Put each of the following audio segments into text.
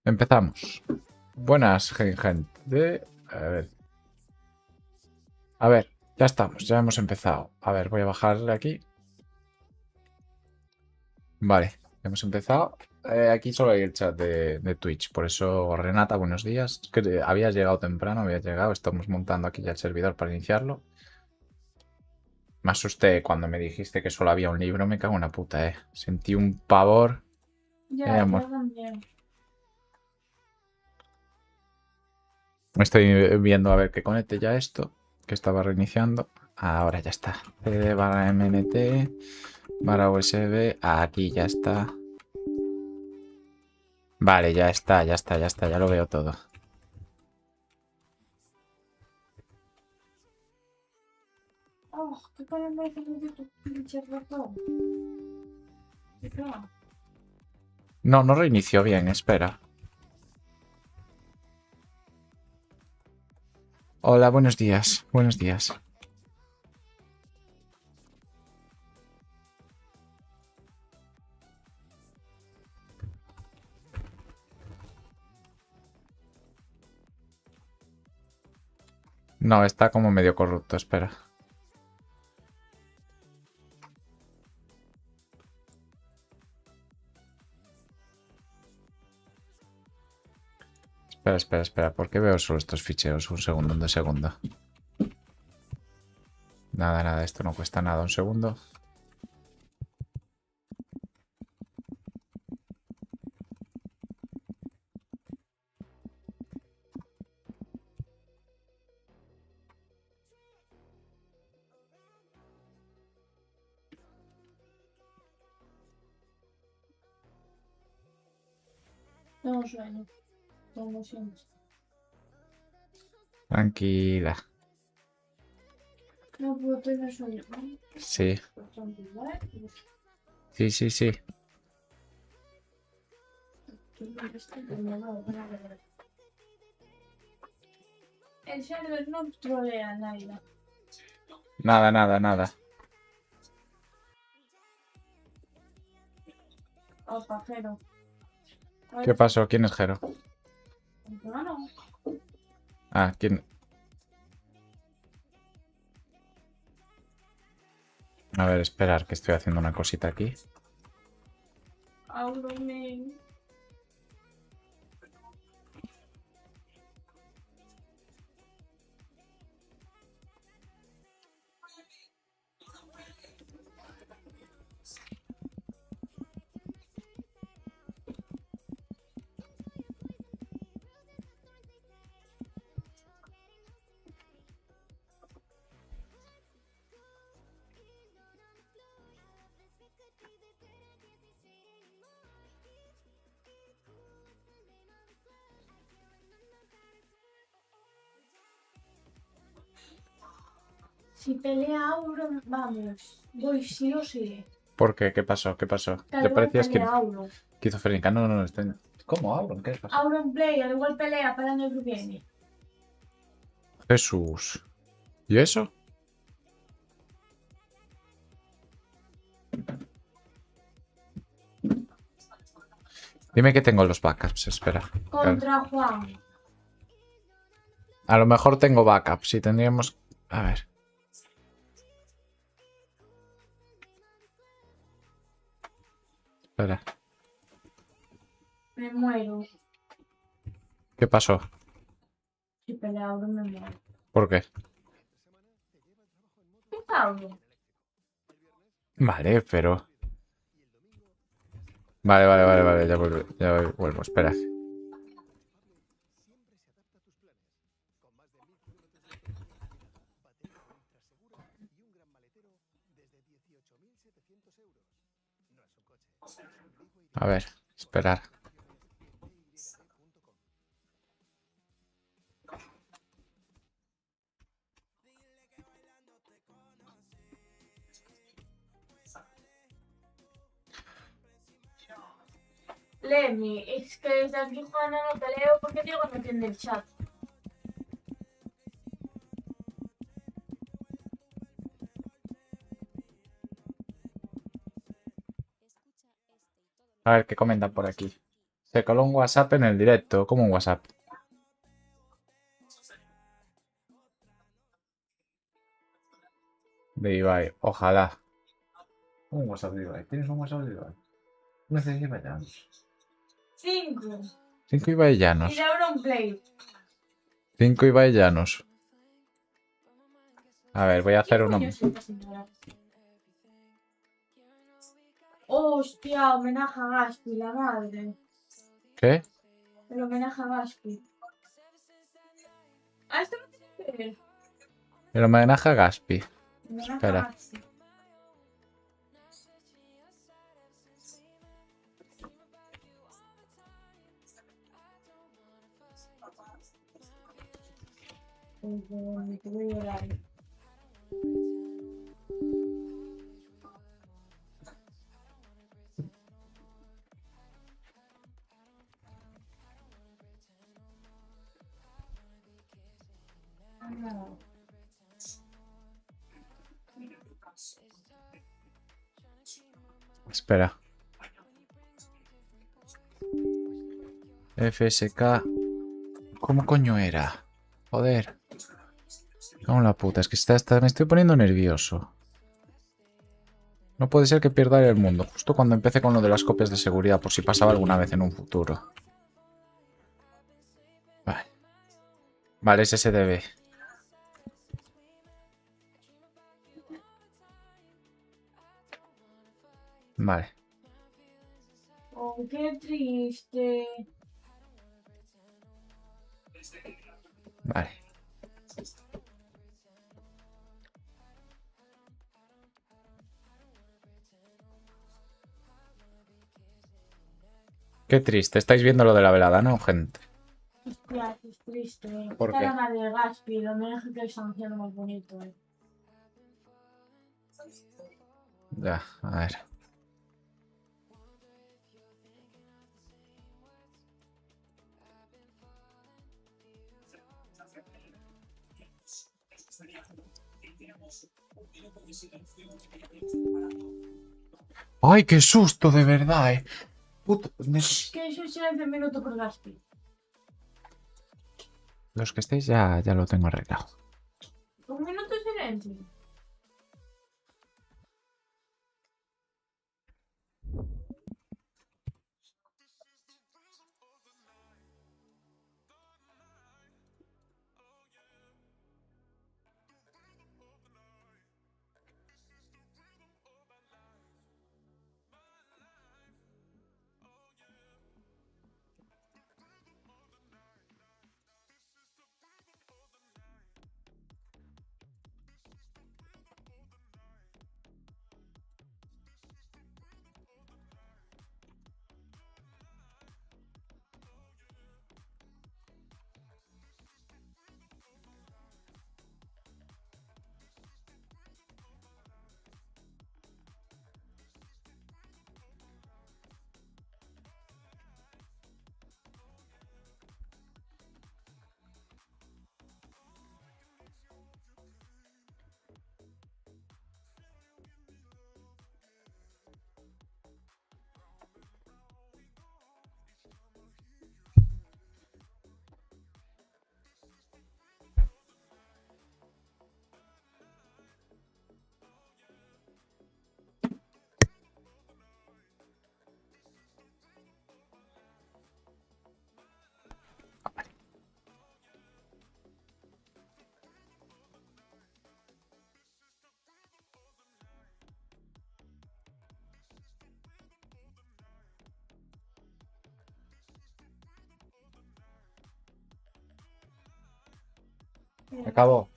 Empezamos. Buenas, gente. A ver, ya estamos, ya hemos empezado. A ver, voy a bajarle aquí. Vale, hemos empezado. Aquí solo hay el chat de Twitch, por eso, Renata, buenos días. Es que habías llegado temprano, habías llegado. Estamos montando aquí ya el servidor para iniciarlo. Me asusté cuando me dijiste que solo había un libro, me cago en la puta, Sentí un pavor. Ya, Amor. yo también. Me estoy viendo a ver que conecte ya esto, que estaba reiniciando. Ahora ya está. CD barra MNT, barra USB. Aquí ya está. Vale, ya está, ya está, ya está. Ya lo veo todo. Oh, ¿qué caramba es de tu pinche ratón? ¿Qué tal? No, no reinició bien, espera. Hola, buenos días. Buenos días. No, está como medio corrupto, espera. Espera, espera, espera. ¿Por qué veo solo estos ficheros? Un segundo, un segundo. Nada, nada, esto no cuesta nada. Un segundo. Tengo sueño. Tengo sueño. Tranquila. No puedo tener sueño. Sí, Pues tranquila, ¿eh? sí, sí, sí. El server no trolea a nadie. Nada, nada, nada. Oh, pajero. ¿Qué pasó? ¿Quién es Jero? Claro. Ah, ¿quién? A ver, esperar, que estoy haciendo una cosita aquí. Ábreme. Si pelea Auron, vamos. Voy sí o sí. ¿Por qué? ¿Qué pasó? ¿Qué pasó? Que al ¿Le igual parecías pelea Auron. que hizo Felinka? No, no, no. ¿Cómo, Auron? ¿Qué pasa? Auron Play, al igual pelea para el año que viene. Jesús. ¿Y eso? Dime que tengo los backups, espera. Contra Juan. A lo mejor tengo backups y tendríamos... A ver. Espera. Me muero. ¿Qué pasó? Si pelea Auron, me muero. ¿Por qué? ¿Qué Auron? Vale, pero... Vale, vale, vale, vale. Ya vuelvo, espera. A ver, esperar. Léeme, es que desde aquí, Juana, no te leo porque Diego no entiende el chat. A ver qué comentan por aquí. Se coló un WhatsApp en el directo. ¿Cómo un WhatsApp? De Ibai. Ojalá. Un WhatsApp de Ibai. ¿Tienes un WhatsApp de Ibai? No sé qué vayamos. 5. 5 ibaillanos. Y de Auronplay. 5 ibaillanos. A ver, voy a hacer uno. Hostia, homenaje a Gaspi, la madre. ¿Qué? El homenaje a Gaspi. Ah, esto no tiene que ver. El homenaje a Gaspi. Homenaje a Espera. Gaspi. Te voy a llorar. No. Espera. FSK. ¿Cómo coño era? Joder. Con la puta, es que me estoy poniendo nervioso. No puede ser que pierda el mundo, justo cuando empecé con lo de las copias de seguridad, por si pasaba alguna vez en un futuro. Vale. Vale, es SDB. Vale. Oh, qué triste. Vale. Qué triste. Estáis viendo lo de la velada, ¿no, gente? Hostia, qué triste. ¿Por Está qué? la madre de Gaspi, el homenaje que le están haciendo más bonito. Ya, a ver. ¡Ay, qué susto, de verdad, Puto, Que eso sea de minuto por Gaspi. Los que estéis ya lo tengo arreglado. Un minuto de silencio. Acabó.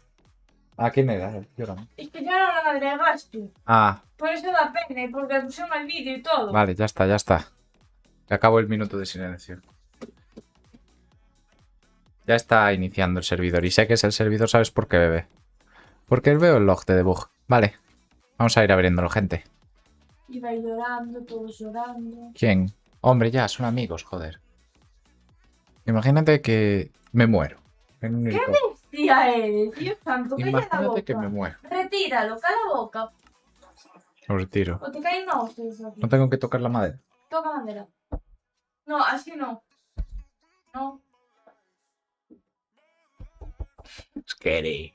¿A quién era? Yo no. Es que yo no lo madre de gasto. Ah, Por eso da pena, y porque pusieron el vídeo y todo. vale, ya está, ya está. Se acabó el minuto de silencio. Ya está iniciando el servidor. Y sé que es el servidor, ¿sabes por qué, bebé? Porque veo el log de debug. Vale. Vamos a ir abriéndolo, gente. Iba llorando, todos llorando. ¿Quién? Hombre, ya, son amigos, joder. Imagínate que me muero. En un helicóptero. Tía eres, Dios santo, calla la Imagínate que me boca. muero. Retíralo, calla la boca. Lo retiro. O te cae una hostia eso aquí. No tengo que tocar la madera. Toca bandera. No, así no. No. Scary.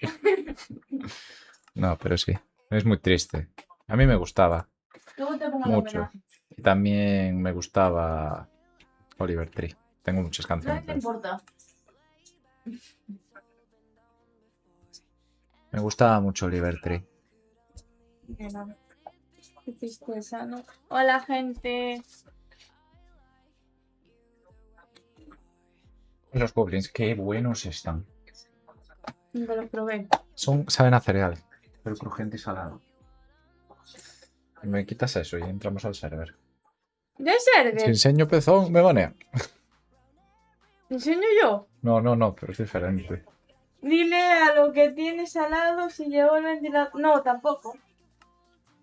No, pero sí. Es muy triste. A mí me gustaba Luego te pongo el mucho. homenaje. Y también me gustaba Oliver Tree. Tengo muchas No canciones. te importa. Me gustaba mucho Oliver Tree. Nena, qué tristeza, ¿no? Hola, gente. Los goblins, qué buenos están. Nunca los probé. Saben a cereal, pero crujiente y salado. Y me quitas eso y entramos al server. ¿De Si Server? enseño pezón, me banean. ¿Te enseño yo? No, pero es diferente. Dile a lo que tienes al lado si llevó el ventilador. No, tampoco.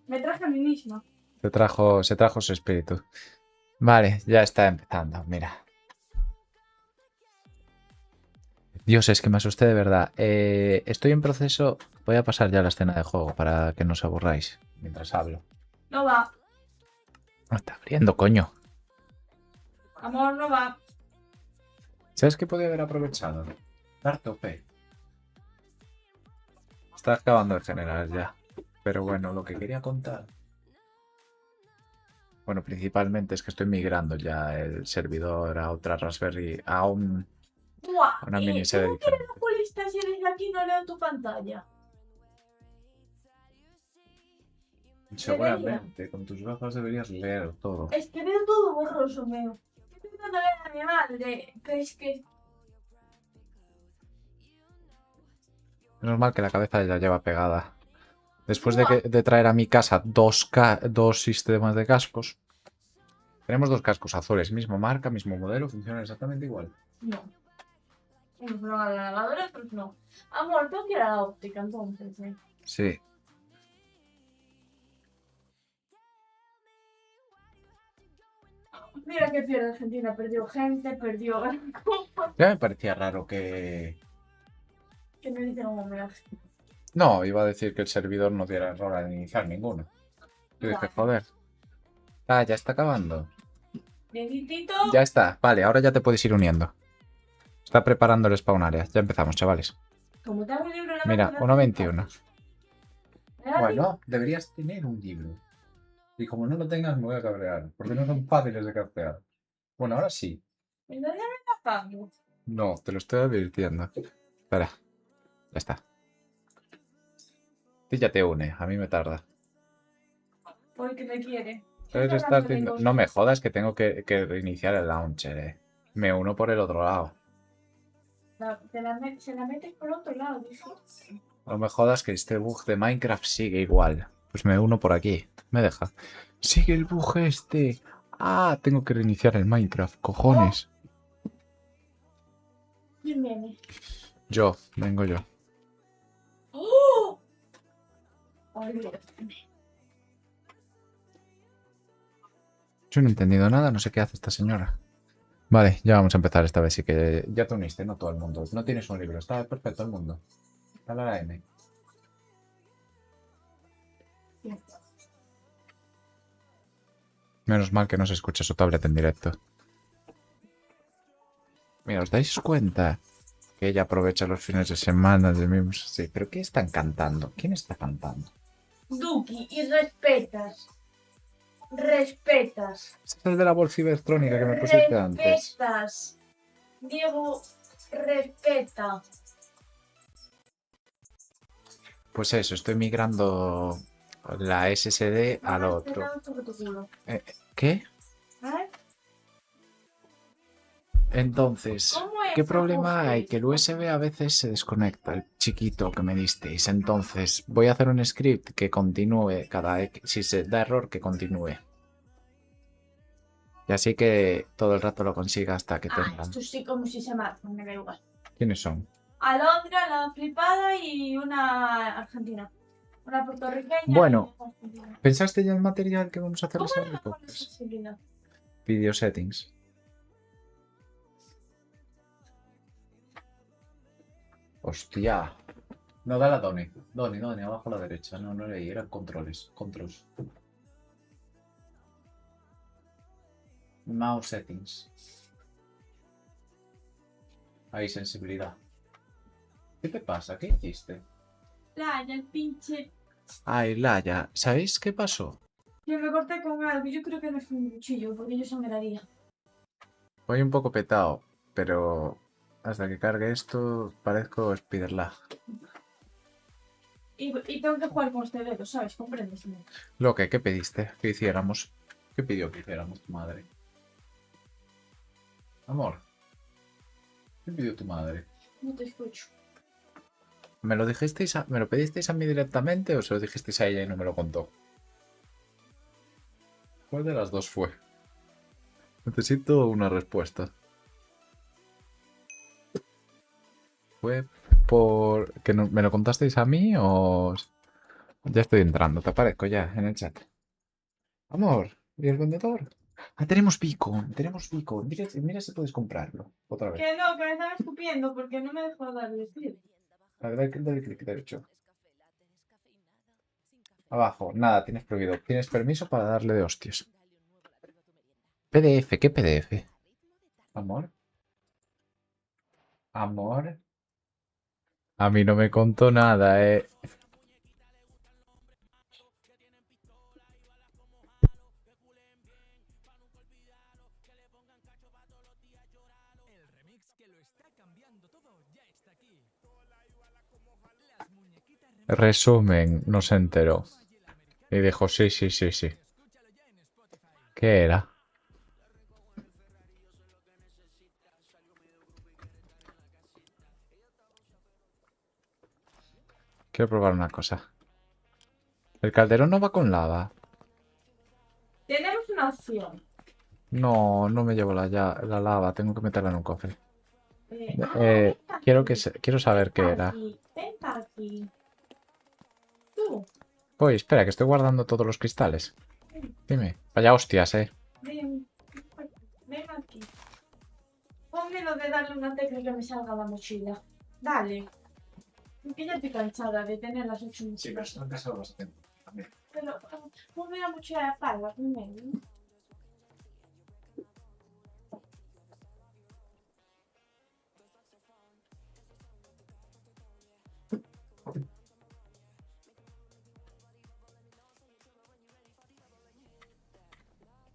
Me traje a mí misma. Se trajo su espíritu. Vale, ya está empezando, mira. Dios, es que me asusté de verdad. Estoy en proceso. Voy a pasar ya la escena de juego para que no os aburráis mientras hablo. No va. No está abriendo, coño. Amor, no va. ¿Sabes qué podía haber aprovechado? Dar tope. Está acabando de generar ya. Pero bueno, lo que quería contar. Bueno, principalmente es que estoy migrando ya el servidor a otra Raspberry. A una mini sede ¿Cómo diferente. que oculista si eres de aquí no leo tu pantalla? Seguramente, con tus gafas deberías leer todo. Es que veo todo borroso, veo. Estoy intentando leer a mi madre, pero es que... Menos mal que la cabeza ya lleva pegada. Después de traer a mi casa dos sistemas de cascos. Tenemos dos cascos azules, misma marca, mismo modelo, funcionan exactamente igual. No. Unos no van a la lavadora, otros no. Amor, tengo que ir a la óptica entonces, ¿eh? Sí. Mira que pierde Argentina, perdió gente, perdió... Ya me parecía raro que... que me dicen un homenaje. No, iba a decir que el servidor no diera error al iniciar ninguno. Yo dije, Vale. joder. Ah, ya está acabando. Necesito... Ya está. Vale, ahora ya te puedes ir uniendo. Está preparando el spawn area. Ya empezamos, chavales. Como tengo un libro en la Mira, mano, 1.21. ¿me das Bueno, deberías tener un libro. Y como no lo tengas, me voy a cabrear. Porque no son fáciles de craftear. Bueno, ahora sí. ¿Me estás amenazando? No, te lo estoy advirtiendo. Espera. Ya está. Tú ya te une. A mí me tarda. Porque me quiere. Puedes estar haciendo- No me jodas que tengo que reiniciar el launcher, Me uno por el otro lado. Se la metes por otro lado, dijo. No me jodas que este bug de Minecraft sigue igual. Pues me uno por aquí. Me deja. Sigue el bug este. Ah, tengo que reiniciar el Minecraft. Cojones. ¿Quién viene? Vengo yo. ¡Oh! Olvídate. Yo no he entendido nada, no sé qué hace esta señora. Vale, ya vamos a empezar esta vez. Sí que ya te uniste, no todo el mundo. No tienes un libro, está perfecto el mundo. Dale a la M. Menos mal que no se escucha su tablet en directo. Mira, ¿os dais cuenta que ella aprovecha los fines de semana de mismos? Sí, pero ¿qué están cantando? ¿Quién está cantando? Duki, y respetas. Respetas. Este es el de la bolsa electrónica que me pusiste antes. Respetas. Diego, respeta. Pues eso, estoy migrando la SSD al otro. Te tu culo. ¿Qué? ¿Eh? Entonces, ¿Cómo es? ¿qué problema hay? Ajustes. Que el USB a veces se desconecta, el chiquito que me disteis. Entonces, voy a hacer un script que continúe si se da error, que continúe. Y así que todo el rato lo consiga hasta que Ah, tenga. esto sí como si se mata, me da igual. ¿Quiénes son? Alondra, la flipada y una argentina. Una puertorriqueña y Bueno, una argentina. ¿pensaste ya el material que vamos a hacer ¿Cómo esa le mejor podcast? accesibilidad? Video settings. Hostia. No, dale a Donny. Donny, abajo a la derecha. No, no leí, eran controles. Controls. Mouse settings. Ahí, sensibilidad. ¿Qué te pasa? ¿Qué hiciste? Ya, el pinche. Ay, Laia, ¿sabéis qué pasó? Yo me corté con algo. Yo creo que no es un cuchillo, porque yo sangraría. Voy un poco petado, pero hasta que cargue esto parezco Spiderlag. Y tengo que jugar con este dedo, ¿sabes? ¿Comprendes? ¿Qué pediste? ¿Que hiciéramos? ¿Qué pidió que hiciéramos tu madre? Amor, ¿qué pidió tu madre? No te escucho. ¿Me lo pedisteis a mí directamente o se lo dijisteis a ella y no me lo contó? ¿Cuál de las dos fue? Necesito una respuesta. ¿Fue por que me lo contasteis a mí o ya estoy entrando? Te aparezco ya en el chat. Amor, ¿y el vendedor? Ah, tenemos Beacon, tenemos Beacon. Mira si puedes comprarlo. Otra vez. Que no, que me estaba escupiendo porque no me dejó darle clic. Dale clic derecho. Abajo, nada, tienes prohibido. Tienes permiso para darle de hostias. PDF, ¿qué PDF? Amor. Amor. A mí no me contó nada, Resumen, no se enteró. Y dijo, sí, sí, sí, sí. ¿Qué era? Quiero probar una cosa. El calderón no va con lava. Tenemos una opción. No, no me llevo la lava. Tengo que meterla en un cofre. Venta Quiero saber qué era. aquí. Venta aquí. Tú. Uy, espera, que estoy guardando todos los cristales. Dime. Vaya hostias, Ven, ven aquí. Ponme lo de darle una tecla y que me salga la mochila. Dale. Porque ya estoy cansada de tener las 8 mochilas. en casa lo vas a tener también. Pero ponme la mochila de espalda primero. ¿No?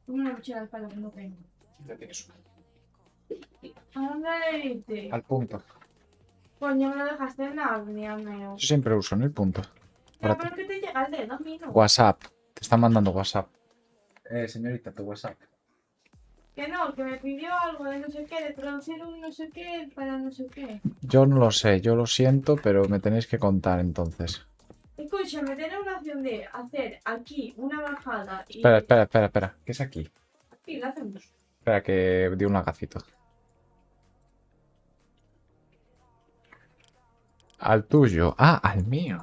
Ponme la mochila de espalda que no tengo. Ya tienes una. ¿A dónde le diste? Al punto. Coño, me lo dejaste en la avenida, mío. Yo siempre uso en el punto. Ya, pero que te llega el dedo, a mí no. WhatsApp. Te están mandando WhatsApp. Señorita, tu WhatsApp. Que me pidió algo de no sé qué, de traducir un no sé qué para no sé qué. Yo no lo sé, yo lo siento, pero me tenéis que contar entonces. Escúchame, tiene una opción de hacer aquí una bajada y... Espera. ¿Qué es aquí? Aquí la hacemos. Espera, que di un lagacito. Al tuyo. Ah, al mío.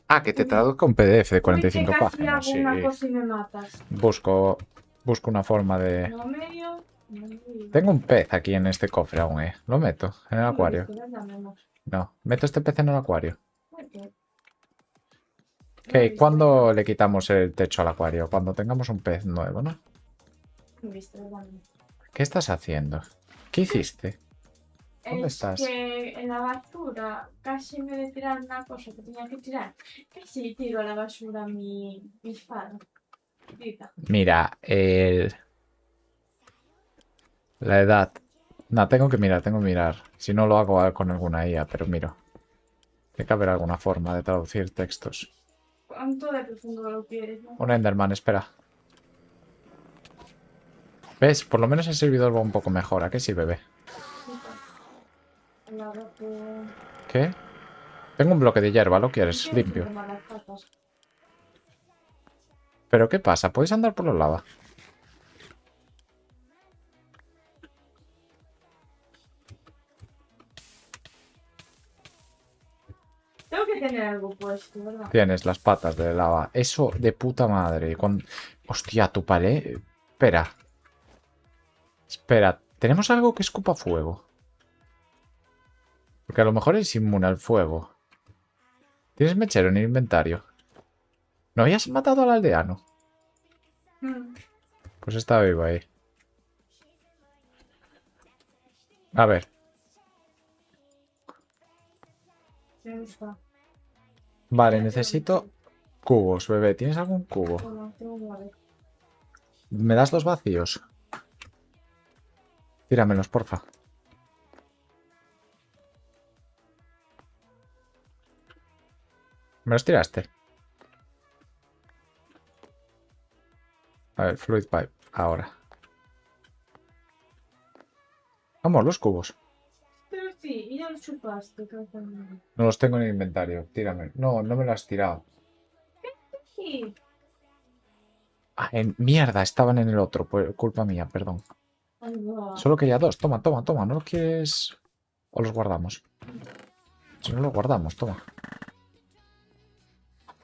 Ah, que te traduzca un PDF de Uy, que 45 casi hago páginas. Sí. una cosa y me matas. Busco una forma de... No medio, no medio. Tengo un pez aquí en este cofre aún, ¿eh? Lo meto en el acuario. No, meto este pez en el acuario. Ok, ¿cuándo le quitamos el techo al acuario? Cuando tengamos un pez nuevo, ¿no? ¿Qué estás haciendo? ¿Qué hiciste? ¿Dónde estás? Que en la basura, casi me de tirar una cosa que tenía que tirar, casi tiro a la basura mi espada. Mira, la edad. No, tengo que mirar. Si no lo hago con alguna IA, pero miro. Tiene que haber alguna forma de traducir textos. ¿Cuánto de profundo lo quieres? ¿No? Un Enderman, espera. ¿Ves? Por lo menos el servidor va un poco mejor. ¿A qué sí, bebé? ¿Qué? Tengo un bloque de hierba, ¿lo quieres? Tienes que Limpio. tomar las patas. ¿Pero qué pasa? ¿Puedes andar por la lava? Tengo que tener algo puesto, ¿verdad? Tienes las patas de lava. Eso de puta madre. Hostia, tu palé. Espera. Espera. ¿Tenemos algo que escupa fuego? Porque a lo mejor es inmune al fuego. ¿Tienes mechero en el inventario? ¿No habías matado al aldeano? Mm, Pues está vivo ahí. A ver. me gusta. Vale, Ya tengo necesito cubos, bebé. ¿Tienes algún cubo? Bueno, tengo 9. ¿Me das los vacíos? Tíramelos, porfa. ¿Me los tiraste? A ver, Fluid Pipe. Ahora. Vamos, los cubos. Pero sí, y ya lo chupaste, creo que no. No los tengo en el inventario. Tírame. No, no me lo has tirado. Sí. Ah, mierda, estaban en el otro. Pues culpa mía, perdón. Ahí va. Solo quería dos. Toma, toma, toma. ¿No los quieres? ¿O los guardamos? Si no los guardamos, toma.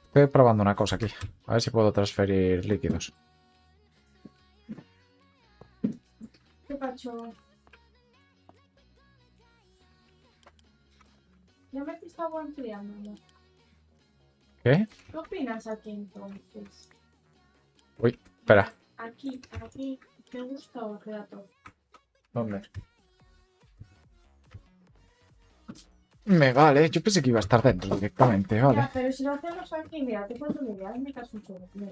Estoy probando una cosa aquí. A ver si puedo transferir líquidos. ¿Qué pacho? Ya me estaba enfriando, ¿no? ¿Qué? ¿Qué opinas aquí entonces? Uy, espera. Aquí, ¿te gusta o queda todo? ¿Dónde? Me vale. Yo pensé que iba a estar dentro directamente. Vale. Ya, pero si lo hacemos aquí, mira, te cuento mi idea, hazme caso un solo. Mira,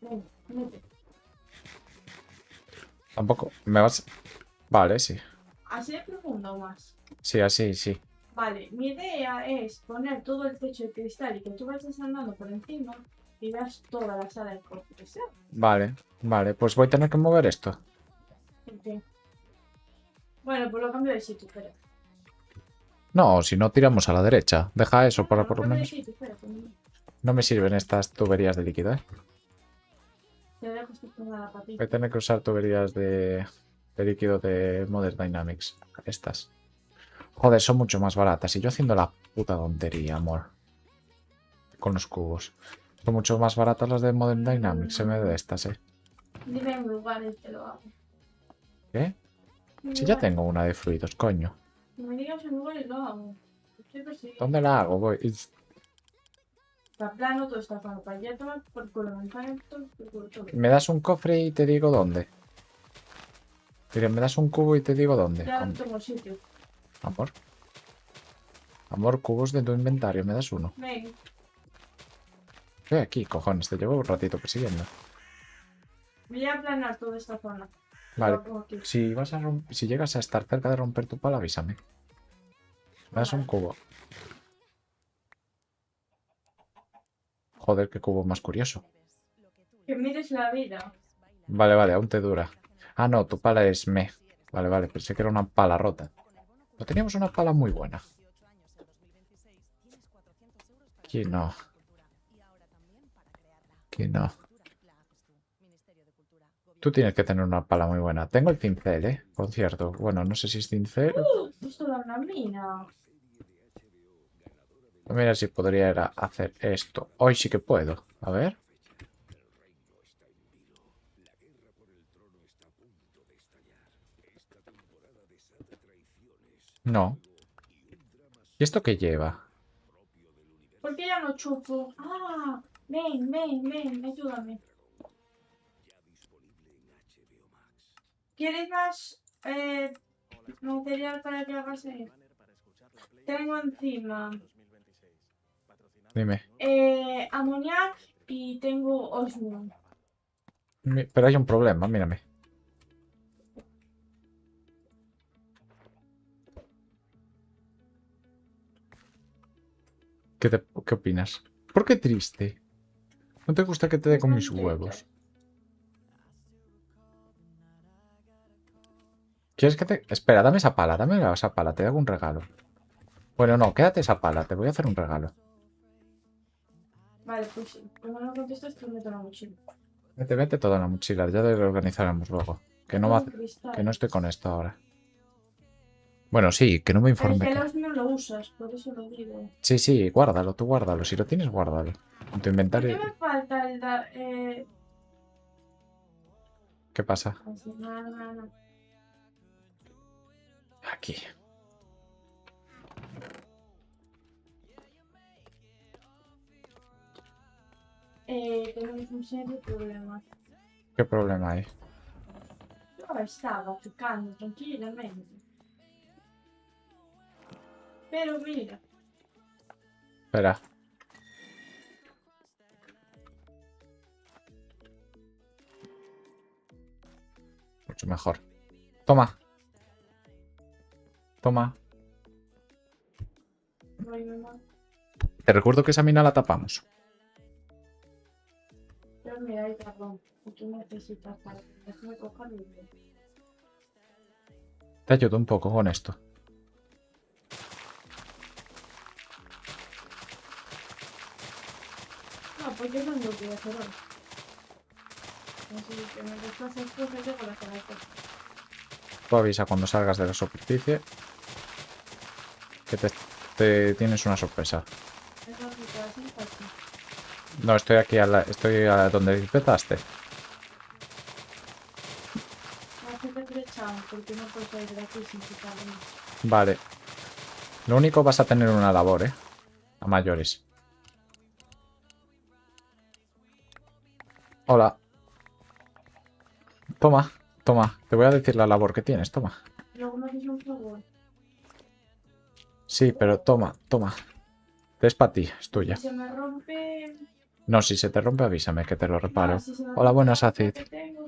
ven, mete. Tampoco. Me vas. Vale, sí. Así de profundo más. Sí, así, sí. Vale, mi idea es poner todo el techo de cristal y que tú vayas andando por encima y veas toda la sala de corte. Vale, vale. Pues voy a tener que mover esto. Ok. Bueno, pues lo cambio de sitio, espera. No, si no tiramos a la derecha. Deja eso para Lo por lo cambio de menos. sitio, espera. No me sirven estas tuberías de líquido, ¿eh? Te dejo esto nada para ti. Voy a tener que usar tuberías de líquido de Modern Dynamics. Estas. Joder, son mucho más baratas. Y yo haciendo la puta tontería, amor. Con los cubos. Son mucho más baratas las de Modern Dynamics en vez de estas, ¿eh? Dime en lugares te lo hago. ¿Qué? Si ya tengo una de fluidos, coño. Si me digas en lugares lo hago. Estoy persiguiendo. ¿Dónde la hago? Voy. Está plano, todo está plano. Para allá tomar por culo, montaña, todo por culo, todo. Me das un cofre y te digo dónde. Mira, me das un cubo y te digo dónde. Ya no tengo sitio. Amor. Amor, cubos de tu inventario. Me das uno. Ven. Estoy aquí, cojones. Te llevo un ratito persiguiendo. Voy a aplanar toda esta zona. Vale. Lo pongo aquí. Si llegas a estar cerca de romper tu pala, avísame. Me das un cubo. Joder, qué cubo más curioso. Que mires la vida. Vale, vale, aún te dura. Ah, no, tu pala es me. Vale, vale, pensé que era una pala rota. No teníamos una pala muy buena. Aquí no. Aquí no. Tú tienes que tener una pala muy buena. Tengo el cincel, ¿eh? Por cierto. Bueno, no sé si es cincel. Esto da una mina. Mira si podría hacer esto. Hoy sí que puedo. A ver. No. ¿Y esto qué lleva? ¿Por qué ya no chupo? Ah, ven, ayúdame. ¿Quieres más material para que hagas eso? Tengo encima Dime. amoníac y tengo osmio. Pero hay un problema, mírame. ¿Qué opinas? ¿Por qué triste? ¿No te gusta que te dé con mis huevos? ¿Quieres que te...? Espera, dame esa pala, dame esa pala, te hago un regalo. Bueno, no, quédate esa pala, te voy a hacer un regalo. Vale, pues como no contestas, te meto la mochila. Mete todo en la mochila, ya lo organizaremos luego. Que no, Tengo un que no cristal. estoy con esto ahora. Bueno, sí, que no me El informe. gelos no lo usas, por eso lo digo. Sí, sí, guárdalo, tú guárdalo. Si lo tienes, guárdalo. En tu ¿Por qué inventario... me falta ¿Qué pasa? así, no, no, no. Aquí. Tenemos un serio problema. ¿Qué problema hay? Yo estaba picando tranquilamente. Pero mira, Espera. Mucho mejor. Toma. Toma. no hay mamá. Te recuerdo que esa mina la tapamos. Pero mira, hay carbón. ¿Y tú necesitas para déjame cogerlo? Te ayudo un poco con esto. No, porque no lo voy a hacer hoy. Así que me desplazas cosas y luego las haré cosas. Tú avisa cuando salgas de la superficie que te tienes una sorpresa. Eso sí te hace fácil. No, estoy aquí, estoy a donde empezaste. Hace que flechado, porque no puedo salir de aquí sin quitarme. Vale. Lo único vas a tener una labor, ¿eh? A mayores. Hola. Toma, toma. Te voy a decir la labor que tienes, toma. Luego me haces un favor. Sí, pero toma, toma. Es para ti, es Si tuya. se me rompe... No, si se te rompe avísame que te lo reparo. No, si se me Hola, rompe buenas, la Acid. que tengo...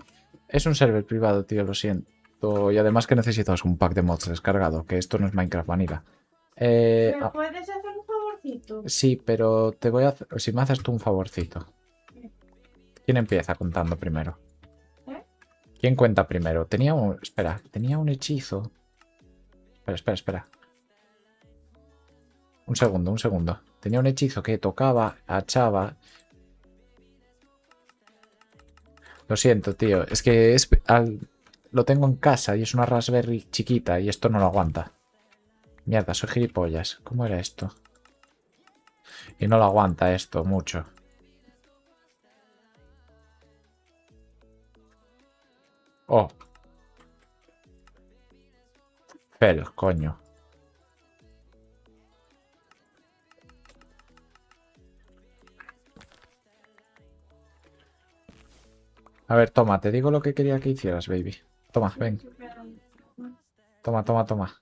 Es un server privado, tío, lo siento. Y además que necesitas un pack de mods descargado, que esto no es Minecraft Vanilla. ¿Me Ah, puedes hacer un favorcito? sí, pero te voy a hacer... Si me haces tú un favorcito. ¿Quién empieza contando primero? ¿Eh? ¿Quién cuenta primero? Tenía un... Espera, tenía un hechizo. Espera. Un segundo, un segundo. Tenía un hechizo que tocaba, achaba... Lo siento, tío. Es que lo tengo en casa y es una Raspberry chiquita y esto no lo aguanta. Mierda, soy gilipollas. ¿Cómo era esto? Y no lo aguanta esto mucho. Oh. Fel, coño. A ver, toma, te digo lo que quería que hicieras, baby. Toma, ven. Toma.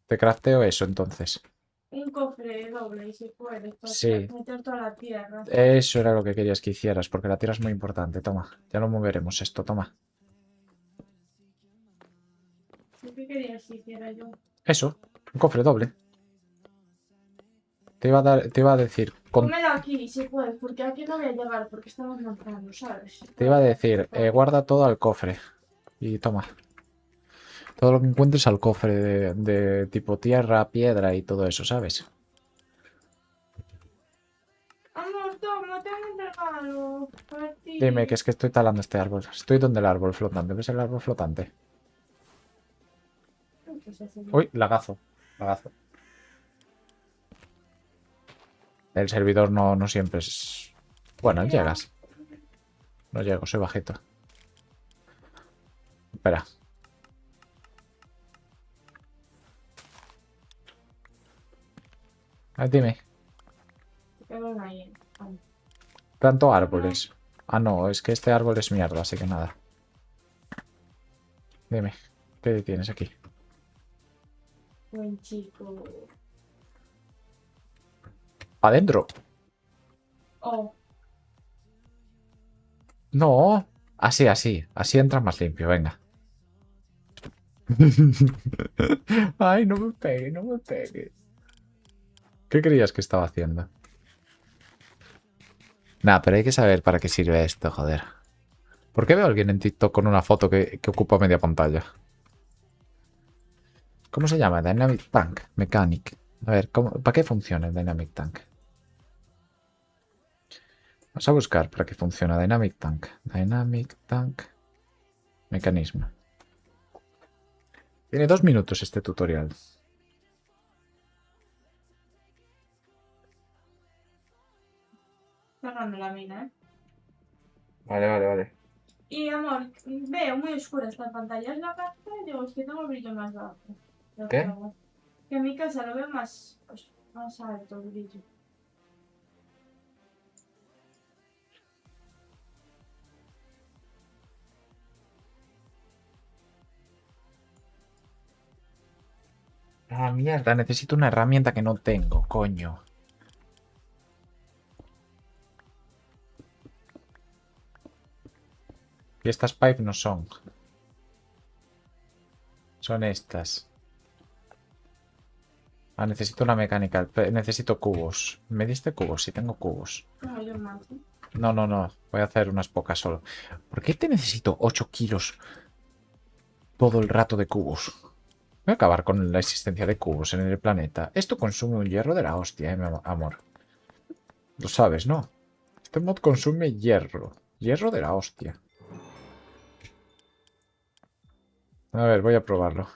Te crafteo eso entonces. Un cofre doble, y si puedes, para Sí, meter toda la tierra. eso era lo que querías que hicieras, porque la tierra es muy importante. Toma, ya lo moveremos esto, toma. ¿Qué querías que hiciera yo? Eso, un cofre doble. Te iba a decir, Pónmelo aquí, si puedes, porque aquí no voy a llegar, porque estamos montando, ¿sabes? te iba a decir, guarda todo al cofre. Y toma. Todo lo que encuentres al cofre de tipo tierra, piedra y todo eso, ¿sabes? Amor, toma, tengo un regalo para ti. Dime, que es que estoy talando este árbol. Estoy donde el árbol flotante. ¿Ves el árbol flotante? ¿Qué se hace? Uy, lagazo. Lagazo. El servidor no siempre es... Bueno, llegas. No llego, soy bajito. Espera. Dime. Quedan ahí. Tanto árboles. Ah, no, es que este árbol es mierda, así que nada. Dime, ¿qué tienes aquí? Buen chico. ¡Adentro! Oh, No. Así entras más limpio, venga. Ay, no me pegue, no me pegue. ¿Qué creías que estaba haciendo? Nah, pero hay que saber para qué sirve esto, joder. ¿Por qué veo a alguien en TikTok con una foto que ocupa media pantalla? ¿Cómo se llama? Dynamic Tank Mechanic. A ver, ¿para qué funciona el Dynamic Tank? Vamos a buscar para qué funciona Dynamic Tank. Dynamic Tank Mecanismo. Tiene 2 minutos este tutorial. Cerrando la mina, ¿eh? Vale, vale, vale. Y amor, veo muy oscura esta pantalla. Es la pantalla, digo, es que tengo el brillo más bajo. Lo que ¿Qué? hago. Que en mi casa lo veo más, pues, más alto el brillo. Ah, mierda, necesito una herramienta que no tengo, coño. Y estas pipes no son. Son estas. Ah, necesito una mecánica. Necesito cubos. ¿Me diste cubos? Sí, tengo cubos. Tengo yo más, ¿eh? No, no, no. Voy a hacer unas pocas solo. ¿Por qué te necesito 8 kilos todo el rato de cubos? Voy a acabar con la existencia de cubos en el planeta. Esto consume un hierro de la hostia, mi amor. Lo sabes, ¿no? Este mod consume hierro. Hierro de la hostia. A ver, voy a probarlo.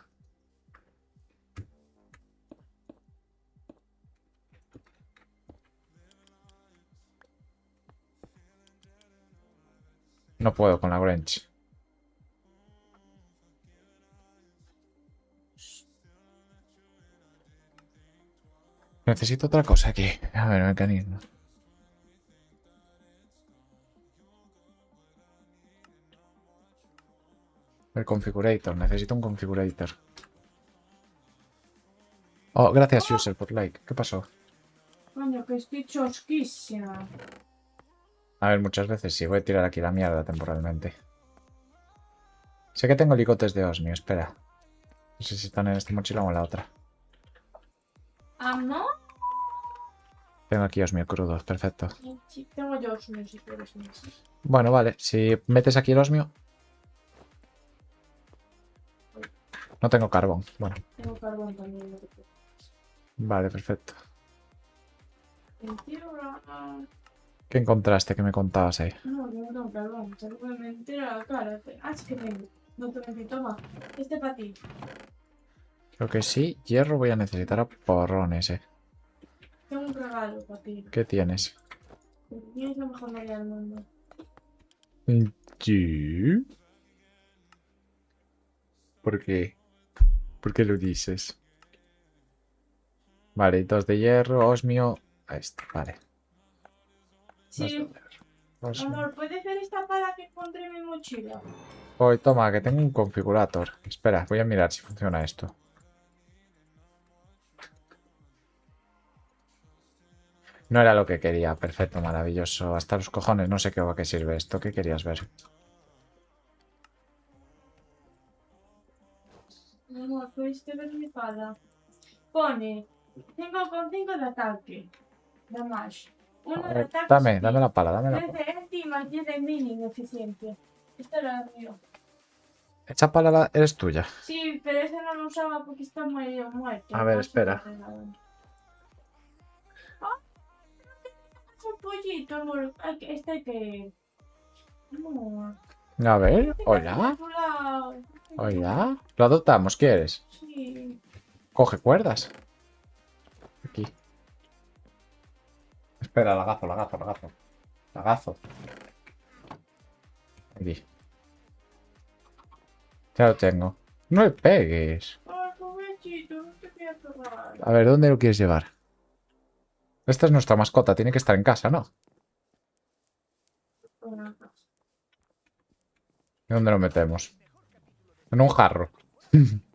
No puedo con la wrench. Necesito otra cosa aquí. A ver, mecanismo. El configurator. Necesito un configurator. Oh, gracias, user, por like. ¿Qué pasó? Coño, que estoy chosquísima. A ver, muchas veces sí. Voy a tirar aquí la mierda temporalmente. Sé que tengo ligotes de osmio. Espera. No sé si están en esta mochila o en la otra. ¿Amor? Tengo aquí osmio crudo. Perfecto. Sí, tengo yo uno si quieres más. Bueno, vale. Si metes aquí el osmio... No tengo carbón. Bueno, Tengo carbón también. No te preocupes. vale, perfecto. Mentira. ¿Qué encontraste que me contabas ahí? No, yo no tengo carbón. Te lo voy a mentir a la cara. Ah, es que tengo. No te mentí. Toma. Este para ti. Creo que sí. Hierro voy a necesitar a porrones, Tengo un regalo para ti. ¿Qué tienes? Tienes la mejor novia del mundo. Sí. ¿Por qué? ¿Por qué lo dices? Vale, 2 de hierro, osmio. Ahí está, vale. Dos de Sí, hierro, osmio. amor, ¿puedes ver esta pala que encontré en mi mochila? Hoy, toma, que tengo un configurator. Espera, voy a mirar si funciona esto. No era lo que quería. Perfecto, maravilloso. Hasta los cojones, no sé qué va que sirve esto. ¿Qué querías ver? Amor, ¿pudiste ver mi pala? Pone 5 con 5 de ataque. Damage. A 1 de ver, ataque dame speed. la pala, dame la 13 pala. más 10 de mini eficiencia. Esta era la mío. Esa pala eres tuya. Sí, pero esa no la usaba porque está medio muerto. A ver, Entonces la espera. regalaron. ¡Ah! Es un pollito, amor. Este hay que... Amor. A ver, Este está hola. a tu lado. Hola. Lo adoptamos, ¿quieres? Sí. Coge cuerdas. Aquí. Espera, lagazo, lagazo, lagazo. Lagazo. Aquí. Ya lo tengo. No le pegues. Ay, pobrecito, no te voy a pegar. A ver, ¿dónde lo quieres llevar? Esta es nuestra mascota, tiene que estar en casa, ¿no? ¿Dónde lo metemos? En un jarro.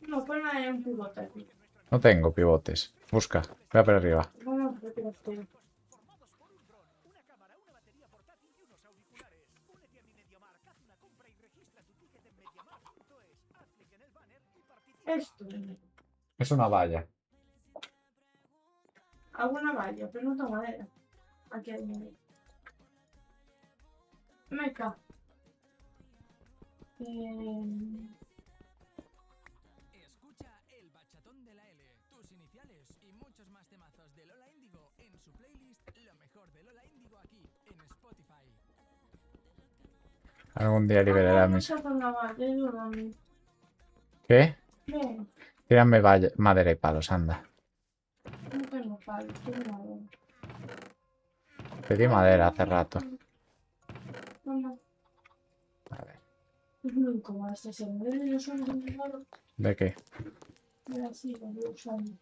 No, ponla en un pivote aquí. No tengo pivotes. Busca. Voy a por arriba. Vamos a retirarte. Esto. Es una valla. Alguna valla, pero no tengo madera. Aquí hay madera. Meca. Eh... especiales y muchos más temazos de Lola Índigo en su playlist Lo mejor de Lola Índigo aquí en Spotify. Algún día liberará mis... ¿Qué? Ven, Tírame madera y palos, anda. no tengo palo, quiero madera. Pedí madera hace rato. No, A ver, es muy incómodo este segundo. Yo soy un malo. ¿de qué? Mira, sí, lo voy usando.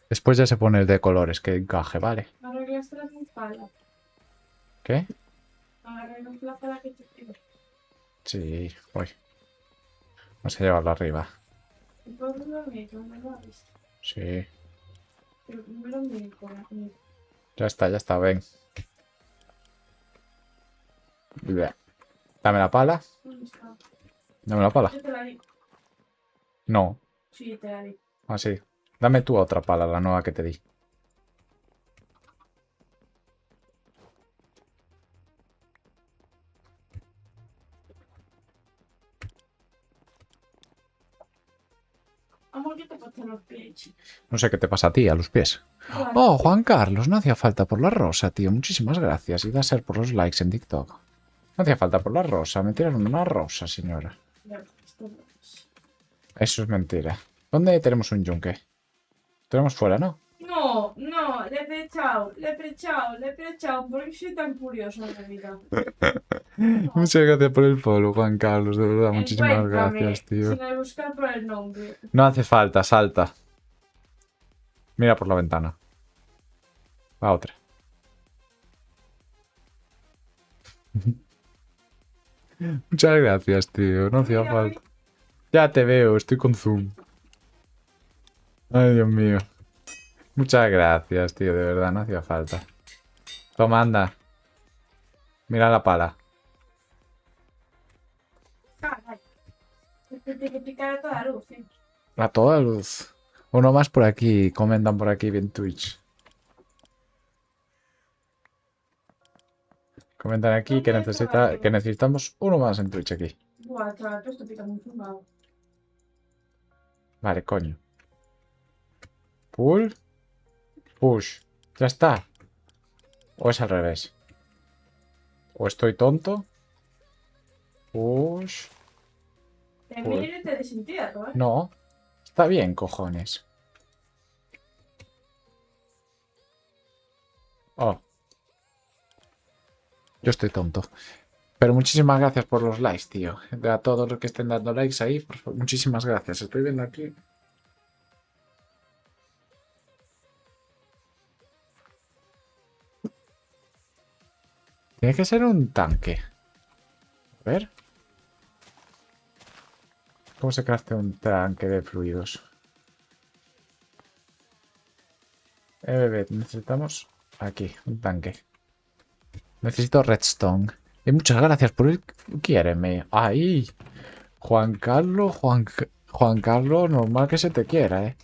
Después ya se pone el de colores que encaje, vale. Ahora que extraes mi pala. ¿Qué? Agarré la pala que te pido. Sí, voy. Vamos a llevarlo arriba. Y por lo mismo, me lo has visto. Sí. Pero primero me con Ya está, ven. Bleh. Dame la pala. ¿Dónde está? Dame la pala. Yo te la di. No. Sí, te la di. Así. Dame tú otra pala, la nueva que te di. Amor, ¿qué te pasa en los pies? No sé qué te pasa a ti, a los pies. Igual. Oh, Juan Carlos, no hacía falta por la rosa, tío. Muchísimas gracias. Y da ser por los likes en TikTok. No hacía falta por la rosa. Me tiraron una rosa, señora. Ya, esto no es. Eso es mentira. ¿Dónde tenemos un yunque? Tenemos fuera, ¿no? No, no, le he flechado, porque soy tan curioso en la vida. No. Muchas gracias por el follow, Juan Carlos. De verdad, muchísimas Encuéntrame, gracias, tío. sin el buscar por el nombre. No hace falta, salta. Mira por la ventana. La otra. Muchas gracias, tío. No hacía Mira, falta. Ya te veo, estoy con zoom. Ay, Dios mío. Muchas gracias, tío. De verdad, no hacía falta. Toma, anda. Mira la pala. caray. Te tiene que picar a toda luz, ¿eh? A toda luz. Uno más por aquí. Comentan por aquí en Twitch. Comentan aquí que necesitamos uno más en Twitch aquí. Buah, chaval, esto pica muy fumado. Vale, coño. Pull. Push. Ya está. O es al revés. O estoy tonto. Push. Te Joder. miro y te desentierro, ¿eh? No. Está bien, cojones. Oh. Yo estoy tonto. Pero muchísimas gracias por los likes, tío. A todos los que estén dando likes ahí, por favor, muchísimas gracias. Estoy viendo aquí. Tiene que ser un tanque. A ver. ¿Cómo se craftea un tanque de fluidos? Bebé, necesitamos aquí, un tanque. Necesito redstone. Y muchas gracias por el... Quiéreme. Ahí. Juan Carlos, Juan Carlos, normal que se te quiera, ¿eh?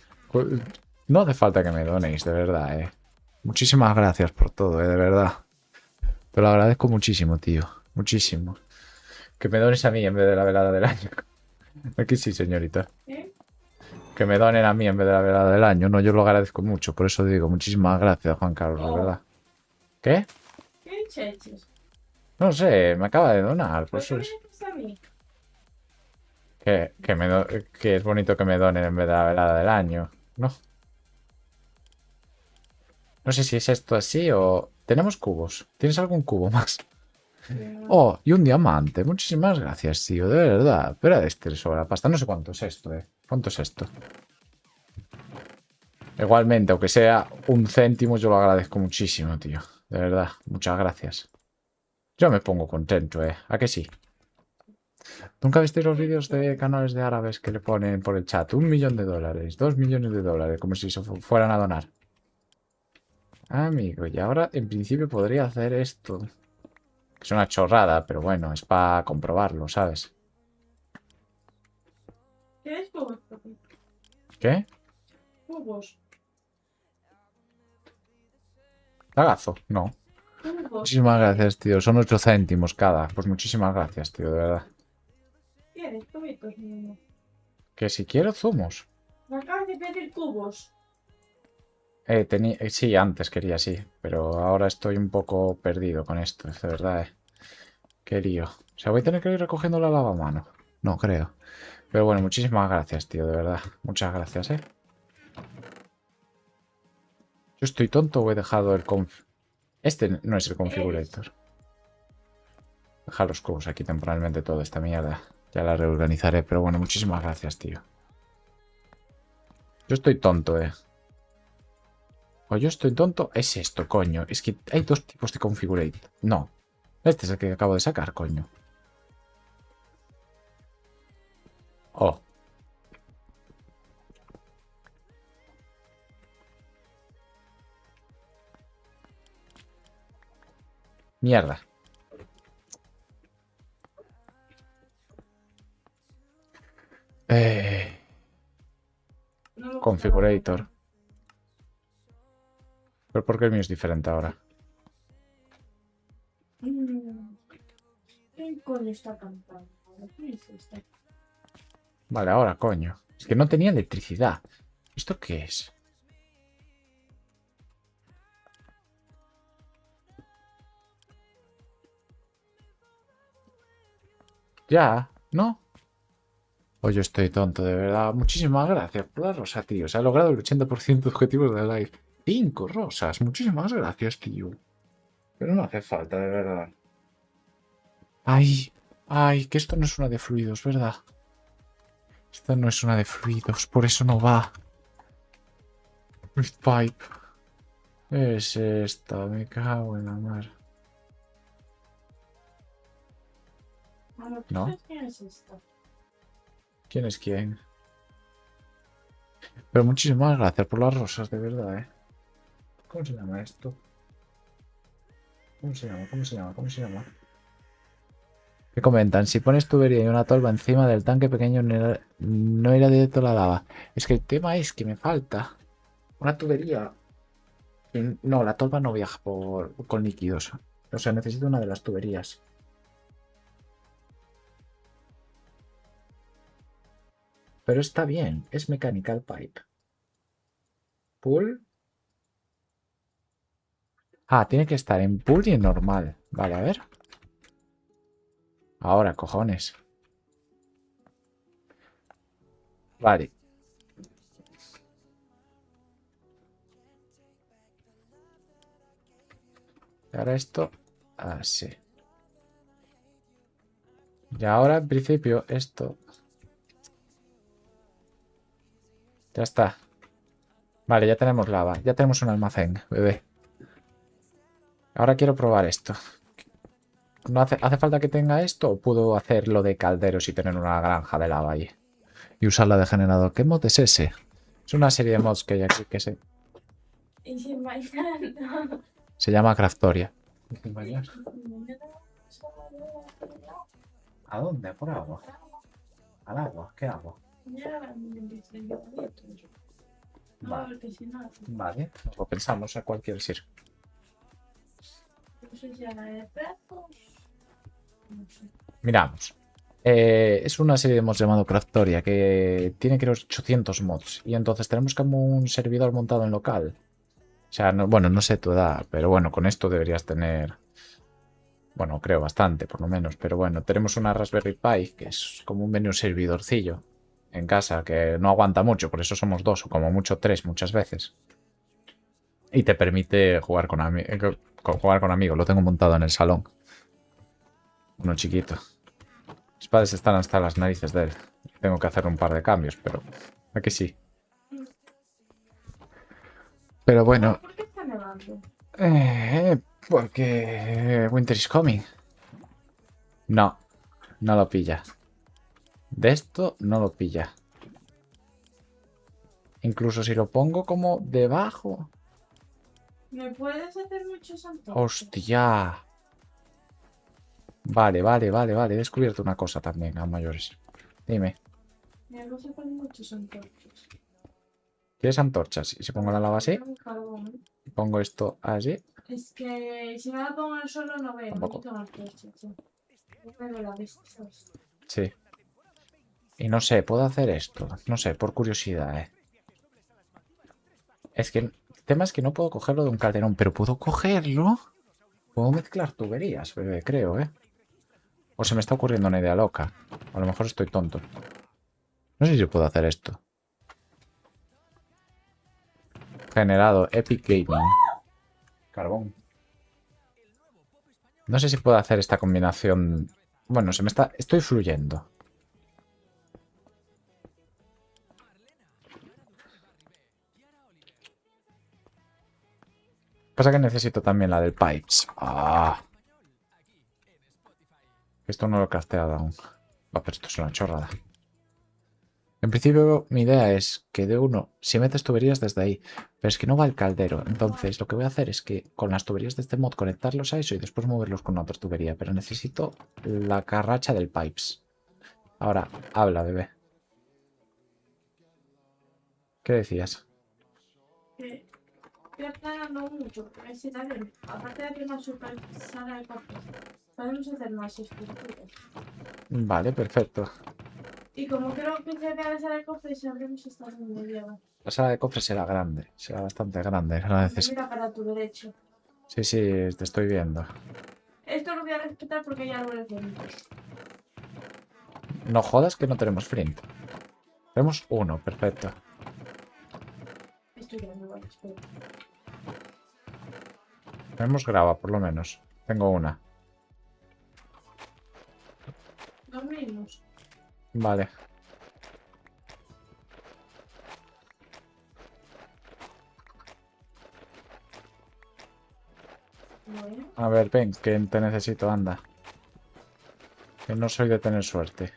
No hace falta que me donéis, de verdad, ¿eh? Muchísimas gracias por todo, ¿eh? De verdad. Te lo agradezco muchísimo, tío. Muchísimo. Que me dones a mí en vez de la velada del año. Aquí sí, señorita. ¿Eh? Que me donen a mí en vez de la velada del año. No, yo lo agradezco mucho. Por eso digo, muchísimas gracias, Juan Carlos, de Oh. verdad. ¿Qué? ¿Qué cheches? No sé, me acaba de donar. Por ¿Por eso qué es... me dices a mí? Que es bonito que me donen en vez de la velada del año. No. No sé si es esto así o... Tenemos cubos. ¿Tienes algún cubo más? Oh, y un diamante. Muchísimas gracias, tío. De verdad. Pero este sobra pasta. No sé cuánto es esto, eh. ¿Cuánto es esto? Igualmente, aunque sea un céntimo, yo lo agradezco muchísimo, tío. De verdad. Muchas gracias. Yo me pongo contento, eh. ¿A que sí? ¿Nunca visteis los vídeos de canales de árabes que le ponen por el chat? $1.000.000, $2.000.000, como si se fueran a donar. Amigo, y ahora en principio podría hacer esto. Que es una chorrada, pero bueno, es para comprobarlo, ¿sabes? ¿Quieres cubos, papi? ¿Qué? Cubos. ¿Lagazo? No. Cubos. Muchísimas gracias, tío. Son 8 céntimos cada. Pues muchísimas gracias, tío, de verdad. ¿Quieres cubitos, niño? Que si quiero zumos. Me acabas de pedir cubos. Sí, antes quería, sí. Pero ahora estoy un poco perdido con esto, es de verdad, Qué lío. O sea, voy a tener que ir recogiendo la lavamano. No creo. Pero bueno, muchísimas gracias, tío, de verdad. Muchas gracias, ¿Yo estoy tonto o he dejado el conf... Este no es el configurator. Dejar los cubos aquí temporalmente toda esta mierda. Ya la reorganizaré, pero bueno, muchísimas gracias, tío. Yo estoy tonto. O yo estoy tonto. Es esto, coño. Es que hay dos tipos de configurator. No. Este es el que acabo de sacar, coño. Oh. Mierda. No me gusta Configurator. ¿Pero por qué el mío es diferente ahora? ¿Quién coño está cantando? ¿Quién es este? Vale, ahora, coño. Es que no tenía electricidad. ¿Esto qué es? Ya, ¿no? O yo estoy tonto, de verdad. Muchísimas gracias por la rosa, tío. Se ha logrado el 80% de objetivos de live. 5 rosas. Muchísimas gracias, tío. Pero no hace falta, de verdad. Ay, ay, que esto no es una de fluidos, ¿verdad? Esta no es una de fluidos, por eso no va. Rift Pipe. Es esta, me cago en la mar. Bueno, ¿No? ¿quién es esta? ¿Quién es quién? Pero muchísimas gracias por las rosas, de verdad, ¿Cómo se llama esto? ¿Cómo se llama? ¿Cómo se llama? ¿Cómo se llama? ¿Qué comentan? Si pones tubería y una tolva encima del tanque pequeño no irá directo a la lava. Es que el tema es que me falta una tubería. No, la tolva no viaja con líquidos. O sea, necesito una de las tuberías. Pero está bien, es Mechanical Pipe. Pool. Ah, tiene que estar en pool y en normal. Vale, a ver. Ahora, cojones. Vale. Y ahora esto. Así. Y ahora, en principio, esto. Ya está. Vale, ya tenemos lava. Ya tenemos un almacén, bebé. Ahora quiero probar esto. ¿No hace falta que tenga esto o puedo hacerlo de calderos y tener una granja de lava ahí? Y usarla de generador. ¿Qué mod es ese? Es una serie de mods que hay aquí que Y sin mañana. se llama Craftoria. ¿A dónde? ¿Por agua? ¿Al agua? ¿Qué agua? Vale. Vale. Lo pensamos a cualquier sitio. Miramos. Es una serie de mods llamado Craftoria que tiene creo 800 mods. Y entonces tenemos como un servidor montado en local. O sea, bueno, no sé tu edad, pero bueno, con esto deberías tener... Bueno, creo bastante, por lo menos. Pero bueno, tenemos una Raspberry Pi, que es como un menú servidorcillo en casa, que no aguanta mucho, por eso somos dos, o como mucho tres muchas veces. Y te permite jugar jugar con amigos. Lo tengo montado en el salón. Uno chiquito. Mis padres están hasta las narices de él. Tengo que hacer un par de cambios, pero... Aquí sí. Pero bueno... ¿Por qué está nevando? Porque... Winter is coming. No. No lo pilla. De esto no lo pilla. Incluso si lo pongo como debajo... ¿Me puedes hacer muchos antojos? ¡Hostia! Vale, vale, vale, vale. He descubierto una cosa también a mayores. Dime. Me vas a poner muchos antorchos. ¿Quieres antorchas? Y si pongo la lava así, y pongo esto así. Es que si me la pongo en el suelo no veo. Tampoco. Necesito antorchas. No veo la vista, ¿sabes? Sí. Y no sé, puedo hacer esto. No sé, por curiosidad, ¿eh? Es que el tema es que no puedo cogerlo de un calderón, pero puedo cogerlo. Puedo mezclar tuberías, bebé, creo, ¿eh? O se me está ocurriendo una idea loca. A lo mejor estoy tonto. No sé si puedo hacer esto. Generado Epic Gaming. Carbón. No sé si puedo hacer esta combinación. Bueno, se me está... Estoy fluyendo. Pasa que necesito también la del Pipes. Ah, esto no lo he casteado aún. Va, pero esto es una chorrada. En principio, mi idea es que de uno, si metes tuberías desde ahí, pero es que no va el caldero. Entonces, lo que voy a hacer es que con las tuberías de este mod conectarlos a eso y después moverlos con otra tubería. Pero necesito la carracha del Pipes. Ahora, habla, bebé. ¿Qué decías? Que estoy aclarando mucho, porque si también, aparte de que una super sala de cosas, podemos hacer más estructuras. Vale, perfecto. Y como creo que se ve la sala de cofres, sabremos esta donde lleva. La sala de cofres será grande, será bastante grande. No Mira para tu derecho. Sí, sí, te estoy viendo. Esto lo voy a respetar porque hay árboles bonitos. No jodas que no tenemos flint. Tenemos uno, perfecto. Estoy viendo, vale, espera. Tenemos grava, por lo menos. Tengo una. Los mismos. Vale. Bueno, A ver, ven, que te necesito, anda. Que no soy de tener suerte.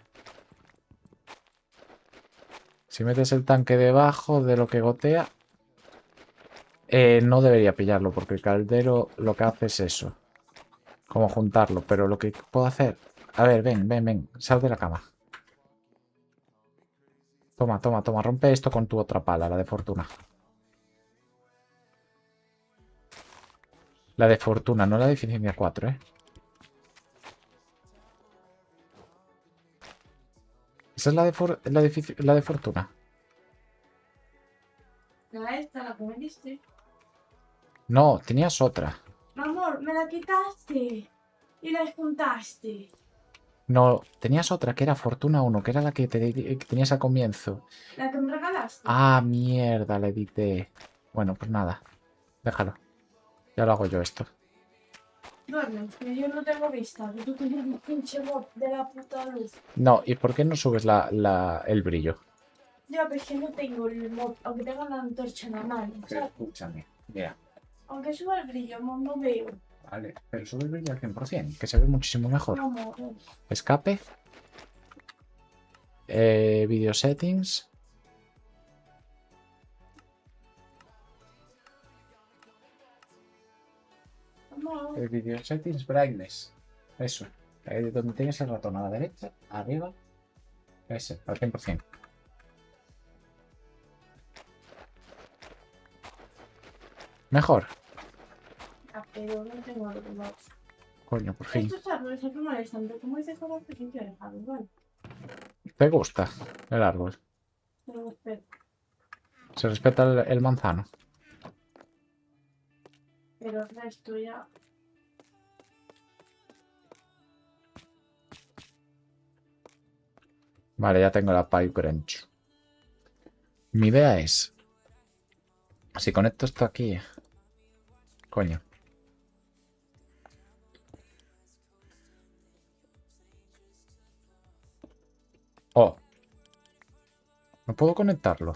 Si metes el tanque debajo de lo que gotea... no debería pillarlo, porque el caldero lo que hace es eso. Como juntarlo, pero lo que puedo hacer... A ver, ven, ven, ven. Sal de la cama. Toma, toma, toma. Rompe esto con tu otra pala, la de fortuna. La de fortuna, no la de eficiencia 4, ¿eh? Esa es la de fortuna. la esta, la que me diste. No, tenías otra. Amor, me la quitaste. Y la juntaste. No, tenías otra que era Fortuna 1, que era la que, que tenías al comienzo. La que me regalaste. Ah, mierda, la edité. Bueno, pues nada. Déjalo. Ya lo hago yo esto. Duerme, que yo no tengo vista. Que tú tienes un pinche mod de la puta luz. No, ¿y por qué no subes el brillo? Ya, pero es que no tengo el mod, aunque tenga la antorcha en la mano. O sea, Escúchame. Mira. aunque suba el brillo, amor, no veo. Vale, pero sube el brillo al 100%, que se ve muchísimo mejor. No, amor. Escape. Video settings. Amor. Video settings brightness. Eso. Ahí donde tienes el ratón a la derecha, arriba. Ese, al 100%. Mejor. Ah, pero no tengo los mods. Coño, por fin. Estos árboles aquí molestan, pero como dices, ahora pues hay que dejarlos, ¿vale? ¿Te gusta el árbol? Pero espera. Se respeta el manzano. Pero el resto ya. Vale, ya tengo la pipe wrench. Mi idea es... Si conecto esto aquí... Coño. Oh. No puedo conectarlo.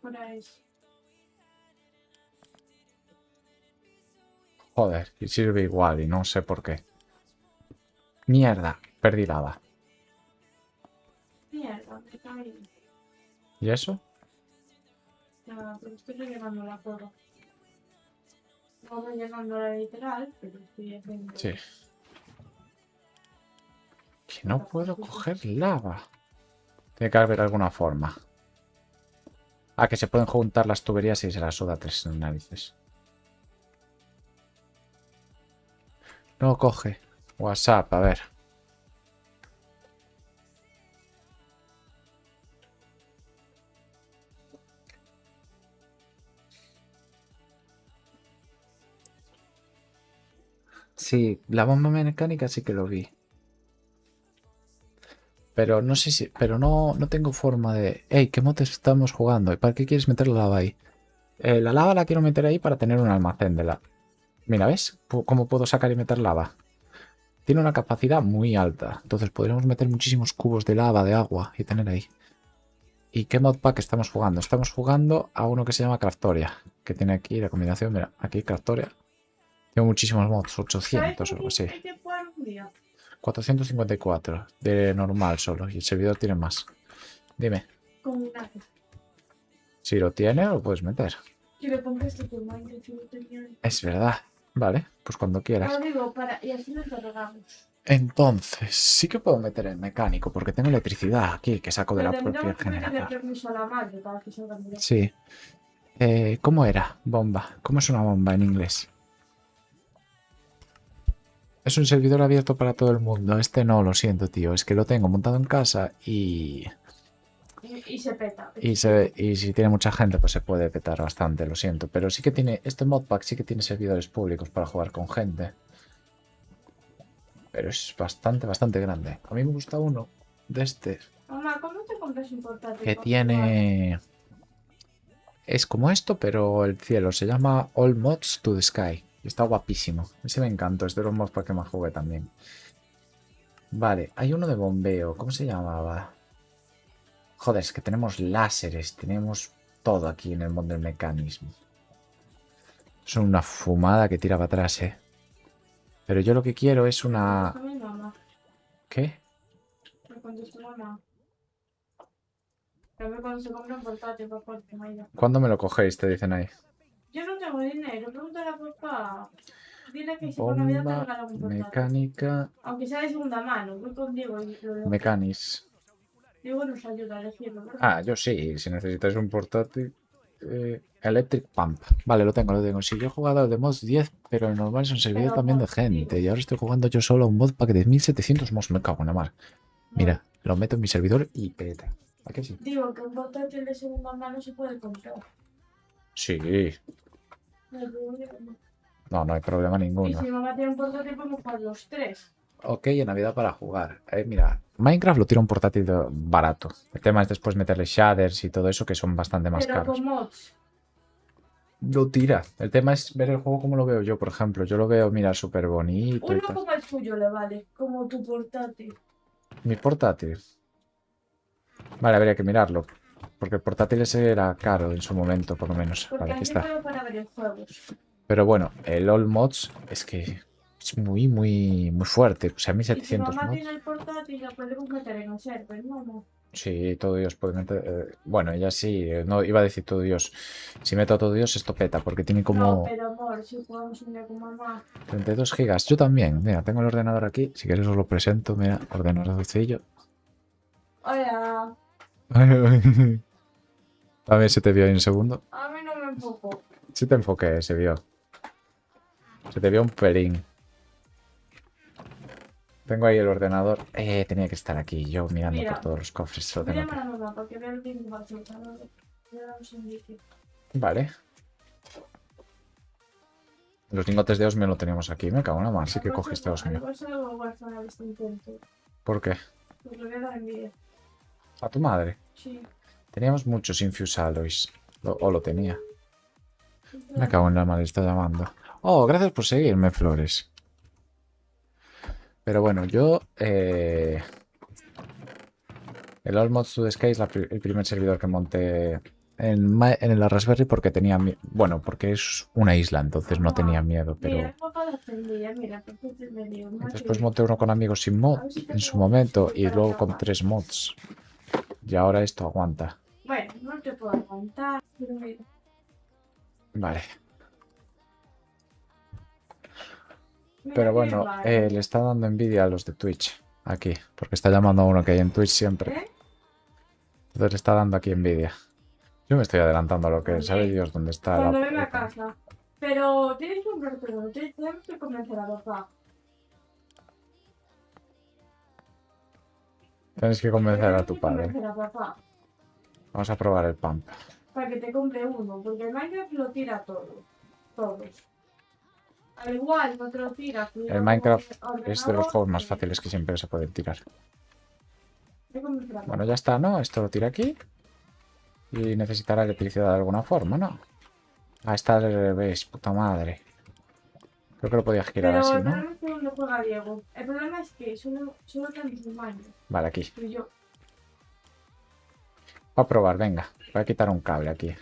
Por ahí. Joder, y sirve igual y no sé por qué. Mierda, perdí lava. Mierda, me caí. ¿Y eso? Ya, pero estoy rellenando la porra. No voy llegando a la literal, pero estoy haciendo. Sí. Que no puedo coger lava. Tiene que haber alguna forma. Ah, que se pueden juntar las tuberías y se las suda tres narices. No coge. WhatsApp, a ver. Sí, la bomba mecánica sí que lo vi. Pero no sé si. Pero no tengo forma de. Ey, ¿qué mod estamos jugando? ¿Y para qué quieres meter la lava ahí? La lava la quiero meter ahí para tener un almacén de la. Mira, ¿ves? ¿Cómo puedo sacar y meter lava? Tiene una capacidad muy alta. Entonces podríamos meter muchísimos cubos de lava, de agua y tener ahí. ¿Y qué modpack estamos jugando? Estamos jugando a uno que se llama Craftoria. Que tiene aquí la combinación. Mira, aquí Craftoria. Tengo muchísimos mods, ¿Sabes 800 o con algo quién así. hay que jugar un día? 454 de normal solo. Y el servidor tiene más. Dime, Con una. si lo tiene, lo puedes meter. Si le pongo esto por Minecraft, si lo tenía. Es verdad. Vale, pues cuando quieras. Lo digo, y así nos regamos. Entonces, sí que puedo meter el mecánico, porque tengo electricidad aquí que saco de Pero la propia tendríamos que pedirle generadora. permiso a la madre para que salga bien. Sí. ¿Cómo era? Bomba. ¿Cómo es una bomba en inglés? Es un servidor abierto para todo el mundo. Este no, lo siento, tío. Es que lo tengo montado en casa y Se peta. y si tiene mucha gente, pues se puede petar bastante, lo siento. Pero sí que tiene, este modpack sí que tiene servidores públicos para jugar con gente. Pero es bastante grande. A mí me gusta uno de este Mamá, ¿cómo te compras un portátil? que para jugar? tiene... Es como esto, pero el cielo. Se llama All Mods to the Sky. Y está guapísimo. Ese me encantó. Es de los mods para que más jugué también. Vale, hay uno de bombeo. ¿Cómo se llamaba? Joder, es que tenemos láseres. Tenemos todo aquí en el mod del mecanismo. Son una fumada que tira para atrás, ¿eh? Pero yo lo que quiero es una... Mi mamá. ¿Qué? Me contestó mamá. Que a ver cuando se compra un portátil para jugar con ella. ¿Cuándo me lo cogéis? Te dicen ahí. Yo no tengo dinero, pregúntale a papá. Dile que si por Navidad te Bomba regala un portátil. mecánica... Aunque sea de segunda mano, voy contigo y lo dejo. Mecanis. Diego nos ayuda a elegirlo, ¿verdad? Ah, yo sí. Si necesitáis un portátil... Electric Pump. Vale, lo tengo. Sí, yo he jugado de mods 10, pero el normal es un servidor Pero también de mods, gente. digo. Y ahora estoy jugando yo solo a un modpack de 1700 mods. Me cago en la mar. Mira, lo meto en mi servidor y peta. ¿A qué sí? Digo que un portátil de segunda mano se puede comprar. Sí. No hay problema. No hay problema Y ninguno. si mamá tiene un portátil, podemos jugar los tres. Ok, en Navidad para jugar. Mira, Minecraft lo tira un portátil barato. El tema es después meterle shaders y todo eso que son bastante más Pero caros. con mods. Lo tira. El tema es ver el juego como lo veo yo, por ejemplo. Yo lo veo, mira, súper bonito y Uno tal. como el tuyo le vale, como tu portátil. Mi portátil. Vale, habría que mirarlo. Porque el portátil ese era caro en su momento, por lo menos. Porque Vale, aquí así está. puedo para ver juegos. Pero bueno, el All Mods es que es muy fuerte. O sea, Y si 1700 mamá mods. tiene el portátil, lo podemos meter en el server, no. Sí, todo Dios puede meter. Bueno, ella sí, no iba a decir todo Dios. Si meto a todo Dios, esto peta, porque tiene No, como pero amor, si jugamos un día con mamá. 32 gigas. Yo también, mira, tengo el ordenador aquí. Si queréis os lo presento, mira, ordenadorcillo. Hola, También se te vio ahí un segundo. a mí no me enfocó. Sí te enfoqué, se vio. Se te vio un pelín. Tengo ahí el ordenador. Tenía que estar aquí, yo mirando Mira, por todos los cofres. Lo Voy a tengo llamar aquí. a mamá para que vea el vídeo para soltarlo. Le damos un vídeo. Vale. Los lingotes de osmio lo teníamos aquí. Me cago en la mar. Sí que cogiste osmio. Algo es algo guardado este intento. ¿Por qué? Pues lo voy a dar en vídeo. A tu madre. Sí. Teníamos muchos Infuse Alloys. O lo tenía. Me cago en la madre, está llamando. Oh, gracias por seguirme, Flores. Pero bueno, yo... el All Mods to the Sky es el primer servidor que monté en la Raspberry porque tenía... Bueno, porque es una isla, entonces no tenía miedo, pero... Mira, papá lo tendría, mira, que te me dio. Después monté uno con amigos sin mod en su momento y luego con 3 mods. Y ahora esto aguanta. Bueno, no te puedo aguantar, pero mira. Vale. Mira Pero qué bueno, vale. le está dando envidia a los de Twitch. Aquí. Porque está llamando a uno que hay en Twitch siempre. ¿Eh? Entonces le está dando aquí envidia. Yo me estoy adelantando a lo que Vale. sabe Dios dónde está la Cuando venga a puta. casa. Pero tienes que comprártelo, tenemos que convencer a papá. Tienes que convencer a Tenemos tu que padre. convencer a papá Vamos a probar el pump. para que te compre uno, porque el Minecraft lo tira todo. Todos. Al igual no te lo tira. El Minecraft es de los ordenador, juegos más fáciles que siempre se pueden tirar. Te convencer a papá. Bueno, ya está, ¿no? Esto lo tira aquí. Y necesitará electricidad de alguna forma, ¿no? Ah, está al revés, puta madre. Creo que lo podía girar Pero así, el ¿no? problema es que no juega Diego. El problema es que solo tenemos un Minecraft. Vale, aquí. Tú y yo. Voy a probar, venga. Voy a quitar un cable aquí.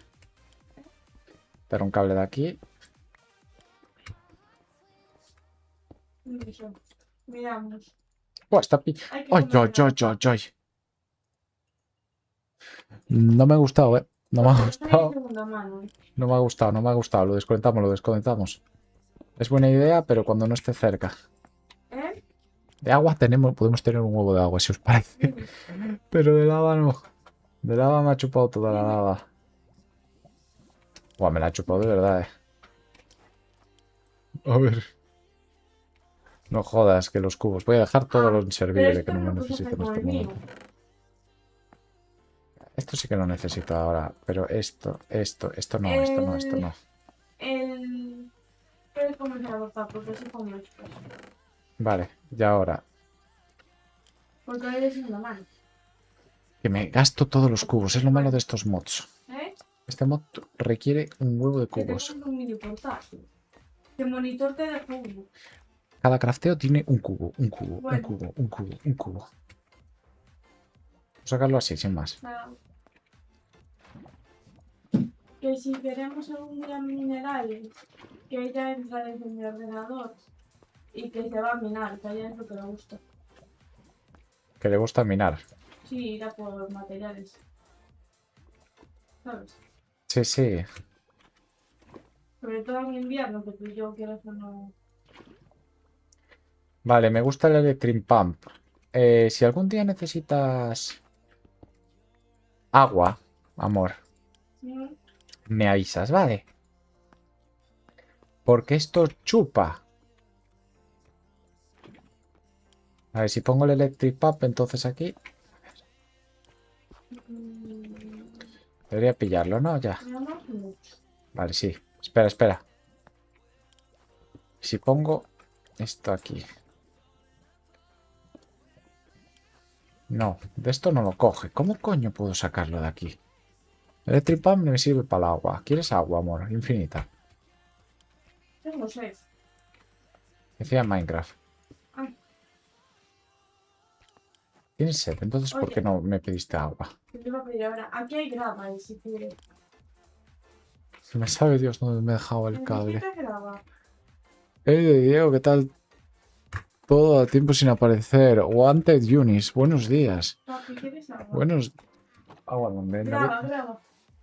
Quitar un cable de aquí. Y eso. Miramos. ¡Oh, está pi... Hay que ¡Ay, ay, convencer a ay, papá. ay, ay! No me ha gustado, ¿eh? No me ha Porque está en gustado. segunda mano. No me ha gustado, no me ha gustado. Lo desconectamos, lo desconectamos. Es buena idea, pero cuando no esté cerca. ¿Eh? De agua podemos tener un huevo de agua, si os parece. Dime. Pero de lava no. De lava me ha chupado toda la lava. Buah, me la ha chupado de verdad, A ver. No jodas, que los cubos. Voy a dejar todo lo Pero inservible que esto no no me lo puedes necesito hacer en con este el mío. momento. Esto sí que lo necesito ahora. Pero esto no, esto no, esto no. El... Puedes convencer a papá porque eso con los Vale, y ahora. porque él es segunda mano. Que me gasto todos los cubos. Es lo malo de estos mods. ¿Eh? Este mod requiere un huevo de Que te cubos. compre un mini portátil. Que monitor te dé juego. Cada crafteo tiene un cubo, un cubo, un Bueno. cubo, un cubo, un cubo. Voy a sacarlo así, sin más. Nada. Que si queremos algún día minerales, que ella entra desde mi ordenador y que se va a minar, que a ella es lo que le gusta. Que le gusta minar. Sí, ir a por materiales. ¿Sabes? Sí, sí. Sobre todo en invierno, que tú y yo quieras o no. Vale, me gusta el Electric Pump. Si algún día necesitas agua, amor, ¿Sí? me avisas, ¿vale? Porque esto chupa. A ver, si pongo el Electric Pump, entonces aquí Mm, debería pillarlo, ¿no? Ya. no más mucho. Vale, sí. Espera, espera. Si pongo esto aquí. No, de esto no lo coge. ¿Cómo coño puedo sacarlo de aquí? Electric Pump me sirve para el agua. ¿Quieres agua, amor? Infinita. Tengo 6. Decía en Minecraft. Ay, ¿Tienes sed? Entonces, ¿por qué Oye. no me pediste agua? que te iba a pedir ahora. Aquí hay grava, y si quieres. Me sabe Dios dónde me he dejado el cable. Necesitas grava. Diego, ¿qué tal? Todo a tiempo sin aparecer. Wanted Unis, buenos días. Papi, ¿quieres agua? Buenos... Agua, ¿dónde? Grava, grava.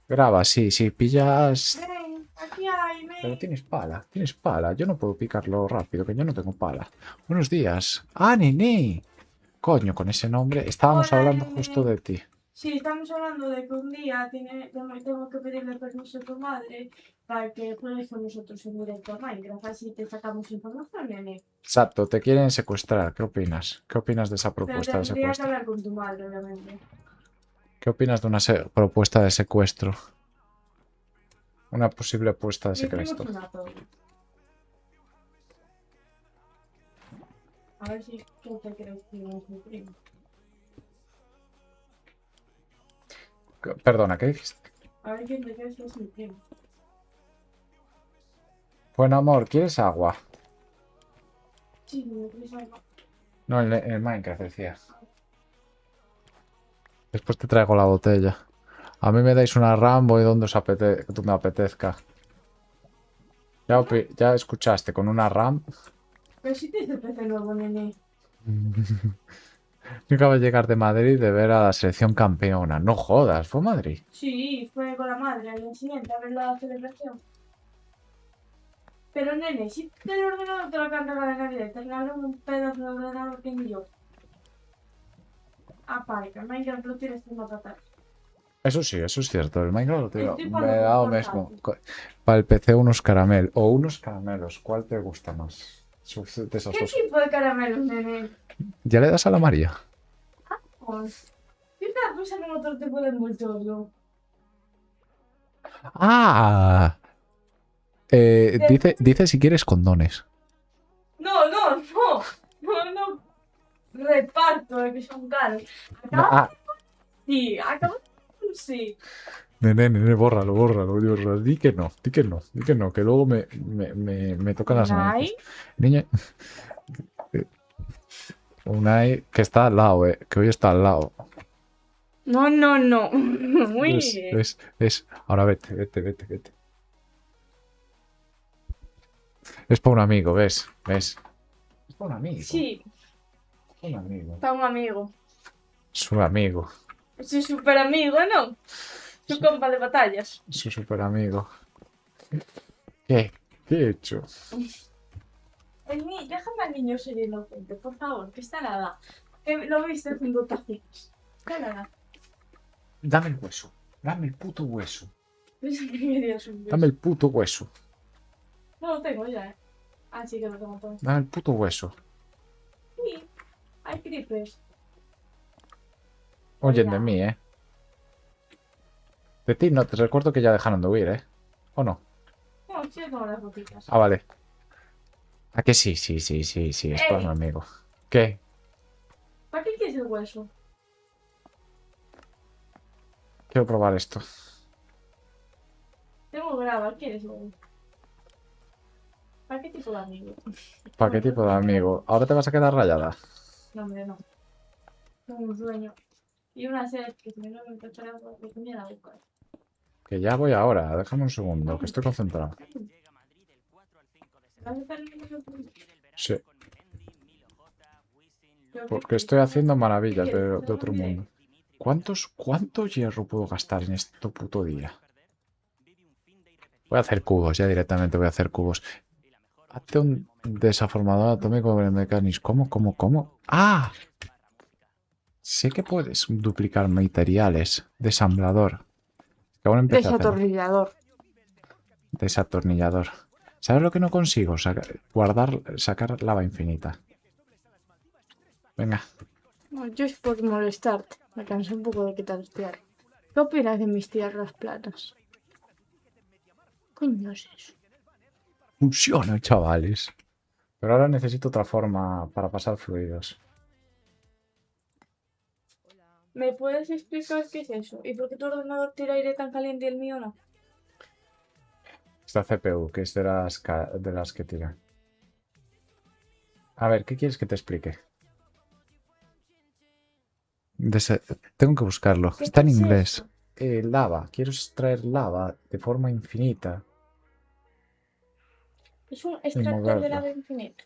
Graba, sí, sí, pillas... Ven, aquí hay, Pero ven. tienes pala, tienes pala. Yo no puedo picarlo rápido, que yo no tengo pala. Buenos días. ¡Ah, Nini! Coño, con ese nombre. Estábamos Hola, hablando nene. justo de ti. Sí, estamos hablando de que un día tengo que pedirle permiso a tu madre para que juegues con nosotros en directo a Minecraft. Así te sacamos información, nene. Exacto, te quieren secuestrar. ¿Qué opinas? ¿Qué opinas de esa Pero propuesta de tendría que secuestro? hablar con tu madre, obviamente. ¿Qué opinas de una propuesta de secuestro? Una posible apuesta de Mi primo secuestro. es una torre. A ver si tú te crees que no es mi primo. Perdona, ¿qué dijiste? A ver quién te crees que es mi primo. Bueno, amor, ¿quieres agua? Sí, mi primo es algo. No, en Minecraft decía. Después te traigo la botella. A mí me dais una Rambo y donde me apetezca. Ya escuchaste, con una RAM. Pero si tienes PC nuevo, nene. Yo acabo de llegar de Madrid de ver a la selección campeona. No jodas, fue Madrid. Sí, fue con la madre al día siguiente a ver la celebración. Pero nene, si el ordenador te lo canta la de Navidad, te regalo un pedazo de ordenador que ni yo. Aparca, Minecraft lo tienes que matar. Eso sí, eso es cierto. El Minecraft, tío, Estoy me jugando da lo con mismo. portátil. Para el PC unos caramel o unos caramelos. ¿Cuál te gusta más? De esas ¿Qué dos. tipo de caramelos, nene? ¿Ya le das a la María? Pues, yo estaba pensando en otro tipo de envoltorio. ¡Ah! De- Dice si quieres condones. No, no, no. No, no. Reparto, que son caros. No, Acaba sí, acaba sí. nene, bórralo, bórralo. Di que no, di que no, di que no, que luego me tocan las Unai. narices. Niña, Unai, que está al lado, que hoy está al lado. No, no, no. Muy bien. Ahora vete. Es para un amigo, ¿ves? ¿Ves? Es para un amigo. Sí, Es para un amigo. para un amigo. Su amigo. Su super amigo, ¿no? Su compa de batallas. Su super amigo. ¿Qué? ¿Qué he hecho? Déjame al niño sereno, gente, por favor, que está nada. Que lo viste haciendo tacitas. Está nada. Dame el hueso. Dame el puto hueso. Pensé que querías un beso. Dame el puto hueso. No lo tengo ya, ¿eh? Ah, sí que lo tengo todo. Dame el puto hueso. Sí, hay creepers. Oyen de Hola. mí, ¿eh? De ti no, te recuerdo que ya dejaron de huir, ¿eh? ¿O no? No, sí, yo tengo las botitas. Ah, vale. ¿A que sí? Sí, es para un amigo. ¿Qué? ¿Para qué quieres el hueso? Quiero probar esto. Tengo que grabar, ¿quieres el hueso? ¿Para qué tipo de amigo? ¿Para qué tipo de amigo? ¿Ahora te vas a quedar rayada? No, hombre, no. Tengo un sueño. Y una sed que si no me está esperando, que tenía la boca. Que ya voy ahora. Déjame un segundo, que estoy concentrado. ¿Vas a estar en el Sí, porque estoy haciendo maravillas de otro mundo. ¿Cuánto hierro puedo gastar en este puto día? Voy a hacer cubos, ya directamente voy a hacer cubos. Hazte un desaformador atómico de mecánicos. ¿Cómo? ¡Ah! Sé que puedes duplicar materiales. Desamblador. Que aún empecé a hacerlo. Desatornillador. Desatornillador. ¿Sabes lo que no consigo? Sacar lava infinita. Venga. No, yo es por molestarte. Me cansé un poco de quitar tierra. ¿Qué opinas de mis tierras planas? Coño es eso. Funciona, chavales. Pero ahora necesito otra forma para pasar fluidos. ¿Me puedes explicar qué es eso? ¿Y por qué tu ordenador tira aire tan caliente y el mío no? Esta CPU, que es de las que tiran. A ver, ¿qué quieres que te explique? Tengo que buscarlo. ¿Qué Está en es inglés. eso? Lava. Quiero extraer lava de forma infinita Es un y extractor de moverlo. lava infinito.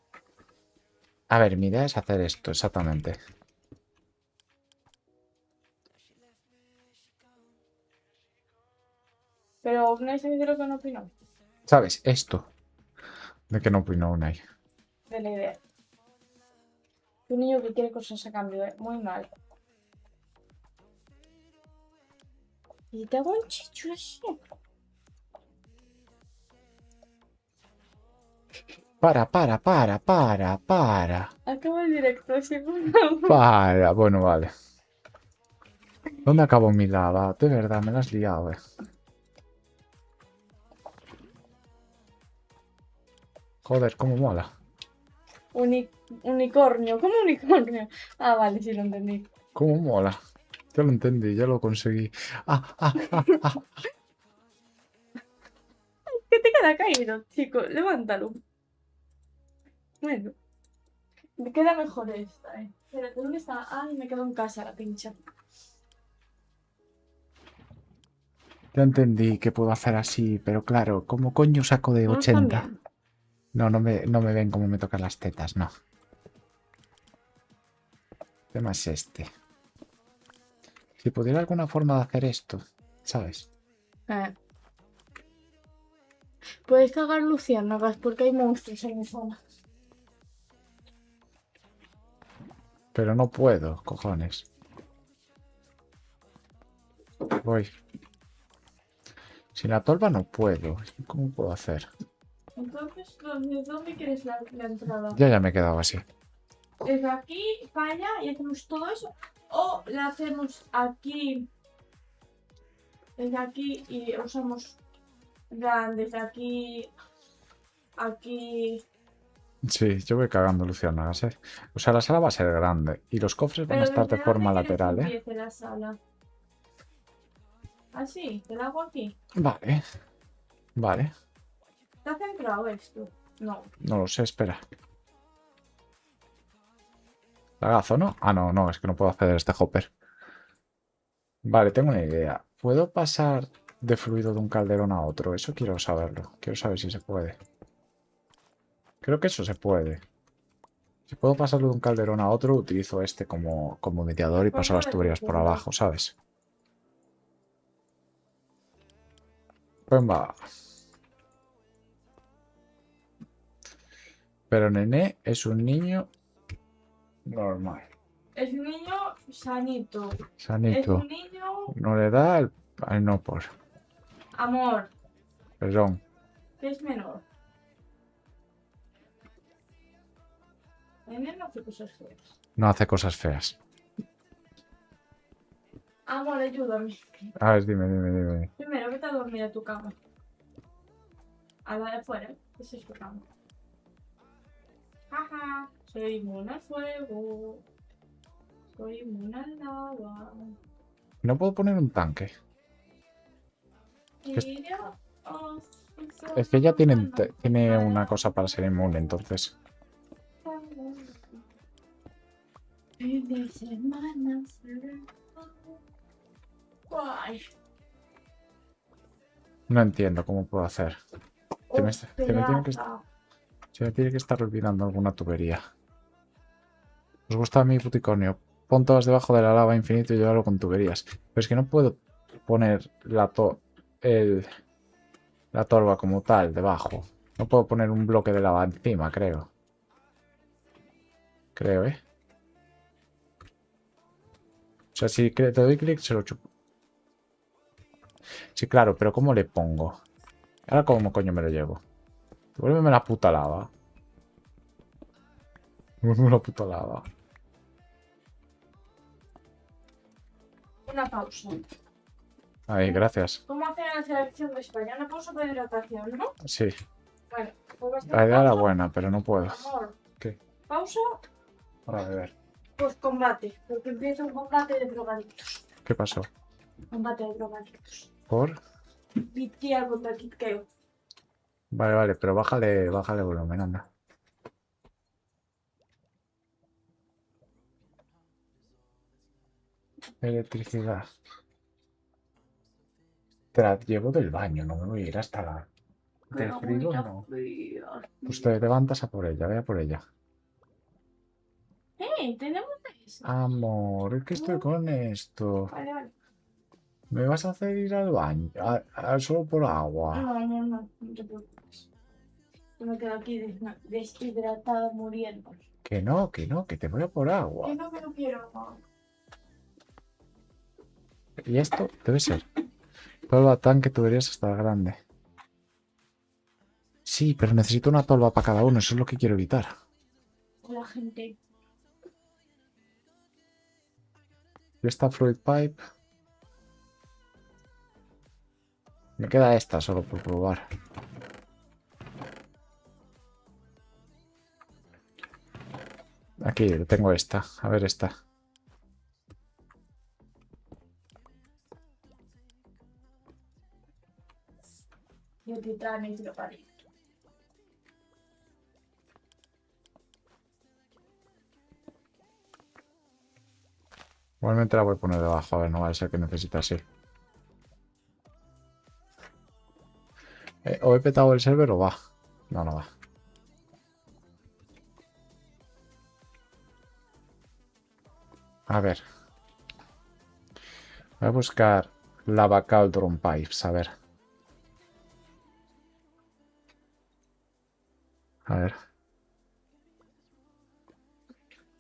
A ver, mi idea es hacer esto, exactamente. Pero no es lo que no opinó ¿Sabes? Esto. De que no opinó Unai. de la idea. Un niño que quiere cosas a cambio, muy mal. Y te hago un chicho así. Para. Acaba el directo así, por favor. Para. Bueno, vale. ¿Dónde acabó mi lava? De verdad, me la has liado, Joder, cómo mola. Unicornio, ¿cómo unicornio? Ah, vale, sí lo entendí. Cómo mola. Ya lo entendí, ya lo conseguí. Ah. ¿Qué te queda caído, chico? Levántalo. Bueno, me queda mejor esta, Espérate, ¿dónde está? Ay, me quedo en casa la pincha. Ya entendí que puedo hacer así, pero claro, ¿cómo coño saco de No 80? también. No me ven cómo me tocan las tetas, no. ¿Qué tema es este? Si pudiera alguna forma de hacer esto, ¿sabes? Puedes cagar luciérnagas porque hay monstruos en mi zona. Pero no puedo, cojones. Voy. Sin la tolva no puedo. ¿Cómo puedo hacer? Entonces, ¿dónde quieres la entrada? Ya me he quedado así. ¿Desde aquí para allá y hacemos todo eso? ¿O la hacemos aquí, desde aquí y usamos desde aquí, aquí? Sí, yo voy cagando luciérnagas, ¿eh? O sea, la sala va a ser grande y los cofres van a Pero estar de ¿desde forma dónde quieres que lateral, ¿eh? empiece la sala? ¿Así? ¿Te la hago aquí? Vale. Vale. ¿Está centrado esto? No. No lo sé, espera. Lagazo, ¿no? Ah, no, es que no puedo acceder a este hopper. Vale, tengo una idea. ¿Puedo pasar de fluido de un calderón a otro? Eso quiero saberlo. Quiero saber si se puede. Creo que eso se puede. Si puedo pasarlo de un calderón a otro, utilizo este como mediador y Pues paso las puedes tuberías por hacerlo. abajo, ¿sabes? Pues va. Pero Nené es un niño normal. Es un niño sanito. Es Sanito. un niño No le da al no por. amor. Perdón. Que es menor. Nene no hace cosas feas. No hace cosas feas. Amor, ayúdame. A ver, dime. Primero, vete a dormir a tu cama. A la de afuera. Esa es tu cama. Jaja. Soy inmune al fuego. Soy inmune al lava. No puedo poner un tanque. Es- Es que ya tiene una cosa para ser inmune, entonces. Fin de semana. Guay. No entiendo cómo puedo hacer. Se me tiene que, Hostia. se me tiene que estar olvidando alguna tubería. ¿Os gusta mi puticornio? Pon todas debajo de la lava infinito y llévalo con tuberías. Pero es que no puedo poner la torba como tal debajo. No puedo poner un bloque de lava encima, creo. Creo, ¿eh? O sea, si te doy clic, se lo chupo. Sí, claro, pero ¿cómo le pongo? Ahora, ¿cómo coño me lo llevo? Devuélveme la puta lava. Devuélveme la puta lava. Una pausa. Ahí, gracias. ¿Cómo hacen en la selección de España? Una pausa para hidratación, ¿no? Sí, Bueno, pues vas a la idea era pausa. buena, pero no puedo. Amor. ¿Qué? Pausa, Para beber. pues combate. Porque empieza un combate de drogadictos. ¿Qué pasó? Combate de drogadictos. ¿Por? Pitia contra Kitkeo. Vale, pero bájale volumen, anda. Electricidad. Te la llevo del baño, no me voy a ir hasta la... Del frigo, no. Pues te levantas a por ella, ve a por ella. Tenemos eso. Amor, es que estoy con esto. Vale. ¿Me vas a hacer ir al baño? Solo por agua. No te preocupes. Yo me quedo aquí deshidratada muriendo. Que te voy a por agua. Que no quiero. Y esto debe ser. Todo el tanque tuberías hasta grande. Sí, pero necesito una tolva para cada uno, eso es lo que quiero evitar. La gente. Y esta Fluid Pipe. Me queda esta solo por probar. Aquí, tengo esta. A ver esta. Yo titanio y te lo parí. Igualmente la voy a poner debajo, a ver, no va a ser que necesite así. ¿O he petado el server o va? No, no va. A ver. Voy a buscar Lava Cauldron Pipes, a ver. A ver.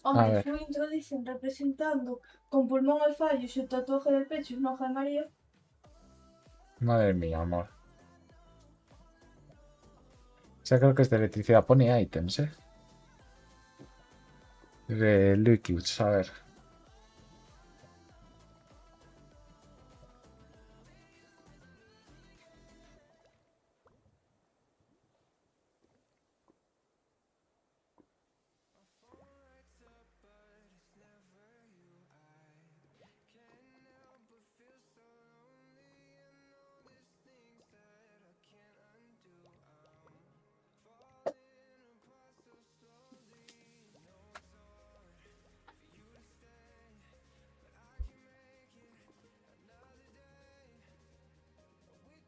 A Hombre, ver. su intro dicen representando con pulmón al fallo y su tatuaje del pecho es una hoja de María. Madre mía, amor. O sea, creo que es de electricidad. Pone items, ¿eh? De liquids, a ver.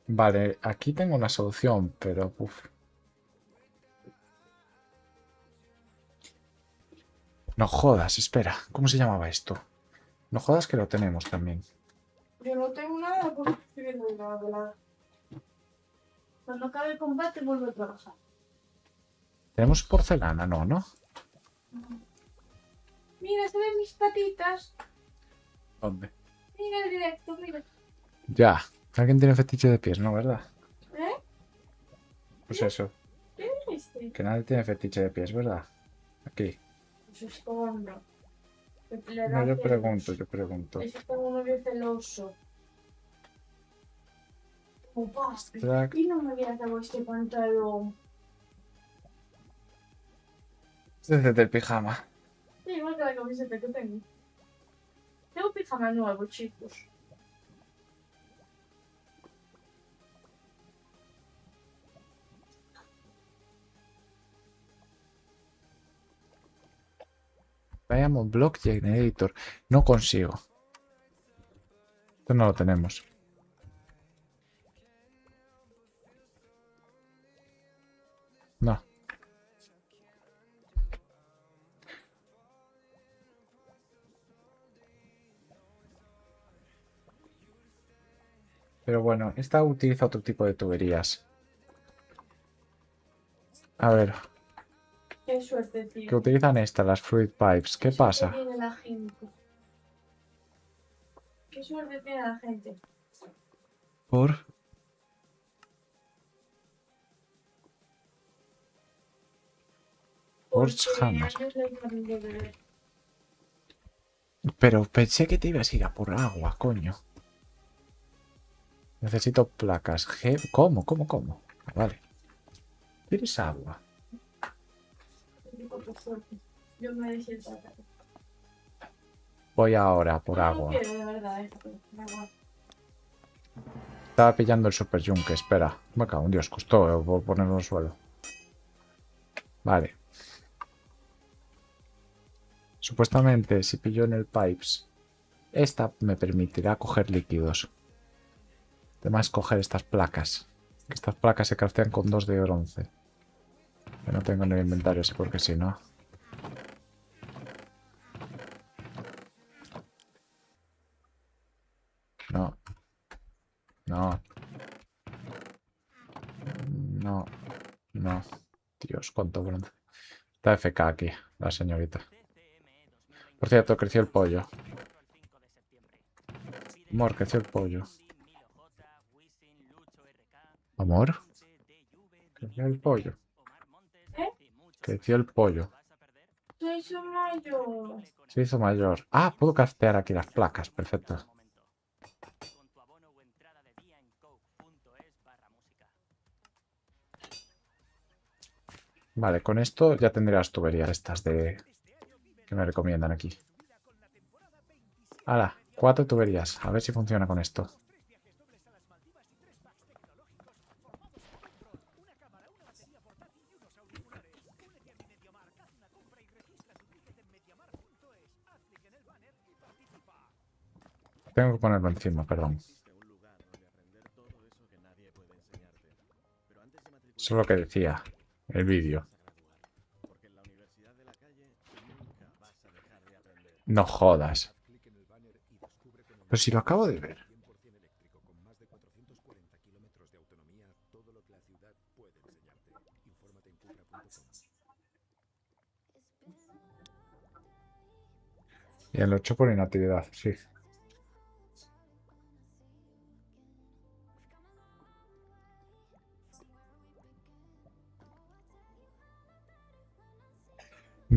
Vale, aquí tengo una solución, pero uf. No jodas, espera. ¿Cómo se llamaba esto? No jodas que lo tenemos también. Yo no tengo nada porque estoy viendo la. Cuando acabe el combate vuelvo a trabajar. Tenemos porcelana, no, ¿no? Mira, se ven mis patitas. ¿Dónde? Mira el directo, mira. Ya. Alguien tiene fetiche de pies, ¿no? ¿Verdad? ¿Eh? Pues eso. ¿Qué dijiste? Que nadie tiene fetiche de pies, ¿verdad? Aquí. Pues es como no. Le No, da yo celos. pregunto, yo pregunto. Es como un novio celoso. Opa, Track. y no me había dado este pantalón. Desde el pijama. Sí, igual que la camiseta que tengo. Tengo pijama nuevo, chicos. Diamond Block Generator. No consigo. Esto no lo tenemos. No. Pero bueno, esta utiliza otro tipo de tuberías. A ver, Qué suerte, que tío. utilizan estas, las Fruit Pipes. ¿Qué Qué suerte pasa? tiene la gente. Qué suerte tiene la gente. Por Porque Hammer. antes les daban de beber. Pero pensé que te ibas a ir a por agua, coño. Necesito placas. ¿Cómo? ¿Cómo? ¿Cómo? Vale. ¿Quieres agua? Qué suerte. Yo me decía el tratado. Voy ahora por Yo no agua. quiero, de verdad, pero da igual. Estaba pillando el Super Yunque, espera. Me cago en Dios, costó ponerlo al suelo. Vale. Supuestamente, si pillo en el Pipes, esta me permitirá coger líquidos. Además, coger estas placas. Estas placas se craftean con 2 de bronce. Que no tengo en el inventario, sí, porque si no. No. No. No. No. Dios, cuánto bronce. Está FK aquí, la señorita. Por cierto, creció el pollo. Amor, creció el pollo. Amor, creció el pollo. ¿Eh? Creció el pollo. Soy su mayor. Se hizo mayor. Ah, puedo craftear aquí las placas. Perfecto. Vale, con esto ya tendré las tuberías estas de que me recomiendan aquí. Hala, 4 tuberías. A ver si funciona con esto. Tengo que ponerlo encima, perdón. Eso es lo que decía el vídeo. No jodas. Pero si lo acabo de ver. Y el 8 por inactividad, sí.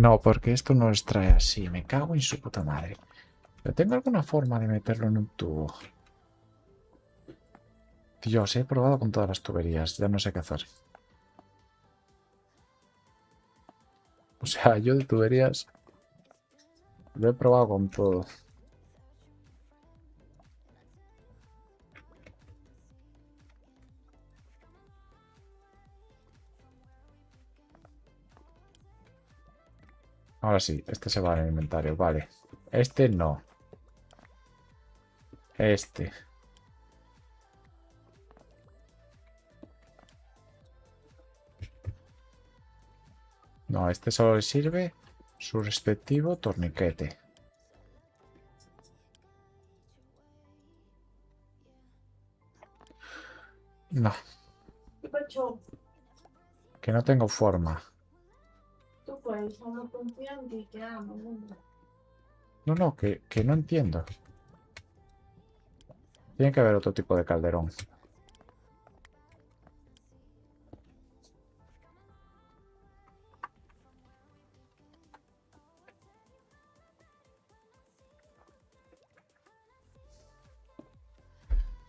No, porque esto no lo extrae así. Me cago en su puta madre. Pero tengo alguna forma de meterlo en un tubo. Dios, he probado con todas las tuberías. Ya no sé qué hacer. O sea, yo de tuberías lo he probado con todo. Ahora sí, este se va en el inventario. Vale. Este no. Este. No, este solo le sirve su respectivo torniquete. No, ¿Qué pacho? que no tengo forma. Tú puedes, no confío en ti, te amo, mundo. No, no, que no entiendo. Tiene que haber otro tipo de calderón.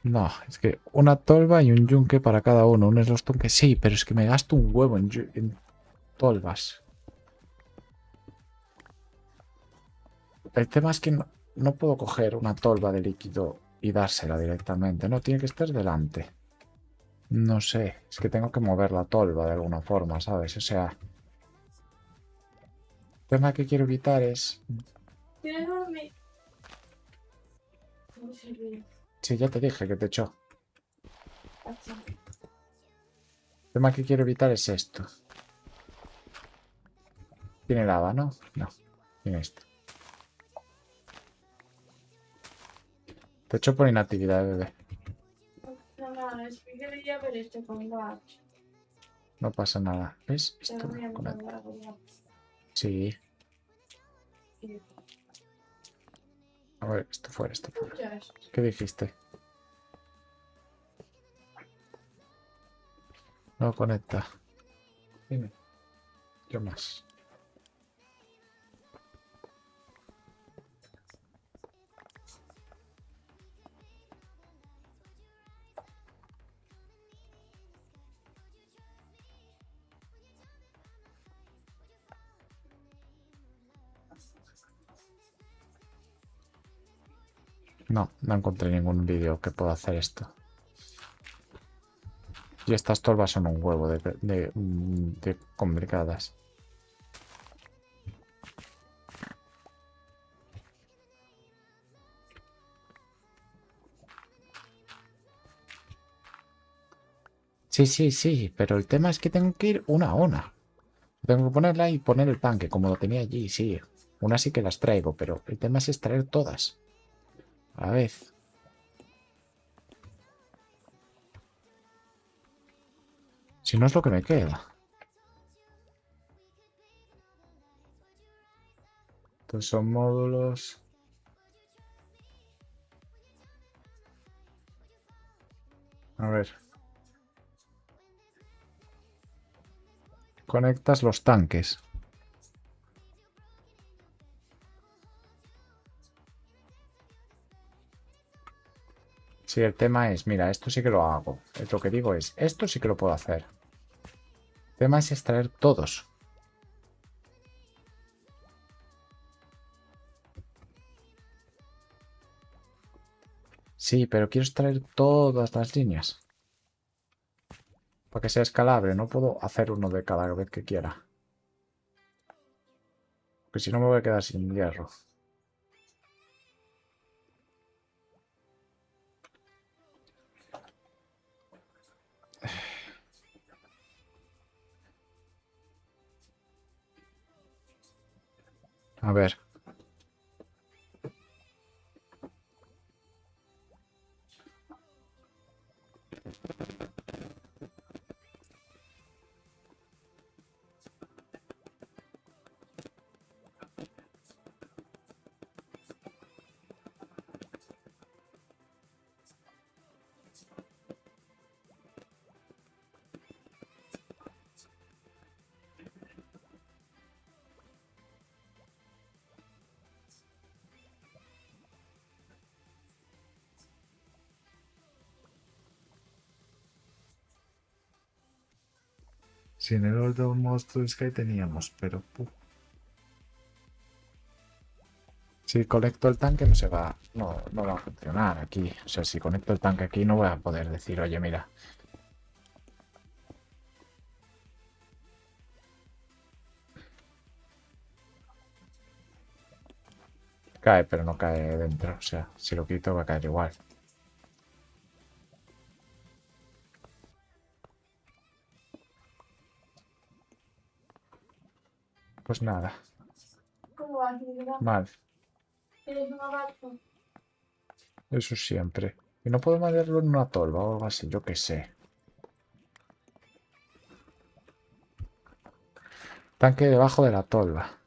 No, es que una tolva y un yunque para cada uno. Un slowstone que sí, pero es que me gasto un huevo en tolvas. El tema es que no puedo coger una tolva de líquido y dársela directamente. No, tiene que estar delante. No sé, es que tengo que mover la tolva de alguna forma, ¿sabes? O sea, el tema que quiero evitar es... ¿Tienes dormir? No sé bien. Sí, ya te dije que te echó. Pacho. El tema que quiero evitar es esto. ¿Tiene lava, no? No, tiene esto. Te echo por inactividad, bebé. No, no, es que quería ver este combate. No pasa nada. ¿Ves? Te Esto voy a con el... mandar ya. Sí. Y A ver, esto fuera, esto fuera. escucha esto. ¿Qué dijiste? No conecta. Dime. ¿Qué más? No, no encontré ningún vídeo que pueda hacer esto. Y estas tolvas son un huevo de complicadas. Sí, sí, sí, pero el tema es que tengo que ir una a una. Tengo que ponerla y poner el tanque, como lo tenía allí, sí. Unas sí que las traigo, pero el tema es extraer todas. A la vez. Si no es lo que me queda. Entonces son módulos... A ver. Conectas los tanques. Sí, el tema es, mira, esto sí que lo hago. Lo que digo es, esto sí que lo puedo hacer. El tema es extraer todos. Sí, pero quiero extraer todas las líneas. Para que sea escalable, no puedo hacer uno de cada vez que quiera. Porque si no me voy a quedar sin hierro. A ver. Sin el otro monstruo Sky teníamos, pero... Si conecto el tanque no se va... No, no va a funcionar aquí. O sea, si conecto el tanque aquí no voy a poder decir, oye, mira... Cae, pero no cae dentro. O sea, si lo quito va a caer igual. Pues nada, ¿Cómo vas, mi vida? mal. ¿Eres un abrazo? Eso siempre. Y no puedo meterlo en una tolva o algo así, yo qué sé. Tanque debajo de la tolva.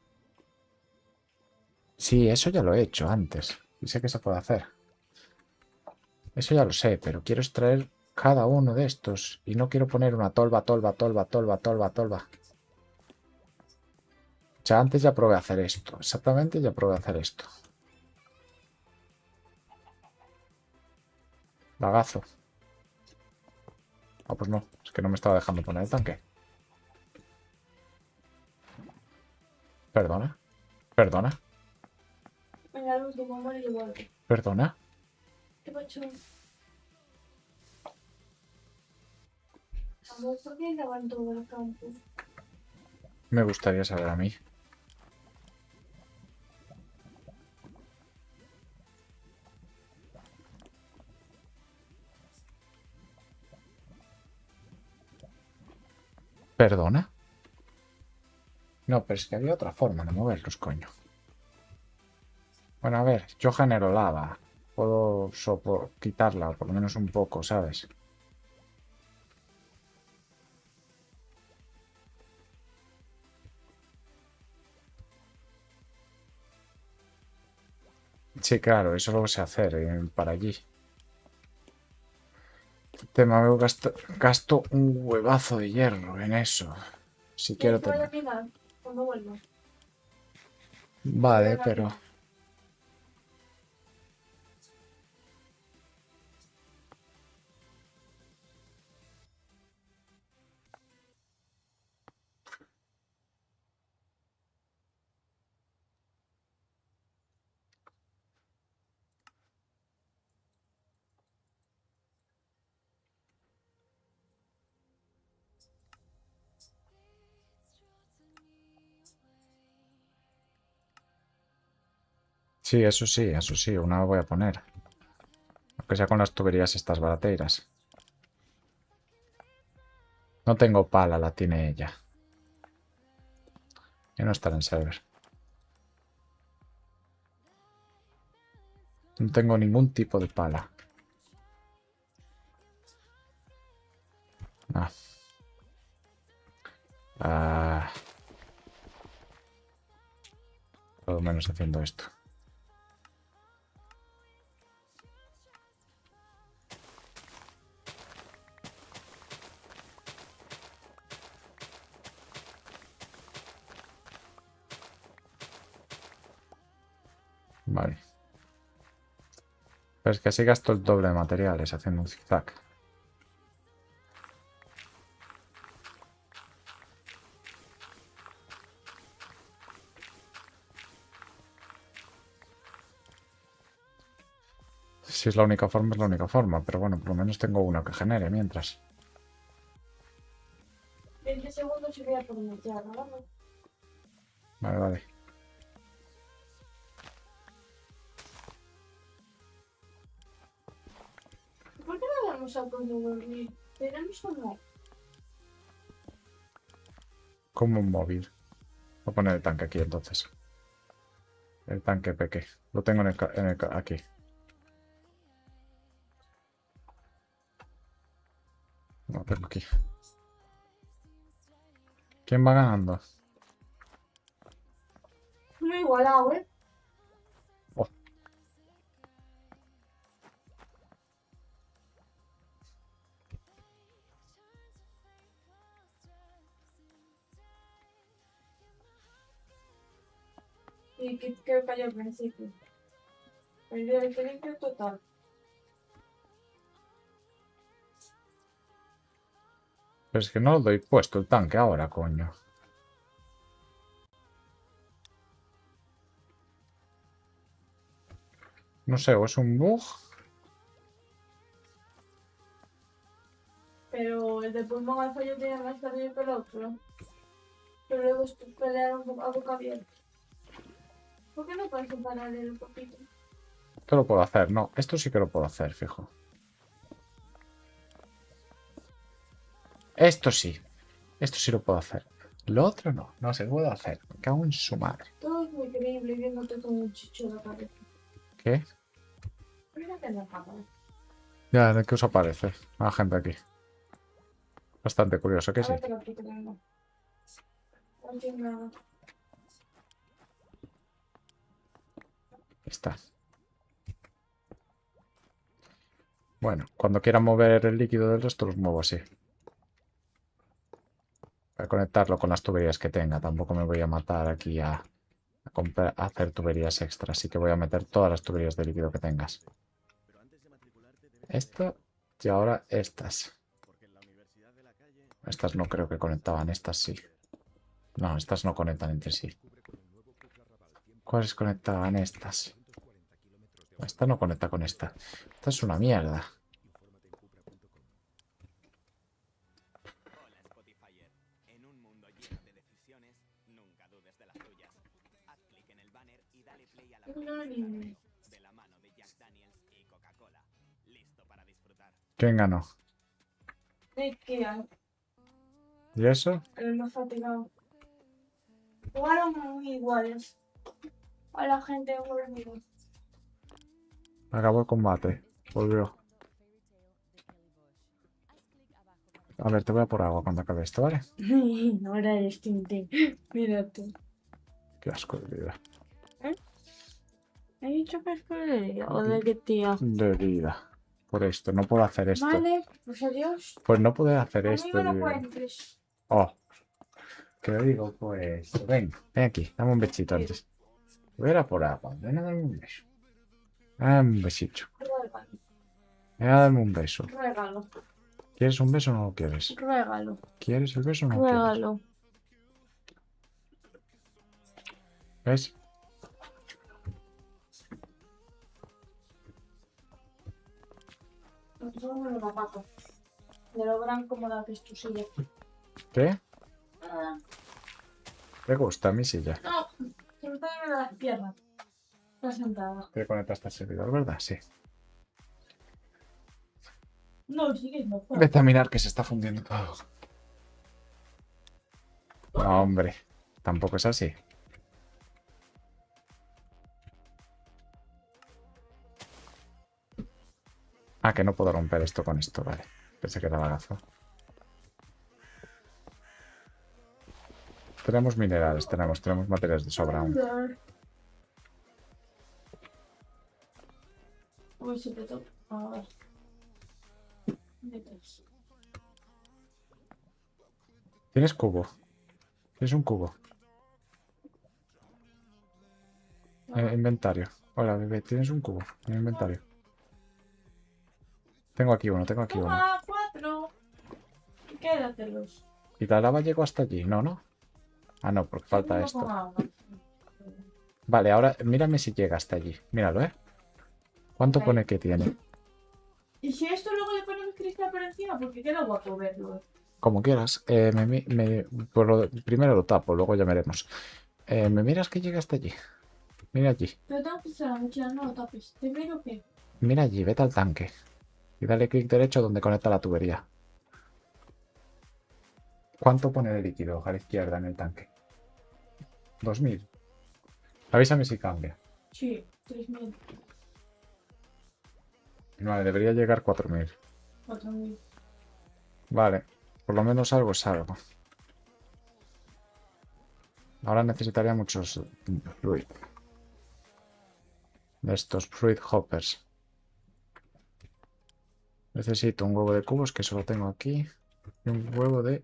Sí, eso ya lo he hecho antes. Y sé que se puede hacer. Eso ya lo sé, pero quiero extraer cada uno de estos. Y no quiero poner una tolva, tolva, tolva, tolva, tolva, tolva. O sea, antes ya probé a hacer esto. Exactamente, ya probé a hacer esto. Lagazo. Ah, pues no. Es que no me estaba dejando poner el tanque. Perdona. Perdona. Venga, el último, amor, y vuelvo. Perdona. ¿Qué pasó? Amor, ¿por qué lavan todo el campo? Me gustaría saber a mí. ¿Perdona? No, pero es que había otra forma de moverlos, coño. Bueno, a ver, yo genero lava. Puedo quitarla, por lo menos un poco, ¿sabes? Sí, claro, eso lo sé hacer para allí. Tema, me gasto un huevazo de hierro en eso. Si quiero ¿Quieres que vaya a tener. mirar cuando vuelva? Vale, pero... sí, eso sí, una voy a poner. Aunque sea con las tuberías estas barateiras. No tengo pala, la tiene ella. Y no estará en server. No tengo ningún tipo de pala. Ah. Ah. Todo menos haciendo esto. Vale. Pero es que así gasto el doble de materiales haciendo un zigzag. Si es la única forma, es la única forma. Pero bueno, por lo menos tengo una que genere mientras. 20 segundos y voy a poner ya, ¿no? Vale, vale. ¿Por qué no vamos a poder dormir? Tenemos como... Como un móvil. Voy a poner el tanque aquí entonces. El tanque peque. Lo tengo aquí. Lo tengo aquí. ¿Quién va ganando? Muy igualado, ¿eh? Oh, Y que creo que al principio. El día de equilibrio total. Pero es que no lo doy puesto el tanque ahora, coño. No sé, o es un bug. Pero el de pulmón al fallo tiene más tarde que el otro. Pero luego pelearon a boca abierta. ¿Por qué no puedes separarle un poquito? Esto lo puedo hacer, no. Esto sí que lo puedo hacer, fijo. Esto sí. Esto sí lo puedo hacer. Lo otro no. No se puede hacer. Me cago en su madre. Todo es muy creíble viéndote con un chicho en la cabeza. ¿Qué? Mírate en la cámara. Ya, ¿de qué os aparece? La gente aquí. Bastante curioso, que sí. Ahora te lo quito, no. No tiene nada. Está. Bueno, cuando quiera mover el líquido del resto los muevo así. Para conectarlo con las tuberías que tenga. Tampoco me voy a matar aquí a hacer tuberías extra. Así que voy a meter todas las tuberías de líquido que tengas. Esto y ahora estas. Estas no creo que conectaban. Estas sí. No, estas no conectan entre sí. ¿Cuáles conectaban estas? Esta no conecta con esta. Esta es una mierda. Hola Spotifyer. En un mundo lleno de decisiones, nunca dudes de las tuyas. Haz clic en el banner y dale play a la No, ni... de la mano de Jack Daniels y Coca-Cola. Listo para disfrutar. ¿Quién ganó? Ikea, ¿Y eso? el más fatigado. Jugaron muy iguales. A la gente volvió. Acabó el combate. Volvió. A ver, te voy a por agua cuando acabe esto, ¿vale? Ahora eres Tintín. Mírate. Qué asco de vida. ¿He dicho que es por o de qué tía? De vida. Por esto, no puedo hacer esto. Vale, pues adiós. Pues no puedo hacer esto, Conmigo no tío. cuentes. Oh. ¿Qué digo? Pues. Ven, ven aquí, dame un besito antes. Voy a ir a por agua. Ven a darme un beso. Dame un besito. Ruégalo. Ven a darme un beso. Ruégalo. ¿Quieres un beso o no lo quieres? Ruégalo. ¿Quieres el beso o no lo quieres? Ruégalo. ¿Ves? Son unos zapatos. De lo gran cómoda que es tu silla. ¿Qué? Nada. ¿Te gusta mi silla? No, se me están yendo las piernas. Está sentada. Te conectaste al servidor, ¿verdad? Sí. No, sigues mejor. Vete a mirar que se está fundiendo todo. No, hombre. Tampoco es así. Ah, que no puedo romper esto con esto, vale. Pensé que era bagazo. Tenemos minerales, tenemos materiales de sobra aún. Uy, se te toca. A ver. Metes. ¿Tienes cubo? ¿Tienes un cubo? Inventario. Hola, bebé, ¿tienes un cubo en el inventario? Tengo aquí uno. Toma, 4. Quédatelos. ¿Y la lava llegó hasta allí? No, ¿no? Ah, no, porque falta Segundo esto. con agua. Vale, ahora mírame si llega hasta allí. Míralo, ¿eh? ¿Cuánto Ok. pone que tiene? Y si esto luego le ponemos cristal por encima, porque queda guapo verlo. Como quieras. Primero lo tapo, luego ya veremos. ¿Me miras que llega hasta allí? Mira allí. Pero tengo que usar la mochila, no lo tapes. ¿Te miro qué? Mira allí, vete al tanque. Y dale clic derecho donde conecta la tubería. ¿Cuánto pone de líquido a la izquierda en el tanque? 2000. Avísame si cambia. Sí, 3000, Vale, debería llegar 4000. 4000. Vale, por lo menos algo es algo. Ahora necesitaría muchos fluid. De estos fluid hoppers. Necesito un huevo de cubos, que solo tengo aquí. Y un huevo de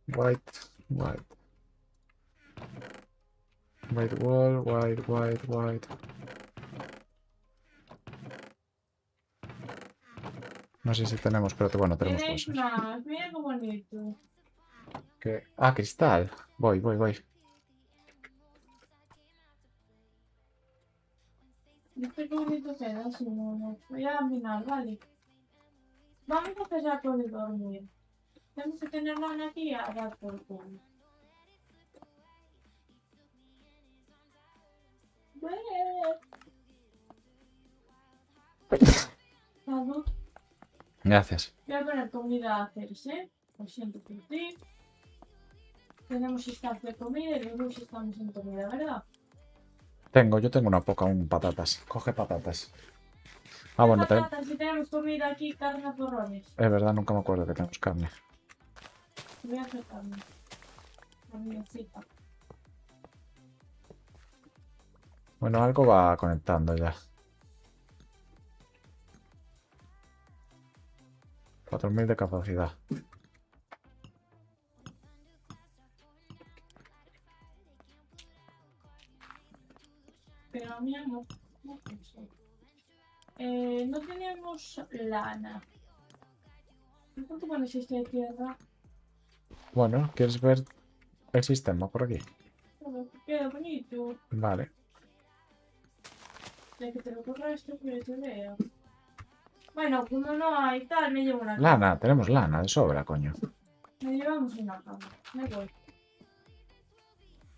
white wall, white. No sé si tenemos, pero bueno, tenemos Tenéis cosas. más. Mira qué bonito. Ah, cristal. Voy. ¿Viste qué bonito queda? Si no, voy a minar, vale. Vamos a empezar por el dormir. Tenemos que tener lana aquí a dar por culo. Salud. Gracias. Voy a poner comida a hacerse. Lo siento por ti. Tenemos staff de comida y los dos estamos en comida, ¿verdad? Yo tengo una poca, un patatas. Coge patatas. Ah, ¿Qué bueno, también. patatas? Si tenemos comida aquí, carne a porrones. Es verdad, nunca me acuerdo que tenemos carne. Voy a hacer carne. Carnecita. Bueno, algo va conectando ya. 4000 de capacidad. Pero a mí no pienso. No tenemos lana. ¿Cuánto pones este de tierra? Bueno, ¿quieres ver el sistema por aquí? Pero queda bonito. Vale. Ya que te lo ocurra esto, que te vea. Bueno, como no hay tal, me llevo una cama. Lana, tenemos lana de sobra, coño. Me llevamos una cama. Me voy.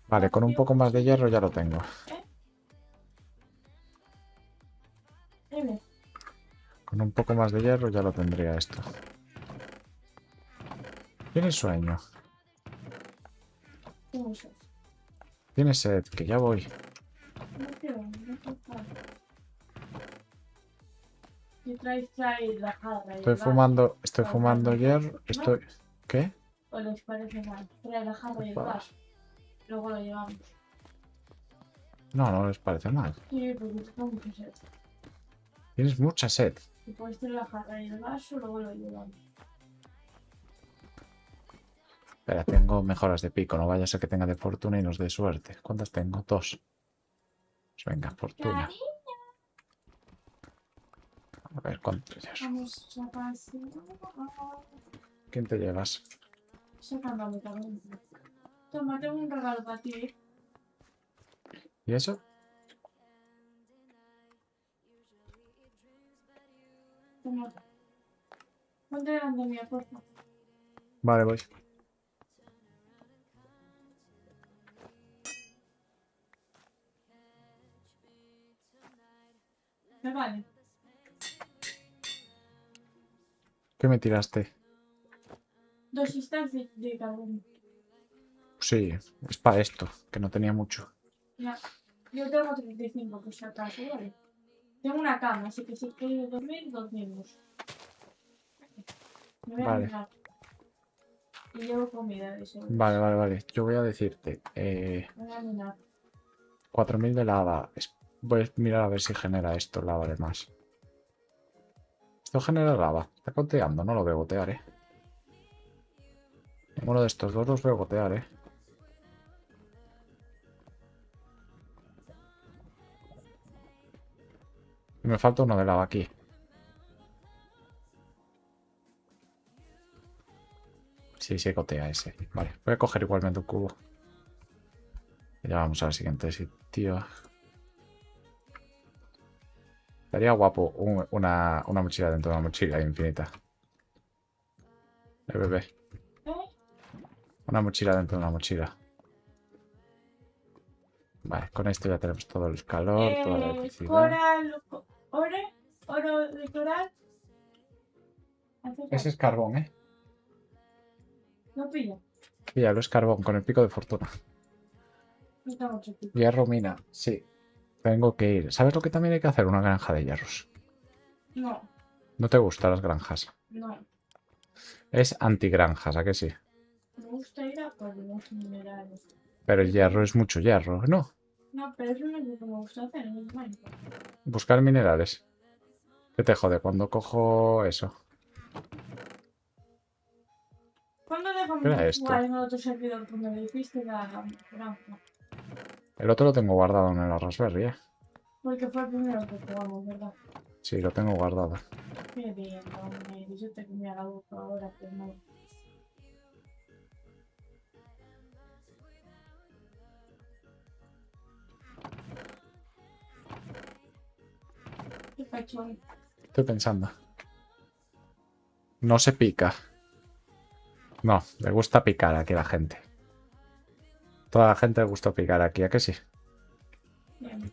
Vale, con un poco más de hierro ya lo tengo. Dime. Con un poco más de hierro ya lo tendría esto. ¿Tienes sueño? ¿Cómo es eso? ¿Tienes sed? Que ya voy. No quiero, no tocar. Y traes la jarra. y Estoy el vaso. fumando hierro. Estoy... ¿Qué? ¿O les parece mal? Trae la jarra y el Opa. vaso. Luego lo llevamos. No, no les parece mal. Sí, porque tengo mucha sed. Tienes mucha sed. Y puedes traer la jarra y el vaso, luego lo llevamos. Espera, tengo mejoras de pico. No vaya a ser que tenga de fortuna y nos dé suerte. ¿Cuántas tengo? 2. Pues venga, fortuna. Cari, A ver, ¿cuánto hierro? vamos a pasar. ¿Quién te llevas? Sacando a mi cabeza. Toma, tengo un regalo para ti. ¿Y eso? Toma. Ponte delante mía, por favor. Vale, voy. Me vale. ¿Qué me tiraste? 2 instancias de cada uno. Sí, es para esto, que no tenía mucho. Ya. Yo tengo 35 por si acaso, ¿vale? Tengo una cama, así que si queréis dormir, dormimos. Me voy a Vale. mirar. Y llevo comida de eso. Vale. Yo voy a decirte. Me voy a mirar. 4000 de lava. Voy a mirar a ver si genera esto lava además. Esto genera lava. Está goteando, no lo veo gotear, Ninguno de estos dos los veo gotear, Y me falta uno de lava aquí. Sí, gotea ese. Vale, voy a coger igualmente un cubo. Y ya vamos al siguiente sitio. Estaría guapo una mochila dentro de una mochila infinita. Bebé. ¿Eh? Una mochila dentro de una mochila. Vale, con esto ya tenemos todo el calor, toda la electricidad. Coral. Oro de coral. Ese es carbón, No pilla. Píllalo, es carbón, con el pico de fortuna. No está mucho pico. Hierro mina, sí. Tengo que ir. ¿Sabes lo que también hay que hacer? Una granja de hierros. No, ¿No te gustan las granjas? no. Es antigranjas, ¿a que sí? Me gusta ir a por los minerales. Pero el hierro es mucho hierro, ¿no? No, pero eso no es lo que me gusta hacer en el Minecraft. Buscar minerales. ¿Qué te jode cuando cojo eso? ¿Cuándo dejamos ¿Qué era de esto? jugar en el otro servidor cuando me dijiste la granja? El otro lo tengo guardado en la Raspberry, Porque fue el primero que jugamos, ¿verdad? Sí, lo tengo guardado. Qué bien, hombre. Yo te comía la boca ahora, pero no. Qué cachón. Estoy pensando. No se pica. No, le gusta picar aquí a la gente. Toda la gente le gusta picar aquí, ¿a que sí? Siempre.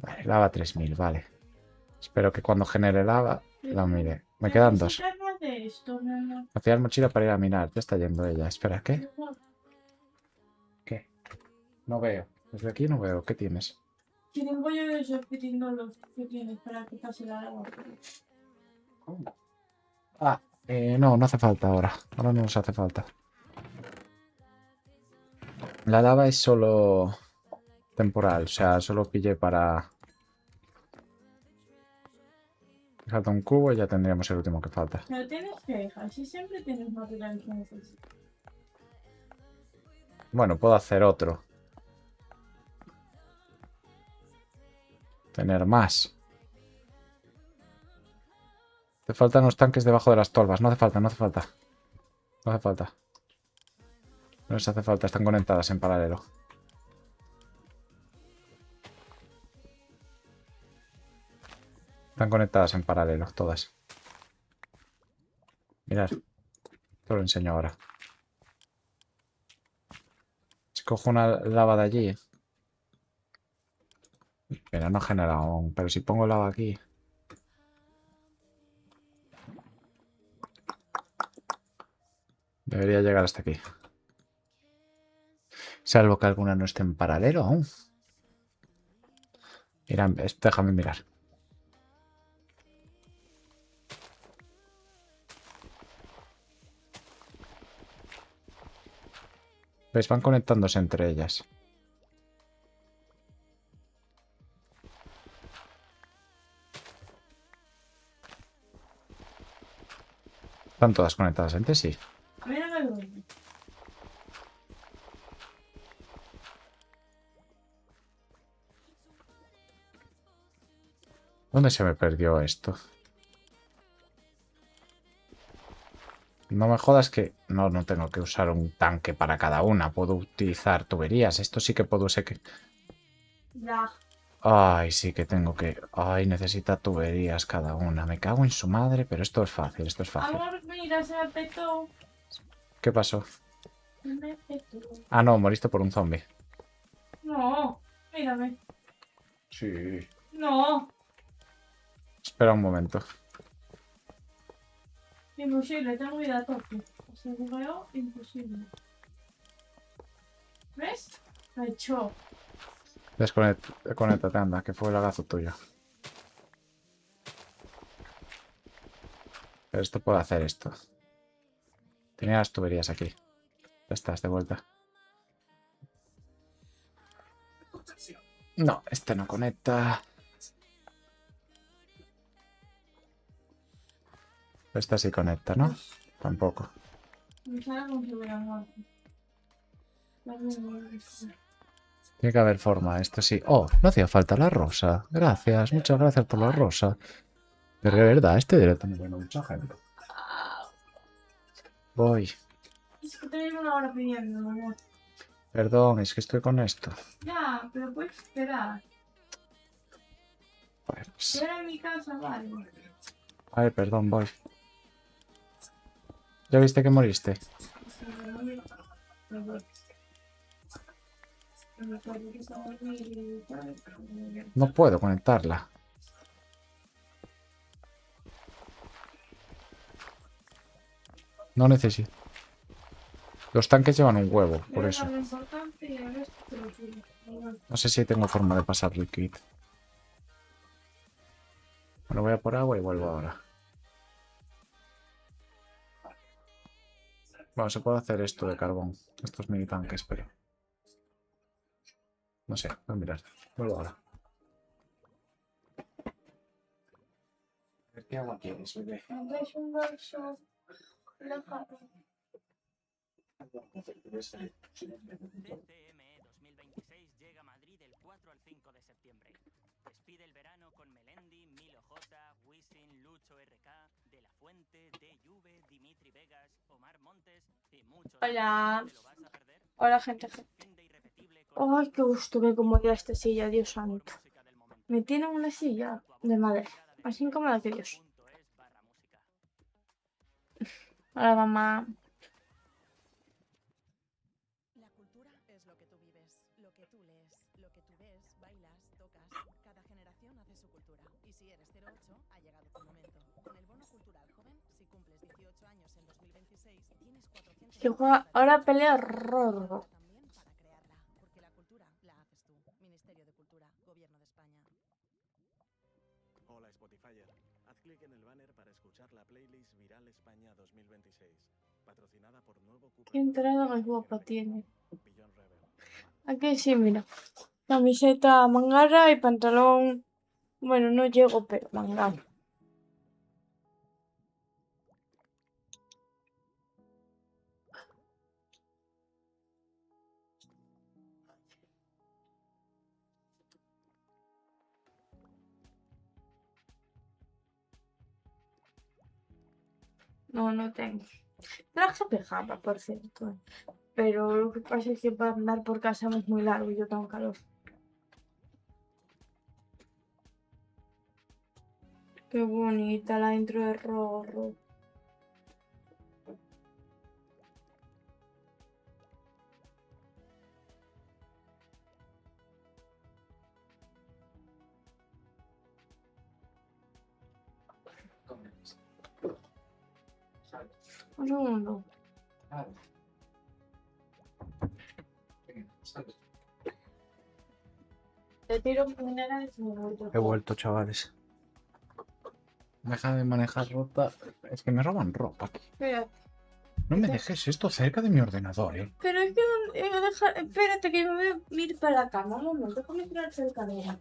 Vale, lava 3000, vale. Espero que cuando genere lava la mire. Me Pero quedan ¿qué dos. se trata de esto, mi amor? Hacía mochila para ir a minar. Ya está yendo ella. Espera, ¿qué? ¿Qué? No veo. Desde aquí no veo. ¿Qué tienes? Tienen bollo de esos pidiendo los que tienes para que pase la agua. Ah, no, no hace falta ahora. Ahora no nos hace falta. La lava es solo temporal. O sea, solo pillé para... Me falta un cubo y ya tendríamos el último que falta. Pero tienes que dejar, si siempre tienes material que necesitas. Bueno, puedo hacer otro. Tener más. Te faltan los tanques debajo de las tolvas. No hace falta, no hace falta. No hace falta. No les hace falta, están conectadas en paralelo. Están conectadas en paralelo, todas. Mirad. Te lo enseño ahora. Si cojo una lava de allí. Mira, no ha generado aún. Pero si pongo lava aquí. Debería llegar hasta aquí. Salvo que alguna no esté en paralelo aún. Mira, déjame mirar. ¿Veis? Van conectándose entre ellas. Están todas conectadas entre sí. A mí no me duele. ¿Dónde se me perdió esto? No me jodas que... No, no tengo que usar un tanque para cada una. Puedo utilizar tuberías. Esto sí que puedo... Sé que... Ya. Ay, sí que tengo que... Ay, necesita tuberías cada una. Me cago en su madre, pero esto es fácil, esto es fácil. Amor, mira, se me petó. ¿Qué pasó? Se me petó. Ah, no, moriste por un zombie. No, mírame. Sí. No, Espera un momento. imposible, tengo vida a tope. Se bugueó, imposible. ¿Ves? Lo he hecho. Desconéctate, anda, que fue el lagazo tuyo. Pero esto puedo hacer esto. Tenía las tuberías aquí. Ya estás de vuelta. No, este no conecta. Esta sí conecta, ¿no? Tampoco. Me sale como si hubiera muerto. Tiene que haber forma, esto sí. Oh, no hacía falta la rosa. Gracias, muchas gracias por la rosa. Pero de verdad, este directo me viene mucha gente. Voy. Es que te llevo una hora pidiendo, mi amor. Perdón, es que estoy con esto. Ya, pero puedes esperar. Pues, Espera en mi casa, vale. ay, perdón, voy. ¿Ya viste que moriste? No puedo conectarla. No necesito. Los tanques llevan un huevo, por eso. No sé si tengo forma de pasar liquid. Bueno, voy a por agua y vuelvo ahora. Bueno, se puede hacer esto de carbón. Estos mini tanques, pero... No sé, voy a mirar. Vuelvo ahora. ¿Qué agua quieres, bebé? ¿Ves un bolso? DCME 2026 llega a Madrid del 4 al 5 de septiembre. Despide el verano con Melendi, 8RK, De La Fuente, DV, Dimitri Vegas, Omar Montes y muchos Hola. más. ¿Te lo vas a perder? Hola, gente. Fin de irrepetible con Ay, qué gusto, qué comodidad esta silla, Dios santo. música del momento. Me tienen una silla de madera, más incómoda que Dios. .es/música. Hola, mamá. La cultura es lo que tú vives, lo que tú lees, lo que tú ves, bailas, tocas. Cada generación hace su cultura. Y si eres 08, ha llegado tu momento. Con el bono cultural joven, si cumples 18 años en 2026, tienes 400 Que juega ahora pelea Rorro. también para crearla, porque la cultura la haces tú. Ministerio de Cultura, Gobierno de España. Hola Spotifyer, haz clic en el banner para escuchar la playlist Viral España 2026, patrocinada por Nuevo Cooper. Qué entrada más guapa tiene. Beyond Rebel. Aquí sí, mira. Camiseta mangara y pantalón. Bueno, no llego, pero mangara. No, no tengo. Traje pijama, por cierto. Pero lo que pasa es que para andar por casa es muy largo y yo tengo calor. Qué bonita la intro de Rorro. Un segundo. Te tiro minerales y me voy. He vuelto, chavales. Deja de manejar ropa. Es que me roban ropa aquí. Espera, No me dejes esto cerca de mi ordenador, ¿eh? pero es que espérate que me voy a ir para la cama. Un momento, déjame tirar cerca de ella.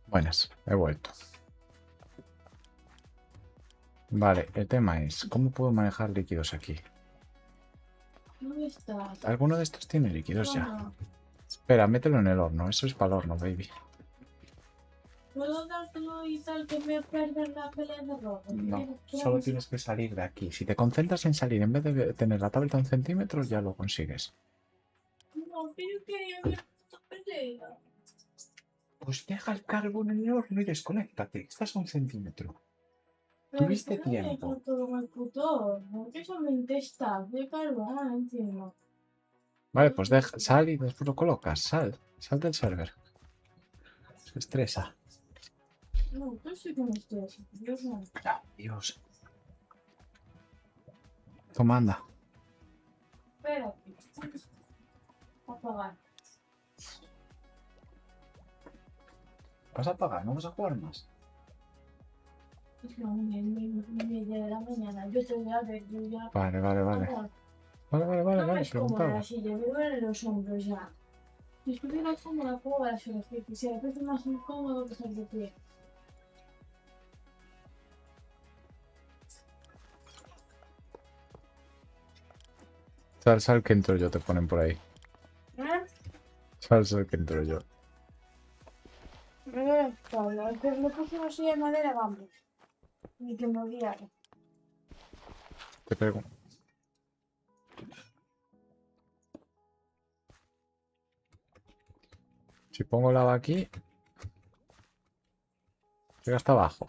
Buenas, he vuelto. Vale, el tema es, ¿cómo puedo manejar líquidos aquí? ¿Dónde estás? ¿Alguno de estos tiene líquidos ya? Toma. Espera, mételo en el horno. Eso es para el horno, baby. ¿Puedo dártelo y tal que me pierda la pelea de robo? No, solo tienes que salir de aquí. Si te concentras en salir en vez de tener la tableta a 1 centímetro, ya lo consigues. No, pero quería ver esta pelea. Pues deja el carbón en el horno y desconéctate. Estás a 1 centímetro. Pero Tuviste ¿por qué me tiempo. dejas todo en el puto horno? ¿Qué son 20 stacks de carbón encima? Vale, pues sal y después lo colocas. Sal del server. Se estresa. No, yo sí que me estoy haciendo. Dios mío. Dios. Toma, anda. Espérate. Apagar. ¿Vas a apagar? ¿No vas a jugar más? No, me de la mañana. Yo te voy a ver, yo ya. Vale. Amor, Vale, no me es cómoda preguntaba. la silla, me duelen los hombros ya. Si estuviera cómoda, puedo las horas que quisiera, pero es más incómodo que estar de pie. Sal que entro yo, te ponen por ahí. ¿Eh? Sal que entro yo. Me duele la espalda. Es que me puse una silla de madera, vamos. Ni que me odiara. Te pego. Si pongo lava aquí, llega hasta abajo.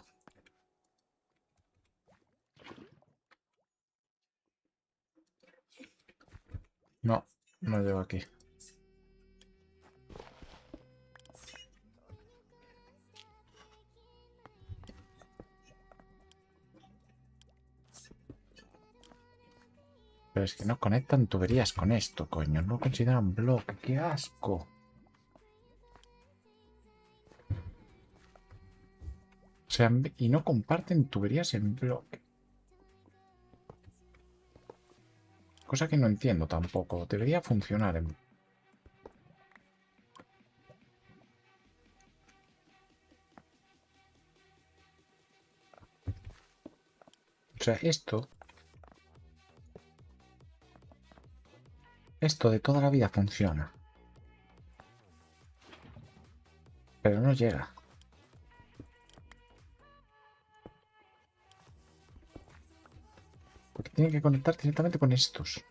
No, no llego aquí. Pero es que no conectan tuberías con esto, coño. No lo consideran bloque. ¡Qué asco! O sea, y no comparten tuberías en bloque. Cosa que no entiendo tampoco. Debería funcionar en... O sea, esto de toda la vida funciona. Pero no llega. Porque tiene que conectar directamente con estos.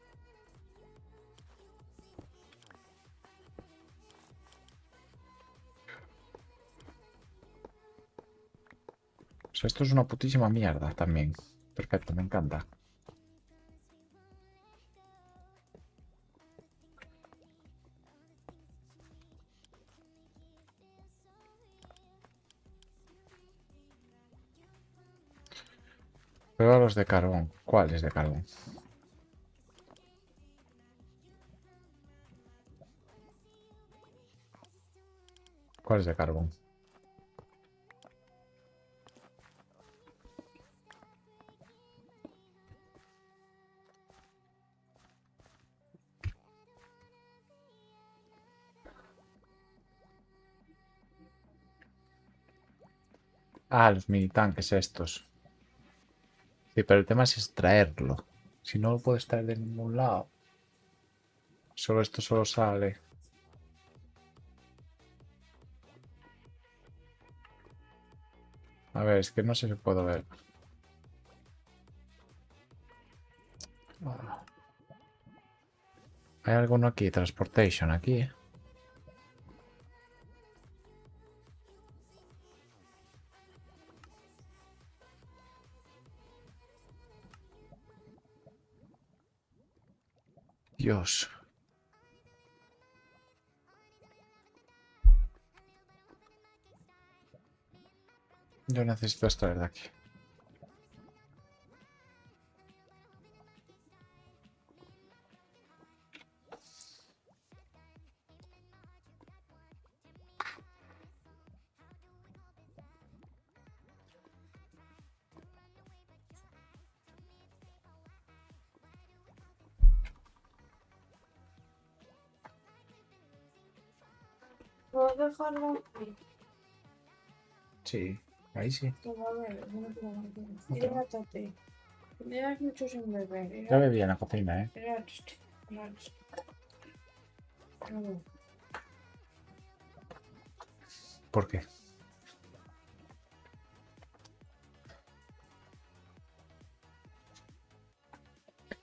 O sea, esto es una putísima mierda también. Perfecto, me encanta. Prueba los de carbón. ¿Cuáles de carbón? ¿Cuáles de carbón? Ah, los mini tanques estos. Sí, pero el tema es extraerlo. Si no lo puedes extraer de ningún lado. Solo esto solo sale. A ver, es que no sé si puedo ver. Ah. Hay alguno aquí, transportation aquí. Dios. Yo necesito extraer de aquí. ¿Puedo dejarlo aquí? Sí, ahí sí. Todo a ver, no tengo nada que decir. Hidrátate. Llevas mucho sin beber. Ya bebí en la cocina, ¿eh? Hidrátate. Hidrátate. No. ¿Por qué?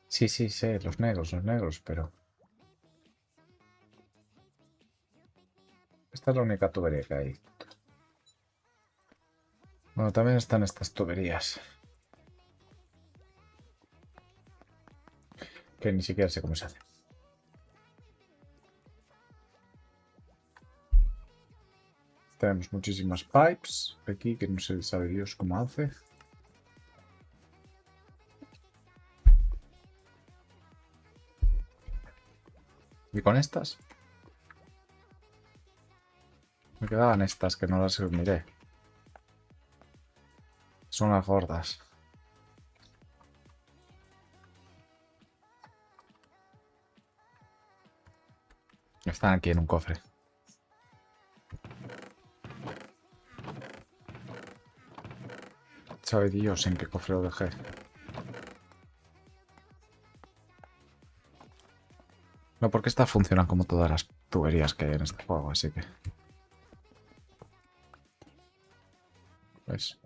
Sí, sí, sé, los negros, pero... Esta es la única tubería que hay. Bueno, también están estas tuberías. Que ni siquiera sé cómo se hace. Tenemos muchísimas pipes aquí que no se sabe Dios cómo hace. ¿Y con estas? Me quedaban estas que no las miré. Son las gordas. Están aquí en un cofre. Sabe Dios en qué cofre lo dejé. No, porque estas funcionan como todas las tuberías que hay en este juego, así que... ¿Ves?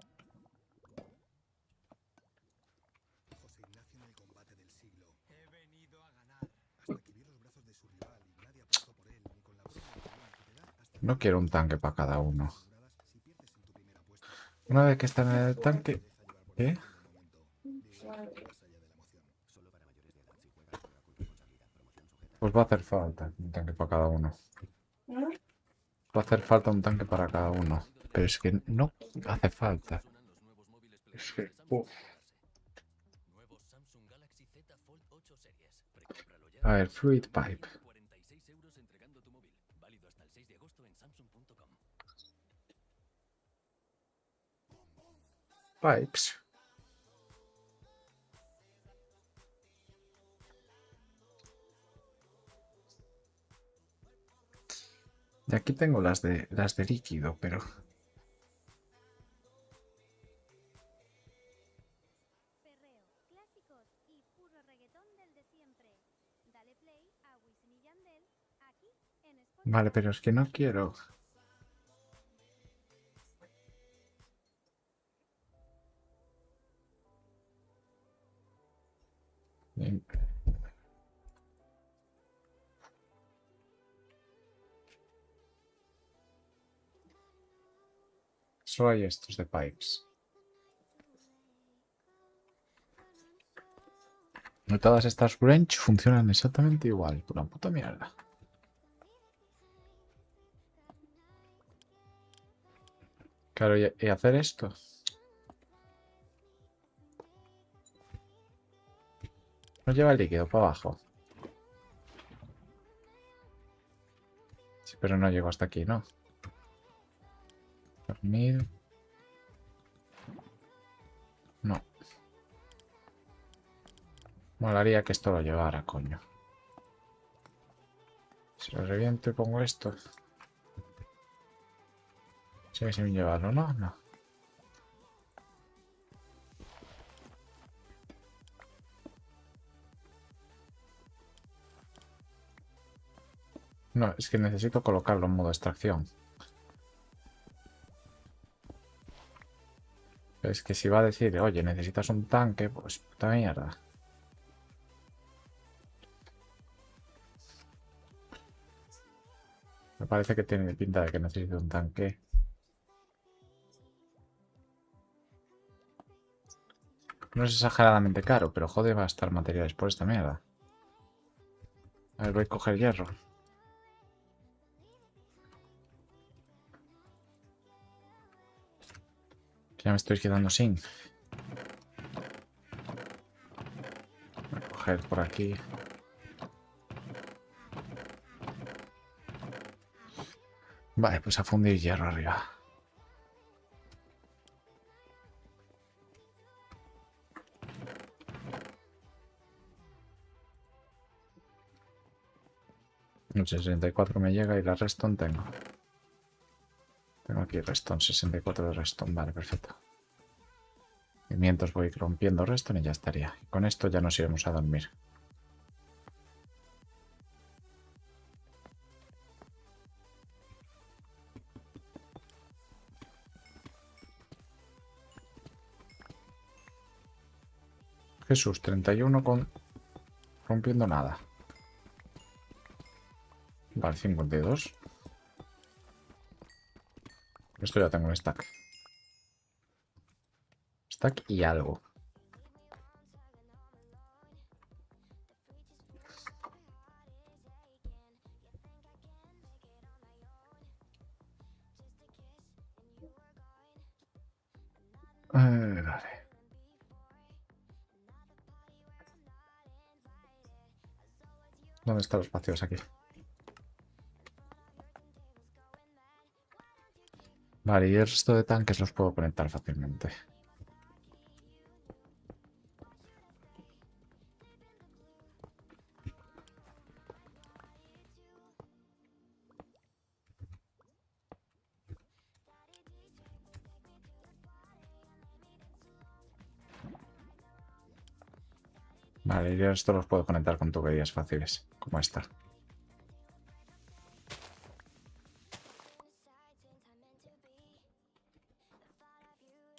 No quiero un tanque para cada uno. Una vez que están en el tanque... ¿Qué? Pues va a hacer falta un tanque para cada uno. ¿No? Va a hacer falta un tanque para cada uno. Pero es que no hace falta. Es que... uf. A ver, Fluid Pipe. Pipes. Y aquí tengo las de líquido, pero... Perreo, clásicos y puro reggaetón del de siempre. Dale play a Wisin y Yandel aquí en Spotify. Vale, pero es que no quiero... Bien. Solo hay estos de pipes. Y todas estas wrench funcionan exactamente igual. Pura puta mierda. Claro, y hacer esto. No lleva el líquido para abajo. Sí, pero no llego hasta aquí, ¿no? Dormir. No. Molaría que esto lo llevara, coño. Si lo reviento y pongo esto. Sigue sin llevarlo, ¿no? No. No, es que necesito colocarlo en modo extracción. Es que si va a decir, oye, necesitas un tanque, pues puta mierda. Me parece que tiene pinta de que necesito un tanque. No es exageradamente caro, pero joder, va a estar materiales por esta mierda. A ver, voy a coger hierro. Que ya me estoy quedando sin. Voy a coger por aquí. Vale, pues a fundir hierro arriba. El 64 me llega y la redstone tengo. Tengo aquí redstone, 64 de redstone. Vale, perfecto. Y mientras voy rompiendo redstone y ya estaría. Y con esto ya nos iremos a dormir. Jesús, 31 con... rompiendo nada. Vale, 52. Esto ya tengo un stack. Stack y algo. Vale. ¿Dónde están los espacios aquí? Vale, y el resto de tanques los puedo conectar fácilmente. Vale, y esto los puedo conectar con tuberías fáciles, como esta.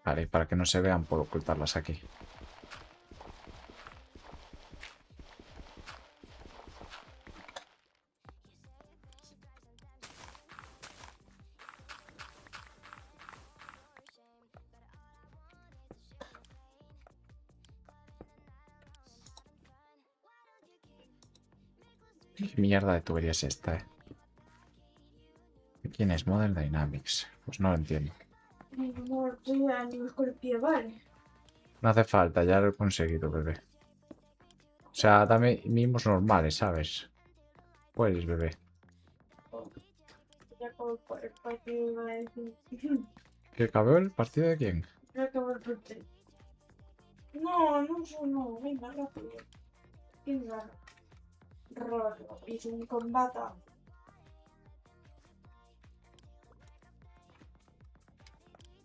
Vale, y para que no se vean puedo ocultarlas aquí. ¿Qué mierda de tubería es esta, ¿Quién es Modern Dynamics? Pues no lo entiendo. No, estoy a nivel con el pie, vale. No hace falta, ya lo he conseguido, bebé. O sea, dame mimos normales, ¿sabes? Puedes, bebé. Ya acabó el partido, iba a decir. ¿Que acabó el partido de quién? Ya acabó el partido. No, no, venga, rápido. Venga. Rolo, hice un combate.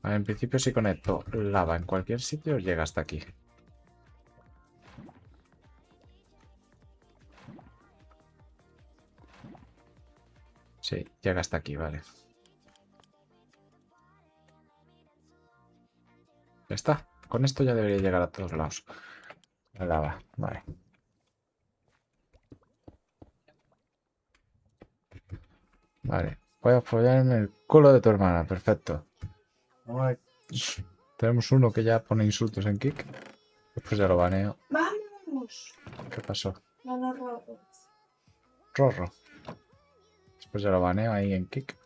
Vale, en principio si conecto lava en cualquier sitio llega hasta aquí. Sí, llega hasta aquí, vale. Ya está. Con esto ya debería llegar a todos lados. La lava, vale. Vale. Voy a follarme el culo de tu hermana. Perfecto. Ay. Tenemos uno que ya pone insultos en Kick. Después ya lo baneo. ¡Vamos! ¿Qué pasó? No nos robes. Rorro. Después ya lo baneo ahí en Kick.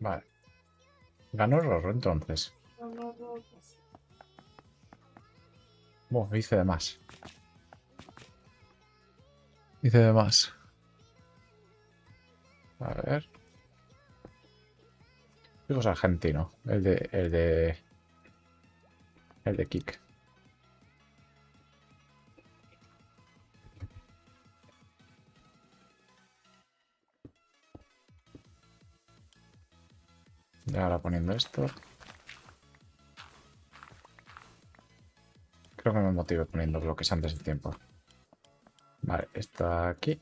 Vale. Ganó Rorro entonces. No nos robes. Hice de más. Hice de más. A ver. Digo es argentino. El de Kick. Y ahora poniendo esto. Creo que me motive poniendo bloques antes del tiempo. Vale, está aquí.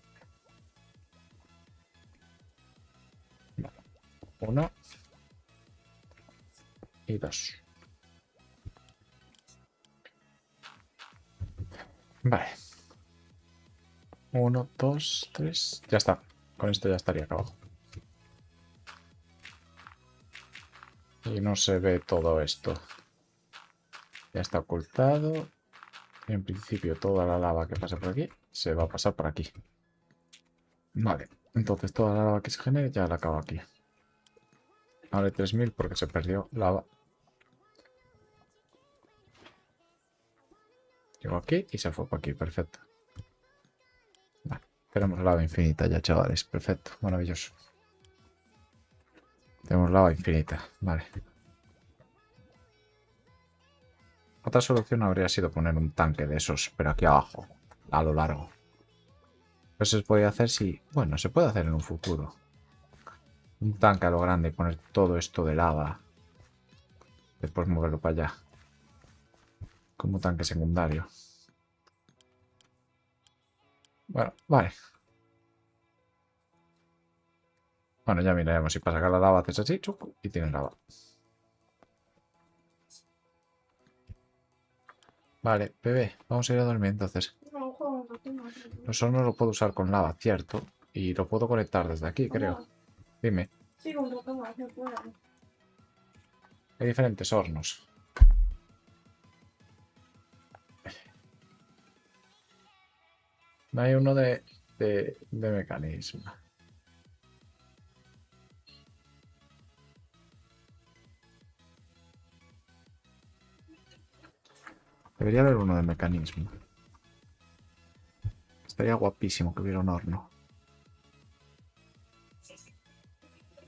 Vale. 1 y 2. Vale. 1, 2, 3. Ya está. Con esto ya estaría acabado. Y no se ve todo esto. Ya está ocultado. Y en principio toda la lava que pase por aquí se va a pasar por aquí. Vale. Entonces toda la lava que se genere ya la acabo aquí. Vale, 3000 porque se perdió lava. Llegó aquí y se fue por aquí. Perfecto. Vale. Tenemos lava infinita ya, chavales. Perfecto. Maravilloso. Tenemos lava infinita. Vale. Otra solución habría sido poner un tanque de esos, pero aquí abajo, a lo largo. Eso se podría hacer si... Bueno, se puede hacer en un futuro. Un tanque a lo grande y poner todo esto de lava. Después moverlo para allá. Como tanque secundario. Bueno, vale. Bueno, ya miraremos si para sacar la lava haces así, chup, y tienes lava. Vale, bebé, vamos a ir a dormir entonces. No, juego, no tengo. Eso no lo puedo usar con lava, cierto. Y lo puedo conectar desde aquí, creo. Dime, Sí, un rato más, se puede. hay diferentes hornos. No hay uno de mecanismo. Debería haber uno de mecanismo. Estaría guapísimo que hubiera un horno.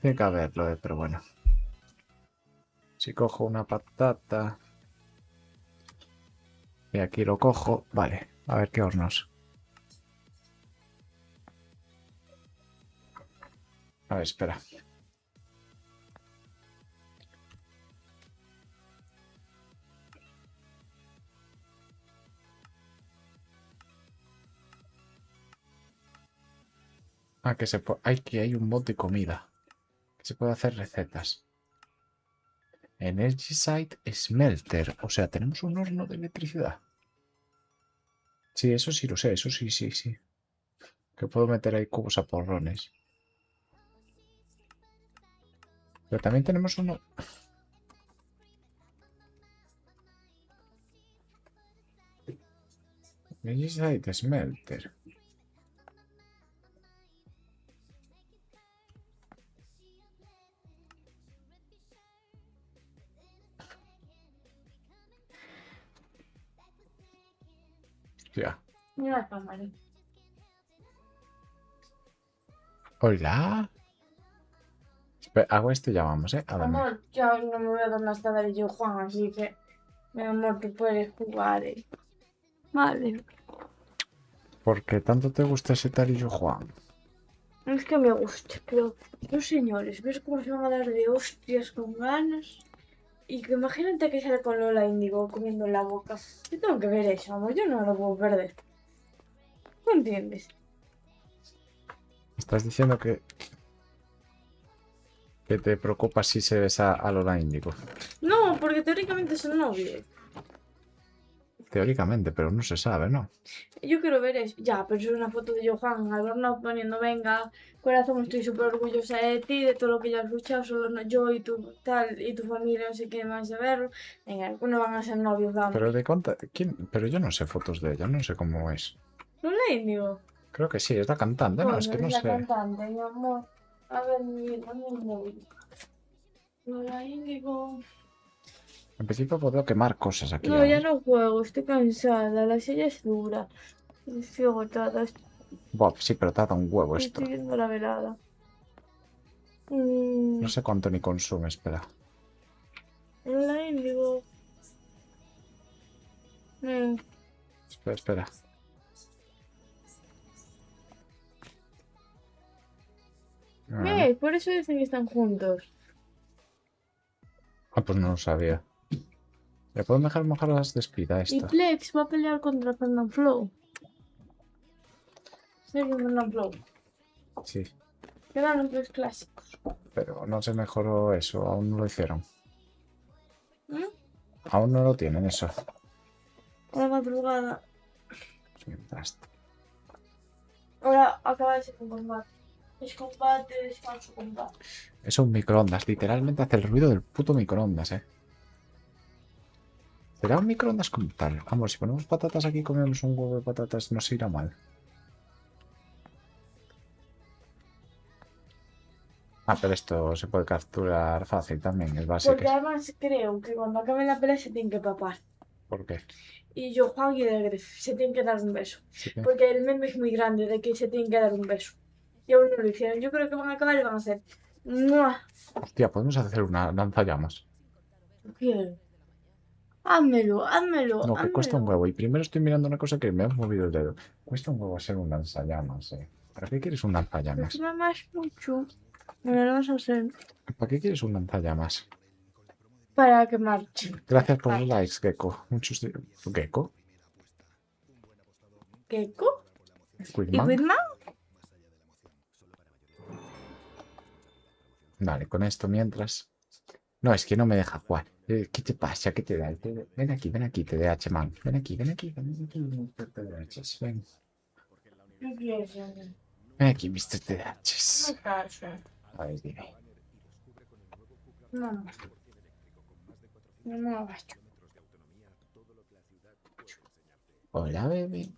Tiene que haberlo, pero bueno. Si cojo una patata y aquí lo cojo, vale. A ver qué hornos. A ver, espera. Ah, que se puede... que hay un mod de comida. Que se puede hacer recetas. Energy Site Smelter. O sea, tenemos un horno de electricidad. Sí, eso sí lo sé. Eso sí, sí, sí. Que puedo meter ahí cubos a porrones. Pero también tenemos uno... Energy Site Smelter. Hostia. Mira el cámara. Hola. Espera, hago esto y ya vamos, ¿eh? A dormir. Amor, yo no me voy a dormir hasta dar yo, Juan, así que... Mi amor, tú puedes jugar, Vale. ¿Por qué tanto te gusta ese tarillo, Juan? Es que me gusta, pero los señores, ¿ves cómo se van a dar de hostias con ganas? Y que imagínate que sale con Lola Índigo comiendo en la boca. Yo tengo que ver eso, amor, yo no lo puedo perder. ¿No entiendes? Estás diciendo que te preocupa si se besa a Lola Índigo. No, porque teóricamente son novios. Teóricamente, pero no se sabe, ¿no? Yo quiero ver eso. Ya, pero es una foto de Johan Albornoz poniendo, venga, corazón, estoy súper orgullosa de ti, de todo lo que ya has luchado, solo yo y tu tal, y tu familia, no sé qué más de verlo. Venga, no van a ser novios, vamos. Pero de cuánta... ¿Quién? Pero yo no sé fotos de ella, no sé cómo es. Lola Índigo. Creo que sí, es la cantante, ¿no? Es que no es la sé. cantante, mi amor. A ver, mi móvil. Lola Índigo. En principio puedo quemar cosas aquí. No, ya aún. no juego, estoy cansada, la silla es dura. Estoy agotada, Buah, sí, pero tarda un huevo esto. estoy viendo la velada. No sé cuánto ni consume, espera. Lola Índigo. Espera. ¿Ves? Por eso dicen que están juntos. Ah, pues no lo sabía. ¿Le puedo dejar mojar las despida Y esta? Plex va a pelear contra Fernanfloo. Serio, Fernanfloo. Sí, Quedan los tres clásicos. pero no se mejoró eso, aún no lo hicieron. ¿Mm? Aún no lo tienen eso. A la madrugada. Fantástico. Ahora acaba de ser un combate. Es combate, es falso combate. Es un microondas, literalmente hace el ruido del puto microondas, ¿Será un microondas como tal? Vamos, si ponemos patatas aquí, comemos un huevo de patatas, no se irá mal. Ah, pero esto se puede capturar fácil también, es básico. Porque además creo que cuando acabe la pelea se tienen que papar. ¿Por qué? Y yo, Juan y el Gref se tienen que dar un beso. Sí que- Porque el meme es muy grande de que se tienen que dar un beso. Y aún no lo hicieron. Yo creo que van a acabar y van a hacer. ¡Mua! Hostia, podemos hacer una lanzallamas. ¿Qué? Házmelo, házmelo, No, que cuesta un házmelo. huevo. Y primero estoy mirando una cosa que me ha movido el dedo. Cuesta un huevo hacer un lanzallamas, ¿Para qué quieres un lanzallamas? Encima más mucho. Me lo vas a hacer ¿Para qué quieres un lanzallamas? para que marche. Gracias por los likes, Gecko. Muchos de... ¿Gecko? ¿Gecko? ¿Y ¿Quidman? Whitman? Vale, con esto mientras... No, es que no me deja jugar. ¿Qué te pasa? ¿Qué te da? Ven aquí, TDH, man. Ven aquí, TDH. Ven. ¿Qué quieres, hombre? Ven aquí, Mr. TDH. No caso. A ver, dime. No. No me agacho. Hola, bebé.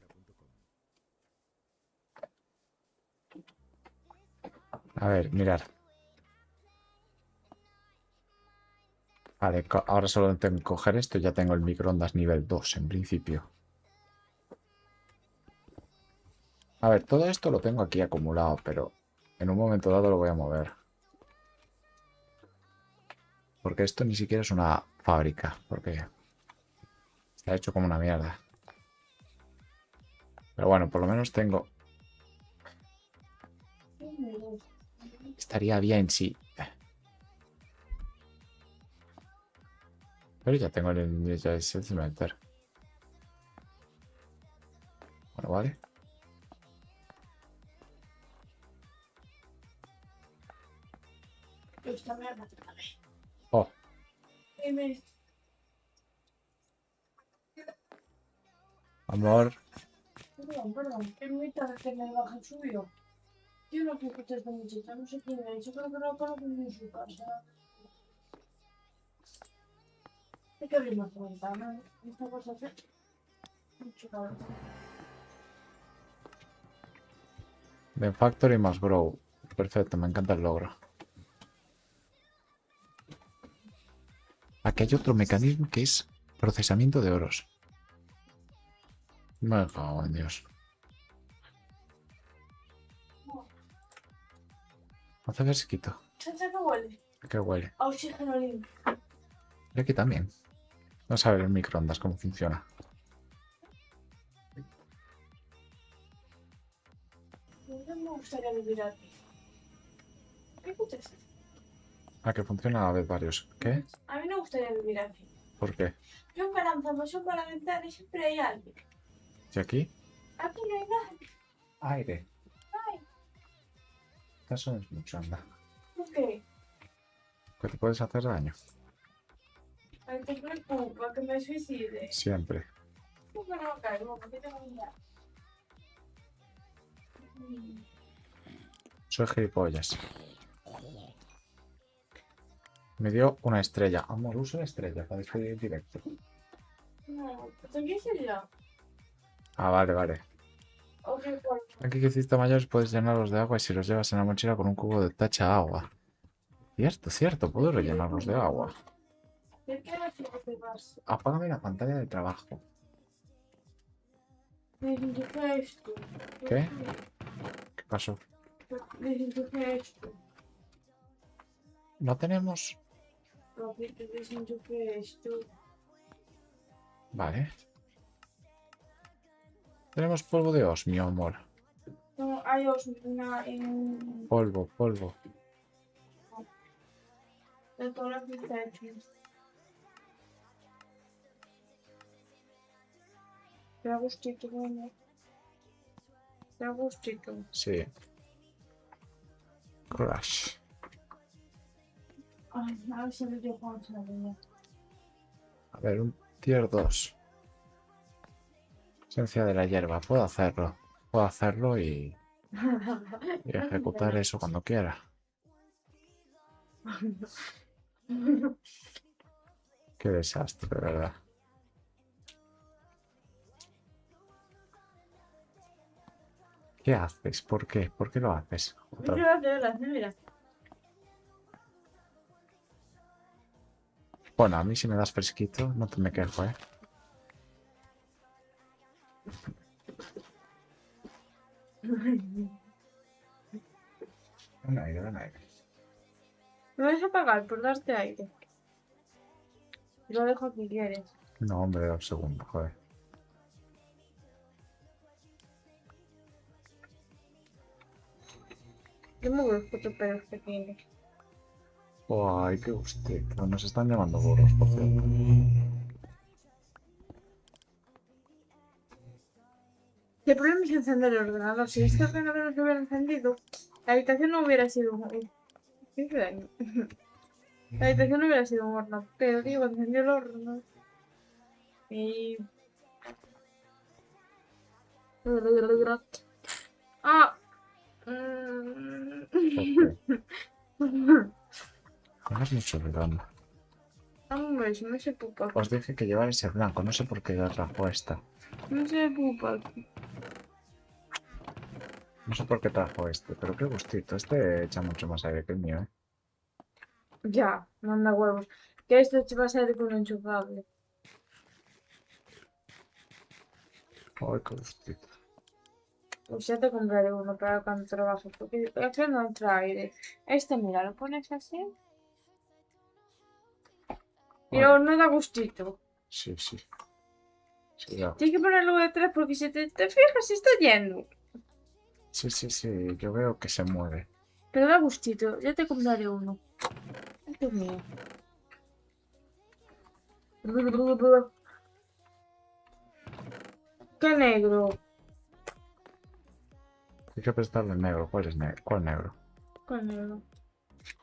A ver, mirar. Vale, ahora solo tengo que coger esto y ya tengo el microondas nivel 2 en principio. A ver, todo esto lo tengo aquí acumulado, pero en un momento dado lo voy a mover. Porque esto ni siquiera es una fábrica, porque está hecho como una mierda. Pero bueno, por lo menos tengo... Estaría bien si... Pero ya tengo el cementerio. Bueno, vale. Esta mierda. Oh, Dime. amor. Perdón. Es muy tarde que me baja el suyo. Yo no quiero que esta muchacha, no sé quién es. Yo creo que no conozco ni en su casa. Hay que abrir más la ventana. Esta cosa hace mucho calor. The Factory más Grow. Perfecto, me encanta el logro. Aquí hay otro mecanismo que es procesamiento de oros. Me cago en Dios. Hace fresquito. ¿Sabes a qué huele? ¿Qué huele? A oxígeno limpio. Y aquí también. Vamos a ver el microondas cómo funciona. No me gustaría vivir aquí. ¿Qué escuchas? Ah, que funciona a la vez varios. ¿Qué? A mí no me gustaría vivir aquí. ¿Por qué? Yo esperanza, paso por la ventana y siempre hay alguien. ¿Y aquí? Aquí no hay nadie. Aire. Ay, Eso no es mucho, anda. ¿por qué? Que te puedes hacer daño. Ay, te preocupa que me suicide. Siempre. caer, ¿por qué tengo que mirar? Soy gilipollas. Me dio una estrella. Amor, usa la estrella para despedir el directo. No, ¿te quieres ir ya? Ah, vale, vale. ¿O qué por? Aquí que hiciste mayores puedes llenarlos de agua y si los llevas en la mochila con un cubo de tacha agua. Cierto, cierto, puedo rellenarlos de agua. ¿De qué no te vas? Apágame la pantalla de trabajo. Desintufe esto. ¿Qué? ¿Qué pasó? Desintufe esto. No tenemos... Papi, desintufe esto. Vale. Tenemos polvo de osmio, amor. No, hay una en... Polvo, polvo. De todas las que está hecho. Te da gustito, bueno. Te da gustito. Sí. Crash. Ay, a ver si me dio cuánto la niña. A ver, un tier 2. Esencia de la hierba. Puedo hacerlo. Puedo hacerlo y ejecutar eso cuando quiera. Qué desastre, de verdad. ¿Qué haces? ¿Por qué? ¿Por qué lo haces? Otra vez. Mira. Bueno, a mí si me das fresquito, no te me quejo, ¿eh? Ven aire, ven aire. Me vais a pagar por darte aire. Lo dejo aquí, ¿quieres? No, hombre, un segundo, joder. Qué muy buenos pelos que tiene. Ay, qué gustito. Nos están llamando gorros, por cierto. El problema es encender el ordenador. Si este ordenador no se hubiera encendido, la habitación no hubiera sido un... ¿Qué daño? La habitación no hubiera sido un horno. Pero digo, encendió el horno. Y... Ah. No es mucho redondo. Dame un beso, no se pupa. Os dije que llevar ese blanco, no sé por qué la trajo esta. No se pupa. No sé por qué trajo este, pero qué gustito. Este echa mucho más aire que el mío, ¿eh? Ya, manda huevos. Que esto va a ser con enchufable. Ay, qué gustito. Pues ya te compraré uno para cuando trabajes. Porque aquí no entra aire. Este, mira, lo pones así. Y luego no da gustito. Sí, sí. Sí, ya. Tienes que ponerlo detrás porque si te fijas se está yendo. Sí, sí, sí. Yo veo que se mueve. Pero da gustito. Ya te compraré uno. Este es mío. ¡Qué negro! Hay que prestarle el negro. ¿Cuál es negro? ¿Cuál negro? ¿Cuál negro?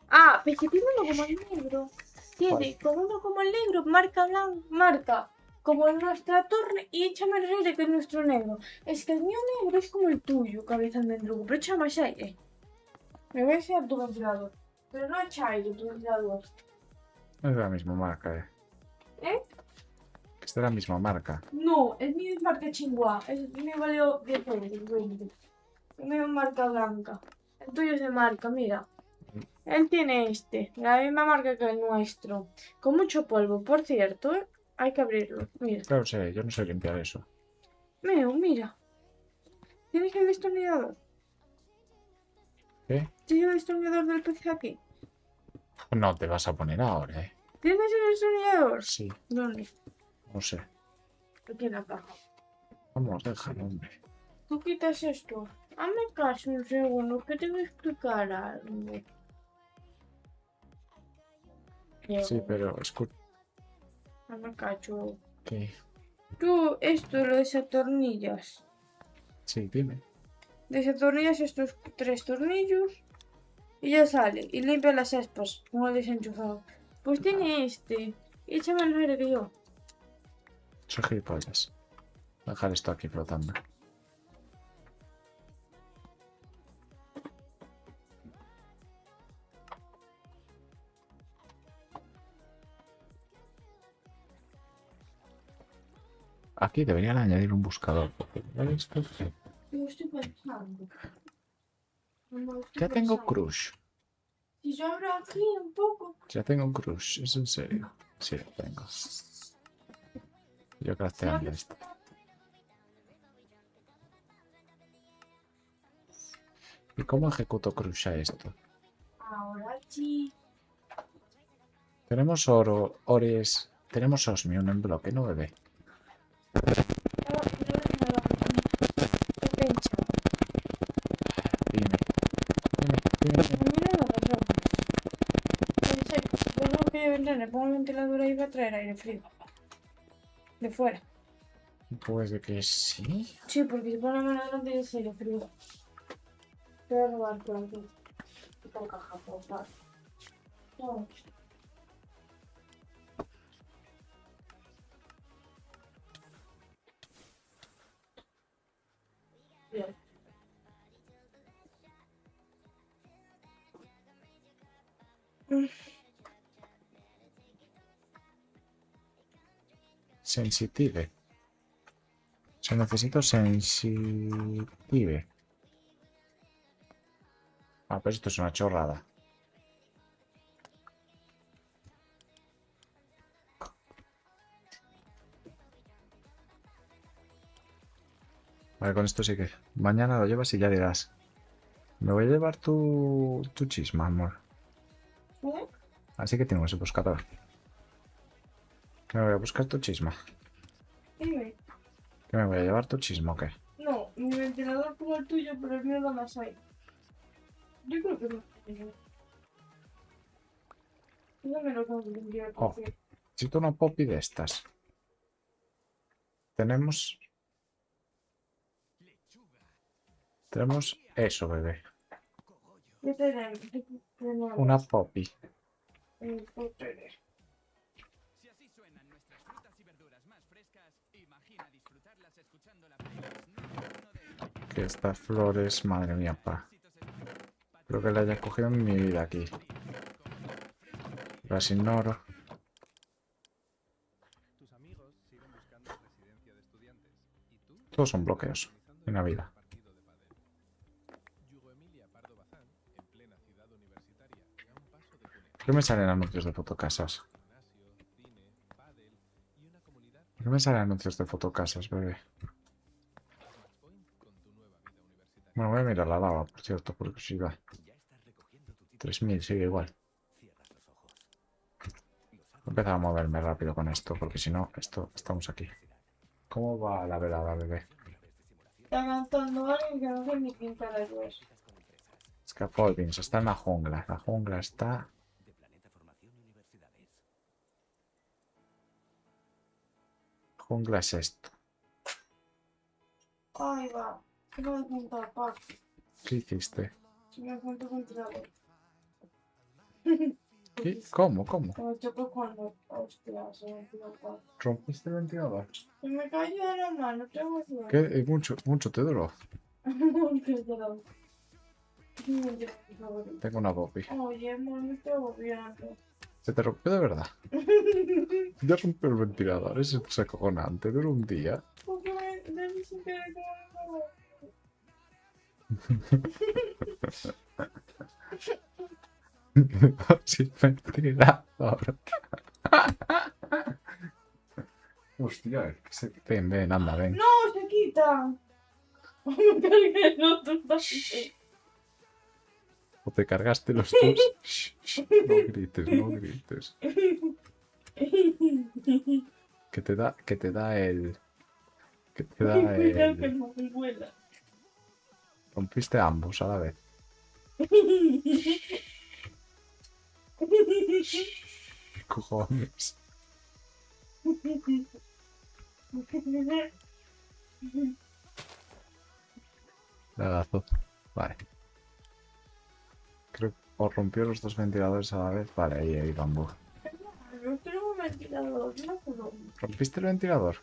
Ah, pero que tiene uno como el negro. Tiene como uno como el negro, marca blanca, marca como nuestra torre y echa más aire que nuestro negro. Es que el mío negro es como el tuyo, cabeza de mendrugo, pero echa más aire. Me voy a enseñar tu ventilador. Pero no echa aire tu ventilador. No es de la misma marca, ¿eh? ¿Eh? Es de la misma marca. No, el mío es marca chingua. El mío valió 10 euros, 20. El mío es marca blanca. El tuyo es de marca, mira. Él tiene este, la misma marca que el nuestro. Con mucho polvo, por cierto, ¿eh? Hay que abrirlo. Mira. Claro, sé, yo no sé limpiar eso. Mira. ¿Tienes el destornillador? ¿Qué? ¿Tienes el destornillador del PC aquí? No te vas a poner ahora, ¿eh? ¿Tienes el destornillador? Sí, ¿Dónde? no sé. Aquí en la caja. Vamos, déjalo, hombre. Tú quitas esto. Hazme caso un segundo, que te voy a explicar algo. Sí, pero escucha. Hazme caso. ¿Qué? Tú esto lo desatornillas. Sí, dime. Desatornillas estos 3 tornillos y ya sale. Y limpia las aspas con el desenchufado. Pues tiene este. Y échame el aire que yo. Soy gilipollas. Dejar esto aquí flotando. Aquí deberían añadir un buscador. Porque esto sí. Yo estoy pensando. No, estoy Ya tengo pensando. crush. Si yo abro aquí un poco. Ya tengo un crush. ¿Es en serio? Sí, lo tengo. Yo crafteando esto. ¿Y cómo ejecuto crush a esto? Ahora sí. Tenemos oro, ores. Tenemos osmium en bloque, ¿no, bebé? ¿Qué pensaba? Dime. Dime. Mira la razón. Pensé que tengo que vender, le pongo el ventilador ahí va a traer aire frío. De fuera. Puede que sí. Sí, porque si pone mano delante es aire frío. Te voy a robar por aquí. Por caja, por favor. No. Bien. Sensitive. Se necesito sensitive. Ah, pero esto es una chorrada. Vale, con esto sí que... Mañana lo llevas y ya dirás. Me voy a llevar tu chisma, amor. ¿Eh? Así que tengo ese buscador. Me voy a buscar tu chisma. Dime. ¿Qué me voy a llevar tu chisma o qué? No, mi ventilador como el tuyo, pero el mío da más aire. Yo creo que no. Yo me lo tengo que limpiar. Oh. Necesito una poppy de estas. Tenemos eso, bebé. ¿Qué tenemos? Una poppy. ¿Qué Si así suenan nuestras frutas y verduras más frescas, imagina disfrutarlas escuchando la playlist número 1 de Que estas flores, madre mía, pa. Creo que la haya cogido en mi vida aquí. Las ignoro. Tus amigos siguen buscando residencia de estudiantes. ¿Y tú? Todos son bloqueos en la vida. Partido de pádel. Yugo Emilia Pardo Bazán, en plena ciudad universitaria, y a un paso de Cuneo. ¿Por qué me salen anuncios de fotocasas? Gimnasio, cine, pádel y una comunidad ¿Por qué me salen anuncios de fotocasas, bebé? Matchpoint con tu nueva vida universitaria. Bueno, voy a mirar la lava, por cierto, por curiosidad. Ya estás recogiendo tu título. 3000, sigue igual. Cierras los ojos. Voy a empezar a moverme rápido con esto, porque si no, estamos aquí. ¿Cómo va la velada, bebé? Está cantando alguien que no sé ni quién carajo es. Scaffoldings, está en la jungla. La jungla está... De Planeta Formación y Universidades. Jungla es esto. Ahí va. ¿Qué me voy a contar, pa? ¿Qué hiciste? Si me cuento con ventilador. ¿Qué? ¿Cómo? ¿Cómo? Me chocó cuando... Hostia, se me equivocó. ¿Rompiste el ventilador? Se me cayó de la mano, tengo miedo. ¿Qué? Mucho te duró. Ventilador. Mi ventilador favorito. Tengo una poppy. Oye, amor, me estoy agobiando. ¿Se te rompió de verdad? Ya rompió el ventilador, es acojonante. Duró un día. Porque me dicen que era como... Sin ventilador. Hostia, ven, anda, ven. ¡No, se quita! Me cargué el otro también. O te cargaste los dos. Shh, no grites, no grites. Que te da el... Que te da Mira que el... no me vuela. Rompiste ambos a la vez. Cojones. Lagazo. Vale. Creo que os rompió los dos ventiladores a la vez. Vale, ahí bambú. No tengo un ventilador, no puedo. ¿Rompiste el ventilador?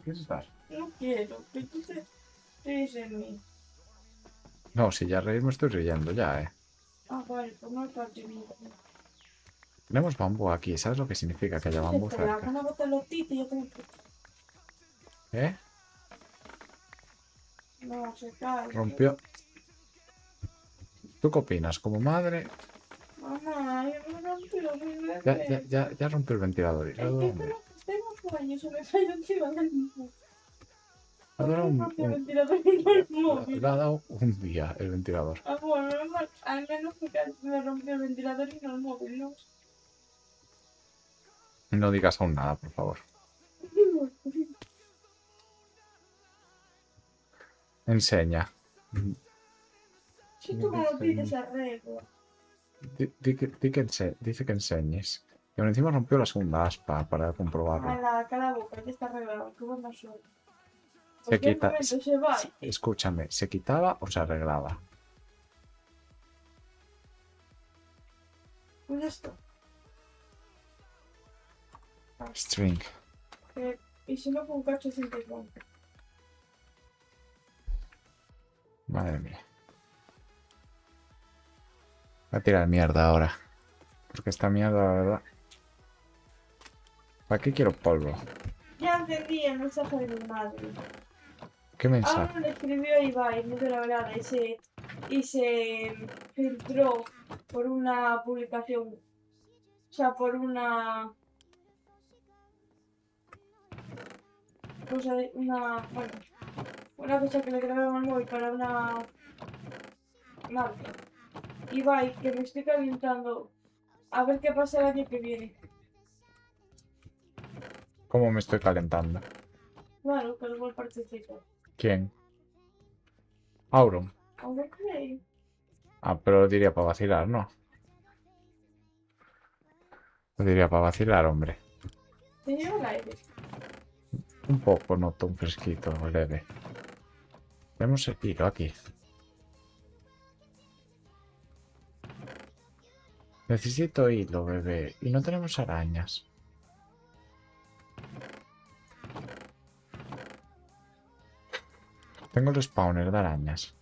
quieres dar? No quiero, que tú te ríes de mí. No, si ya reír me estoy riendo ya, Ah, vale, pues no está teniendo. Tenemos bambú aquí, ¿sabes lo que significa que haya bambú Espera, cerca? una botelotita y yo tengo que... ¿Eh? No, se cae. Rompió. ¿Tú qué opinas? Como madre, Mamá, yo me rompió mi ya, bebé. ya rompió el ventilador. Y le ha Es dado que un día. tengo sueño, se me cayó encima del mismo. Le ha dado Me rompió el ventilador y no el móvil. le ha dado un día el ventilador. Amor, al menos me rompió el ventilador y no el móvil, ¿no? No digas aún nada, por favor. Enseña. Si tú me lo pides, arreglo. Dice que enseñes. Y aún encima rompió la segunda aspa para comprobarlo. Cala boca, ya está arreglado. Qué buena suerte. Se ¿Por qué quita. momento se va? Escúchame, ¿se quitaba o se arreglaba? Pues esto. String. Y si no, con cacho sin teclón. Madre mía. Voy a tirar mierda ahora. Porque esta mierda, la verdad. ¿Para qué quiero polvo? Ya entendí el mensaje de mi madre. ¿Qué mensaje? Ahora le escribió a Ibai, muy de la verdad, y se filtró por una publicación. O sea, por una. Cosa de. Bueno, una cosa que le grabaron al móvil para una. Marca. Ibai, que me estoy calentando. A ver qué pasa el año que viene. ¿Cómo me estoy calentando? Claro, que luego participo. ¿Quién? Auron. ¿Aún creéis? Ah, pero lo diría para vacilar, ¿no? Lo diría para vacilar, hombre. ¿Te lleva el aire? Un poco, noto un fresquito leve. Tenemos el hilo aquí. Necesito hilo, bebé. Y no tenemos arañas. Tengo el spawner de arañas.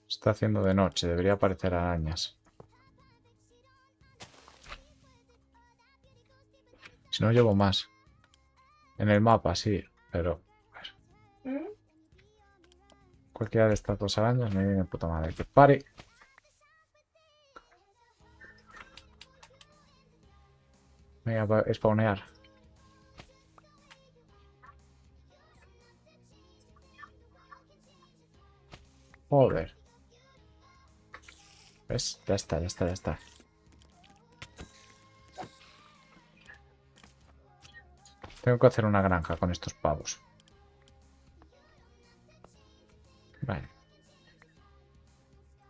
Está haciendo de noche, debería aparecer arañas. Si no llevo más. En el mapa, sí, pero... ¿Mm? Cualquiera de estas dos arañas me viene de puta madre. ¡Que pare! Me voy a spawnear. Joder. ¿Ves? Ya está, ya está, ya está. Tengo que hacer una granja con estos pavos. Vale.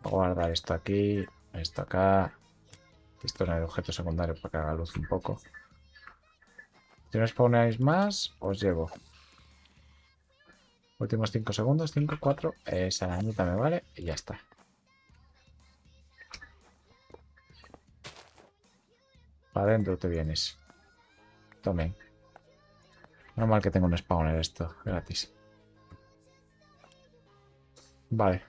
Voy a guardar esto aquí, esto acá. Esto en el objeto secundario para que haga luz un poco. Si no spawneáis más, os llevo. Últimos 5 segundos, 5, 4. Esa arañita me vale y ya está. Para adentro te vienes. Tomen. Normal que tenga un spawner esto, gratis. Vale.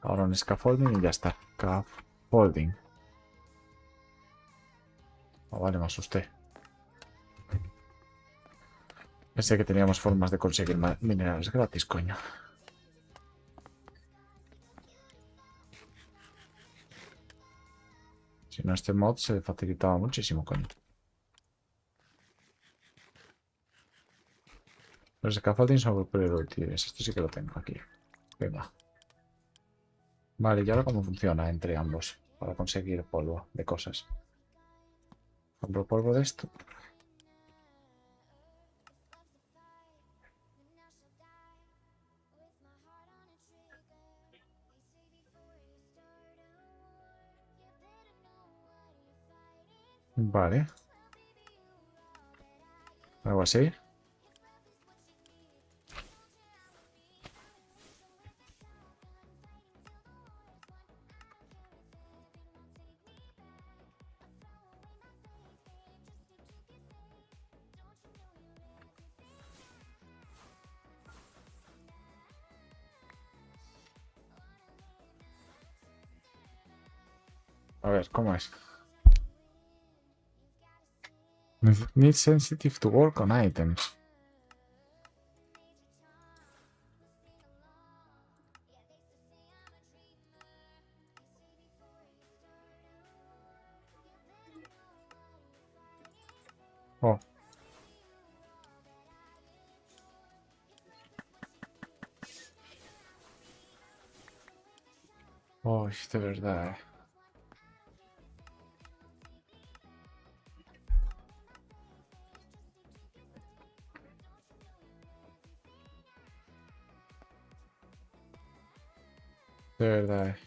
Ahora un scaffolding y ya está. Scaffolding. Oh, vale, me asusté. Pensé que teníamos formas de conseguir minerales gratis, coño. Si no, este mod se facilitaba muchísimo, coño. Los scaffolding son super útiles. Esto sí que lo tengo aquí. Venga. Vale, ¿y ahora cómo funciona entre ambos? Para conseguir polvo de cosas. Compro polvo de esto. Vale. Algo así. A ver, ¿cómo es? Need sensitive to work on items. Oh. Oh, de verdad, De verdad,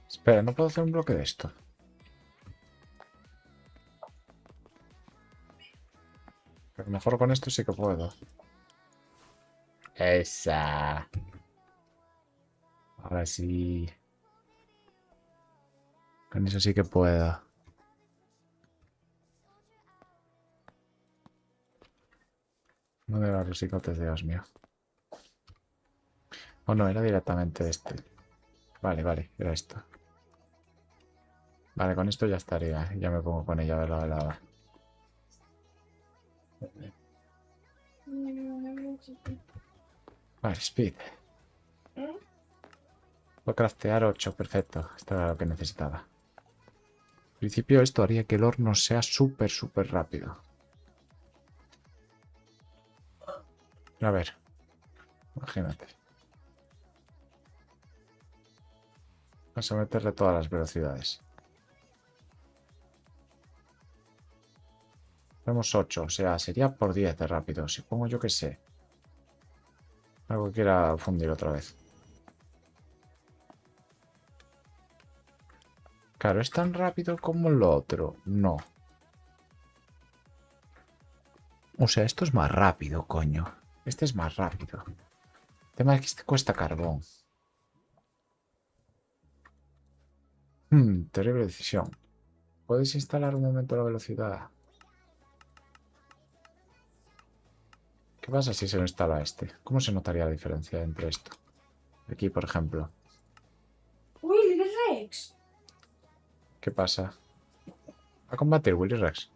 Espera, no puedo hacer un bloque de esto. Pero mejor con esto sí que puedo. Esa. Ahora sí. Con eso sí que puedo. No de los psicotes, Dios mío. O no, era directamente este. Vale, vale, era esto. Vale, con esto ya estaría. Ya me pongo con ella de lado a lado. Vale, speed. Puedo craftear 8, perfecto. Esto era lo que necesitaba. En principio esto haría que el horno sea súper, súper rápido. A ver. Imagínate. Vamos a meterle todas las velocidades. Tenemos 8, o sea, sería por 10 de rápido. Si pongo yo que sé. Algo que quiera fundir otra vez. Claro, ¿es tan rápido como lo otro? No. O sea, esto es más rápido, coño. Este es más rápido. El tema es que este cuesta carbón. Terrible decisión. ¿Puedes instalar un momento la velocidad? ¿Qué pasa si se lo instala este? ¿Cómo se notaría la diferencia entre esto? Aquí, por ejemplo. Willy Rex. ¿Qué pasa? A combatir, Willy Rex.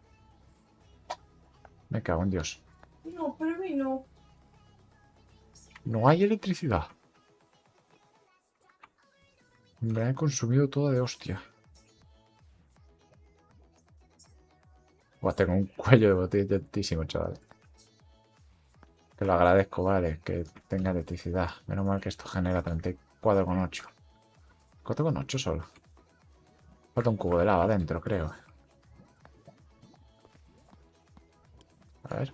Me cago en Dios. No, pero a mí no. No hay electricidad. Me he consumido toda de hostia. Buah, tengo un cuello de botella altísimo, chaval. Te lo agradezco, vale, que tenga electricidad. Menos mal que esto genera 34,8. 4,8 solo. Falta un cubo de lava dentro, creo. A ver.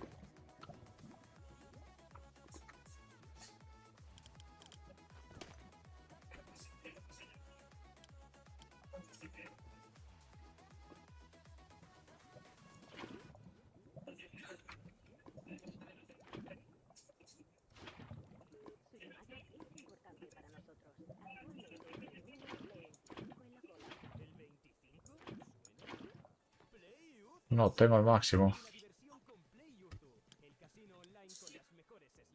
No, tengo el máximo.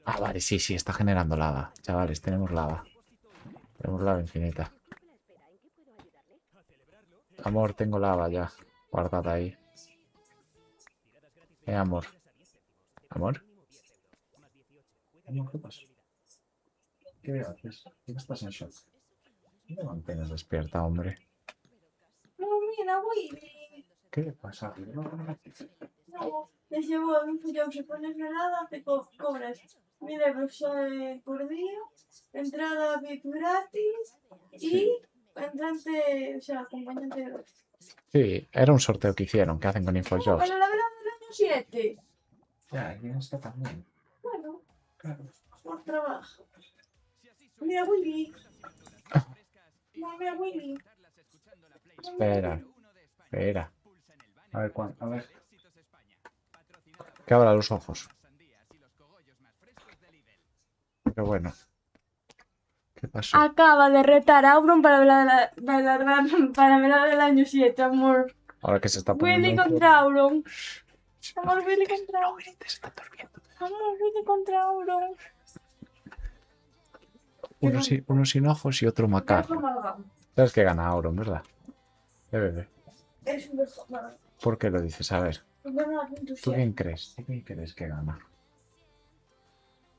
Ah, vale, sí, sí, está generando lava. Chavales, tenemos lava. Tenemos lava infinita. Amor, tengo lava ya. Guardada ahí. Amor. ¿Amor? Amor, ¿qué pasa? ¿Qué haces? ¿Qué estás en shock? ¿Qué te mantienes despierta, hombre? No, mira, Willy. ¿Qué le pasa? No, les llevo a un follón, se pone nada, te cobras 1000 euros por día, entrada VIP gratis y entrante, o sea, acompañante gratis. Sí, era un sorteo que hicieron, que hacen con InfoJobs. Para la verano del año 7. Ya, y esto también. Bueno, Claro. por trabajo. Mira, Willy. No, mira, Willy. Espera. Espera. Pulsa en el banner A ver, para a ver. escuchar Éxitos España. Patrocinado Que abra los ojos. las sandías y los cogollos más frescos de Lidl. Pero bueno. ¿Qué pasó? Acaba de retar a Auron para velar el año 7, amor. Ahora que se está poniendo... Willy en contra Auron. No Amor, Willy contra Auron. grites, está durmiendo. Amor, Willy contra Auron. Uno sin ojos y otro Dejo macarro. amalgama. Sabes que gana Auron, ¿verdad? Bebé. Es un dejo amalgama. ¿Por qué lo dices? A ver. Gana la ¿Tú entusiasmo. quién crees? ¿Tú quién crees que gana?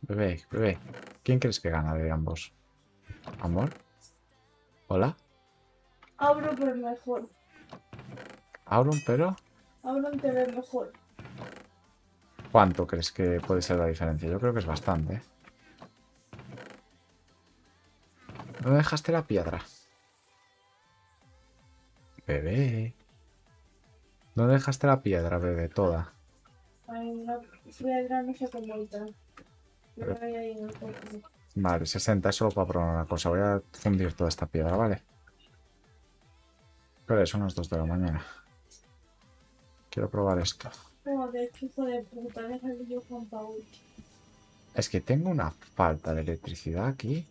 Bebé. ¿Quién crees que gana de ambos? ¿Amor? ¿Hola? Auron pero mejor. ¿Auron, pero? Auron te ve mejor. ¿Cuánto crees que puede ser la diferencia? Yo creo que es bastante, ¿eh? ¿Dónde dejaste la piedra? Bebé. ¿Dónde dejaste la piedra, bebé? Toda. Ay, una piedra no sé cómo está. Pero hay ahí en el cuerpo. Vale, 60 es solo para probar una cosa. Voy a fundir toda esta piedra, ¿vale? Pero son las 2 de la mañana. Quiero probar esto. Joder, qué hijo de puta, deja que yo Juan Paul. Es que tengo una falta de electricidad aquí.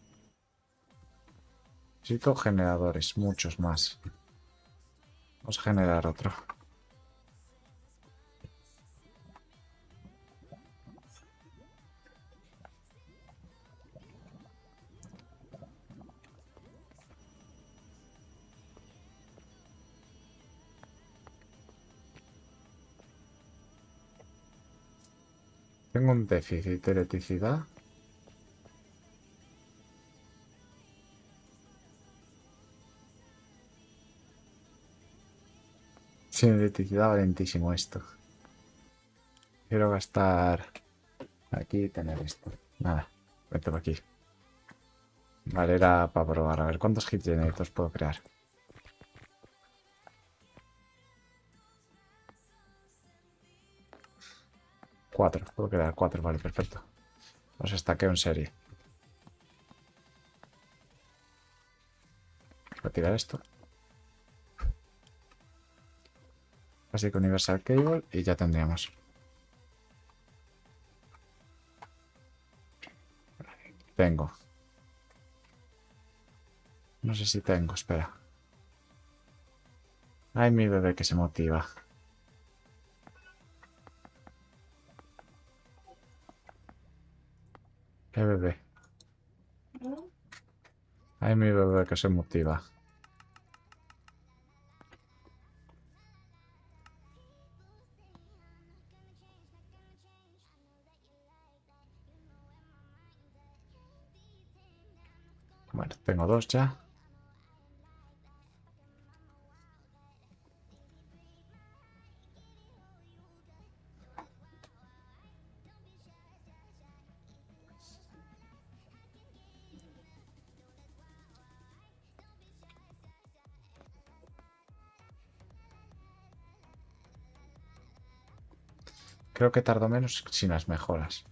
Necesito generadores, muchos más. Vamos a generar otro. Tengo un déficit de electricidad. Sin electricidad, valentísimo esto. Quiero gastar aquí y tener esto. Nada, vete por aquí. Vale, era para probar. A ver cuántos hit generators puedo crear. 4. Puedo crear 4, vale, perfecto. Los estaqueo en serie. Voy a tirar esto. Así que Universal Cable y ya tendríamos. Tengo. No sé si tengo, espera. Ay, mi bebé que se motiva. ¿Qué bebé? ¿No? Ay, mi bebé que se motiva. Bueno, tengo 2 ya. Creo que tardo menos sin las mejoras.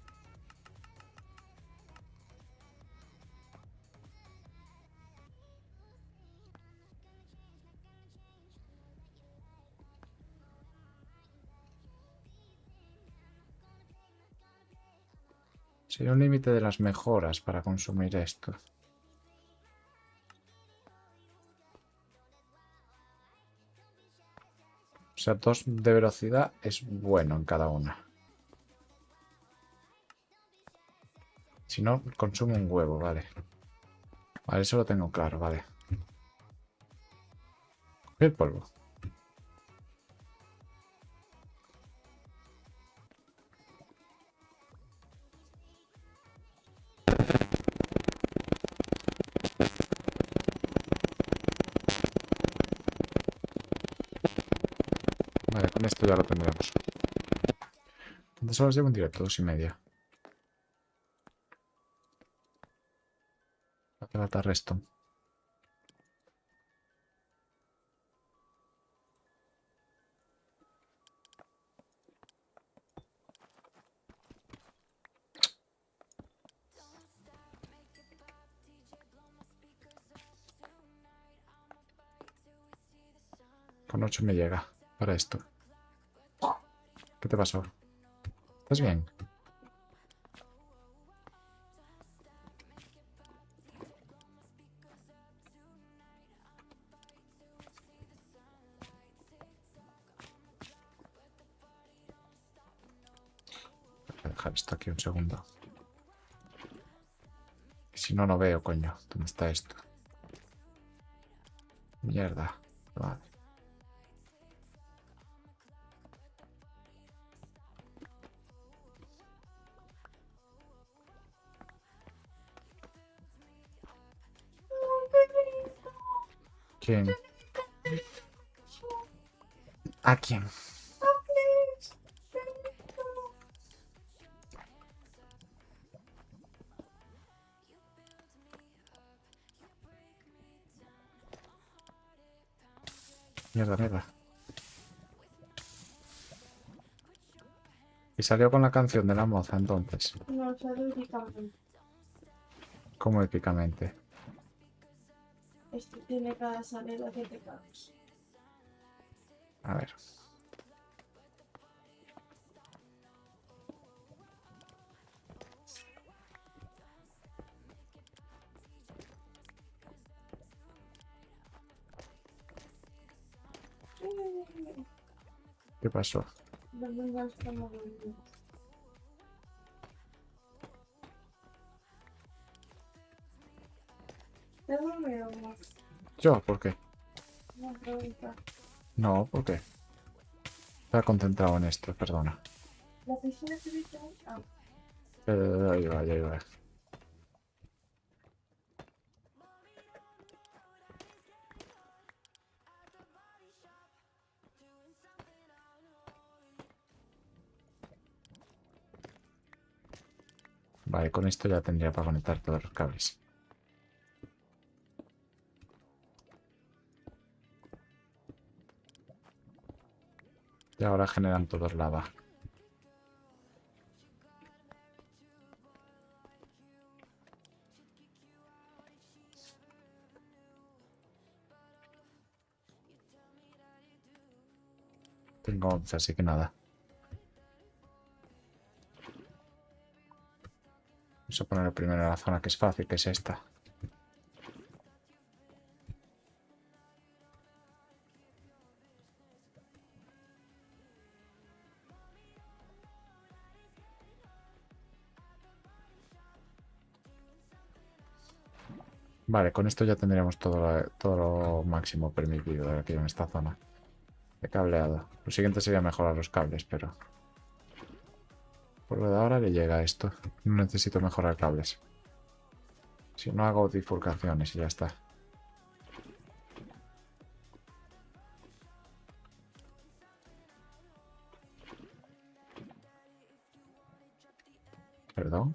Sería un límite de las mejoras para consumir esto. O sea, 2 de velocidad es bueno en cada una. Si no, consume un huevo, vale. Vale, eso lo tengo claro, vale. El polvo. Vale, con esto ya lo tendremos. ¿Cuántas horas llevo en directo? 2:30. Hace falta resto. Con Con 8 me llega para esto. ¿Qué te pasó? ¿Estás bien? Voy a dejar esto aquí un segundo. Si no, no veo, coño. ¿Dónde está esto? Mierda. Vale. ¿Quién? ¿A quién? Mierda, mierda. Y salió con la canción de la moza entonces. No, solo únicamente. ¿Cómo épicamente? Este tiene cada salida 7 carros. A ver. ¿Qué pasó? ¿Dónde no estamos volviendo? ¿Te has dormido más? ¿Yo? ¿Por qué? Una pregunta. No, ¿por qué? Estaba concentrado en esto, perdona. ¿La piscina te viste? Ah, Ahí va, ahí va. Vale, con esto ya tendría para conectar todos los cables. Y ahora generan todos lava. Tengo 11, así que nada. Vamos a poner primero la zona que es fácil, que es esta. Vale, con esto ya tendríamos todo lo máximo permitido aquí en esta zona de cableado. Lo siguiente sería mejorar los cables, pero por lo de ahora le llega esto. No necesito mejorar cables. Si no hago bifurcaciones y ya está. Perdón.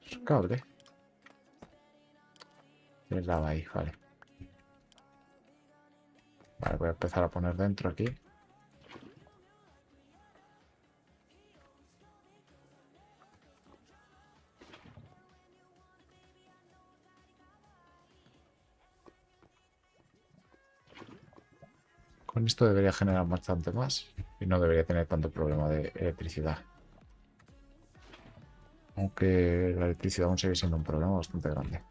Es un cable. Tienes lava ahí, vale. Vale, voy a empezar a poner dentro aquí. Con esto debería generar bastante más y no debería tener tanto problema de electricidad. Aunque la electricidad aún sigue siendo un problema bastante grande.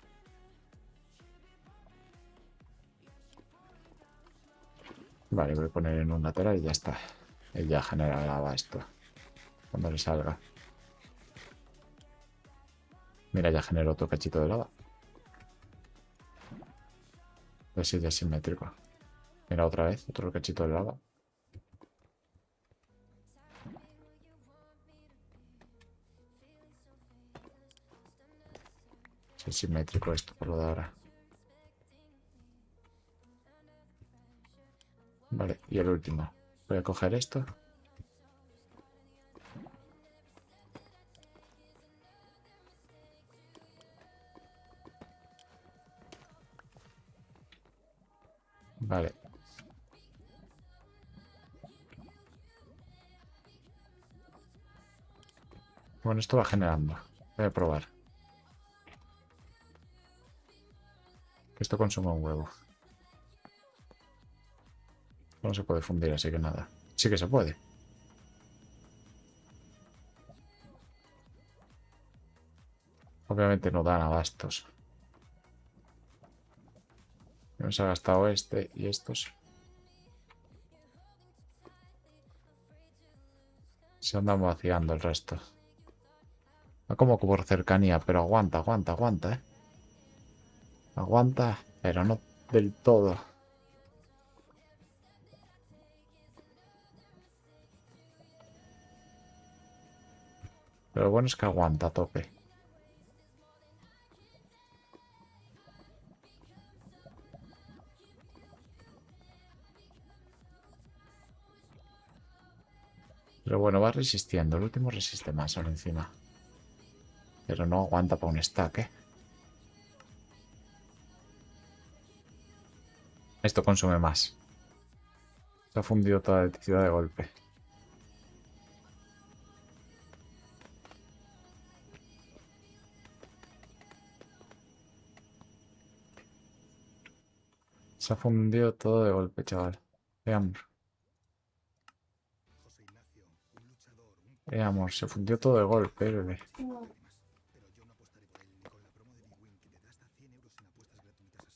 Vale, voy a poner en un lateral y ya está. Y ya genera lava esto. Cuando le salga. Mira, ya generó otro cachito de lava. Así de simétrico. Mira otra vez, otro cachito de lava. Es simétrico esto por lo de ahora. Vale, y el último. Voy a coger esto. Vale. Bueno, esto va generando. Voy a probar. Esto consume un huevo. No se puede fundir, así que nada. Sí que se puede. Obviamente no dan abastos. Nos ha gastado este y estos. Se andan vaciando el resto. Va como por cercanía, pero aguanta, aguanta, aguanta, ¿eh? Aguanta, pero no del todo. Pero lo bueno es que aguanta a tope. Pero bueno, va resistiendo. El último resiste más ahora encima. Pero no aguanta para un stack, ¿eh? Esto consume más. Se ha fundido toda la electricidad de golpe. Se ha fundido todo de golpe, chaval. Veamos. Amor, se fundió todo de golpe, bebé.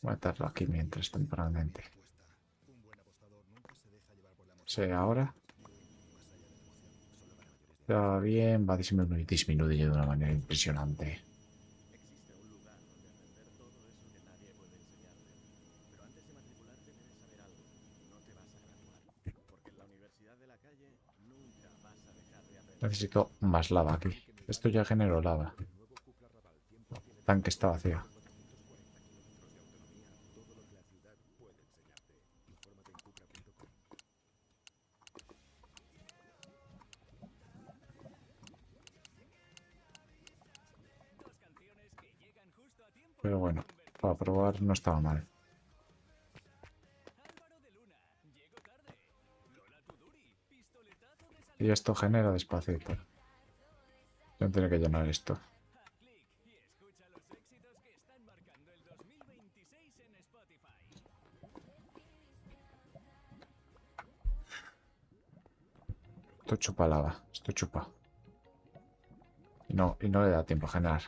Voy a atarlo aquí mientras temporalmente. Sí, ahora. Ya va bien, va disminuyendo de una manera impresionante. Necesito más lava aquí. Esto ya generó lava. El tanque está vacío. Pero bueno, para probar no estaba mal. Y esto genera despacito. Yo tendré que llenar esto. Esto chupa lava. Esto chupa. Y no le da tiempo a generar.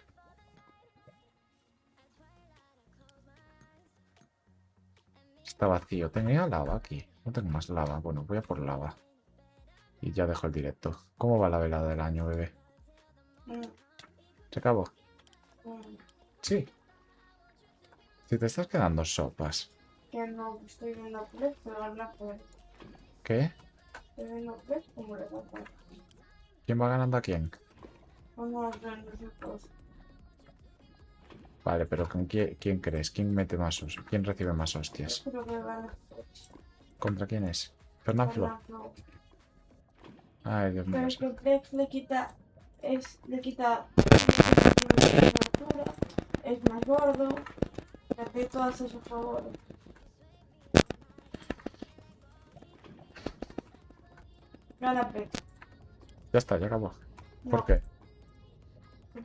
Está vacío. Tenía lava aquí. No tengo más lava. Bueno, voy a por lava. Y ya dejo el directo. ¿Cómo va la velada del año, bebé? ¿Se acabó? Sí. Si te estás quedando sopas. Que no, estoy viendo Play, pero habla por... ¿Qué? Estoy viendo Play, como le va a pasar. ¿Quién va ganando a quién? Vamos a ver nosotros. Vale, pero ¿quién crees? ¿Quién mete más ¿Quién recibe más hostias? Yo creo que gana. ¿Contra quién es? ¿Fernanfloo? Fernando. Ay, Dios mío. Pero es que Plex le quita... le quita... altura, es más gordo. Le hace todas esos favores. Gana Plex. Ya está, ya acabó. ¿Por No, qué?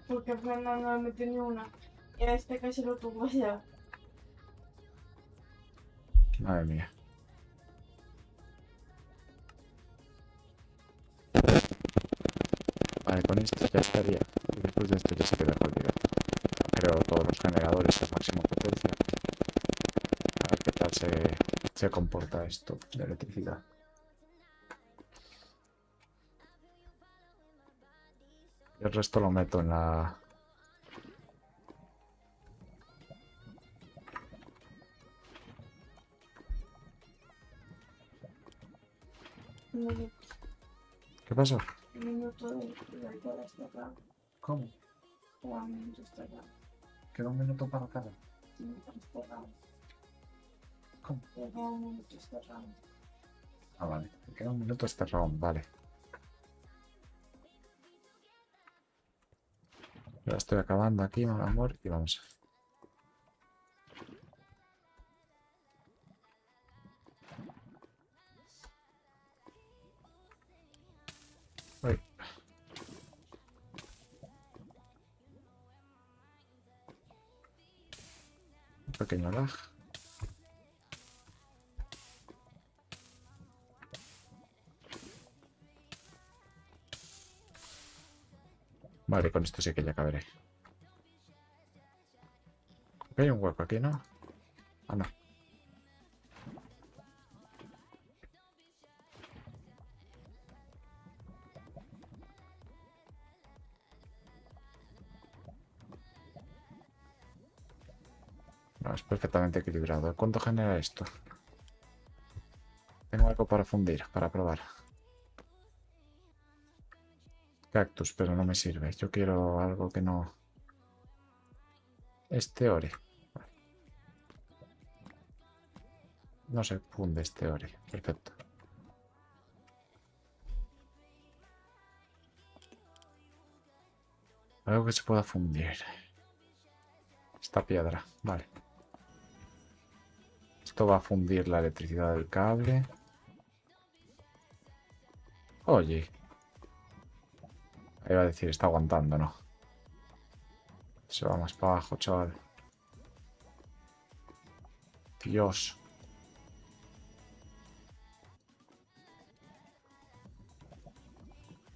porque Fernando no le metió ni una. Y a este casi lo tuvo ya. Madre mía. Vale, con esto ya estaría. Y después de esto ya se queda el directo. Creo todos los generadores a máxima potencia. A ver qué tal se comporta esto de electricidad. Y el resto lo meto en la... ¿Qué pasó? Un minuto de toda esta rama. ¿Cómo? Un minuto esta rama. Queda un minuto para cada. Esta rama. ¿Cómo? Queda un minuto esta rama. Ah, vale. Queda un minuto este round, vale. Ya estoy acabando aquí, mi amor, y vamos. Uy. Un pequeño lag. Vale, con esto sí que ya acabaré. Hay un hueco aquí, ¿no? Ah, no. No, es perfectamente equilibrado. ¿Cuánto genera esto? Tengo algo para fundir, para probar. Cactus, pero no me sirve. Yo quiero algo que no... Este ore. Vale. No se funde este ore. Perfecto. Algo que se pueda fundir. Esta piedra. Vale. Esto va a fundir la electricidad del cable. Oye. Ahí va a decir, está aguantando, ¿no? Se va más para abajo, chaval. Dios.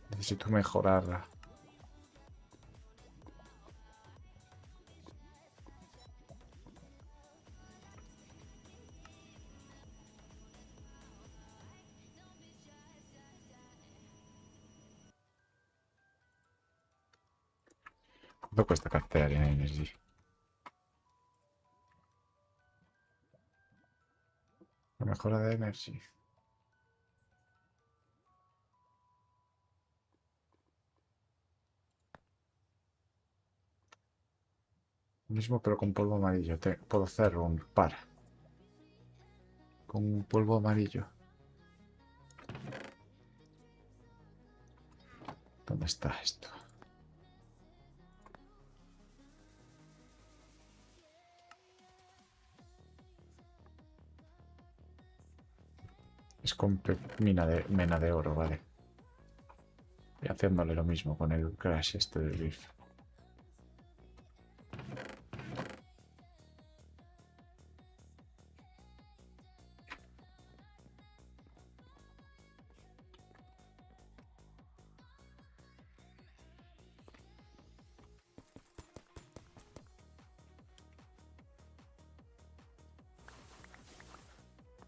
Necesito mejorarla. ¿Cuánto cuesta cartera en Energy? La mejora de Energy. Mismo pero con polvo amarillo. Puedo hacer un par. Con un polvo amarillo. ¿Dónde está esto? Es con mena de oro, vale. Y haciéndole lo mismo con el crash este del Rift.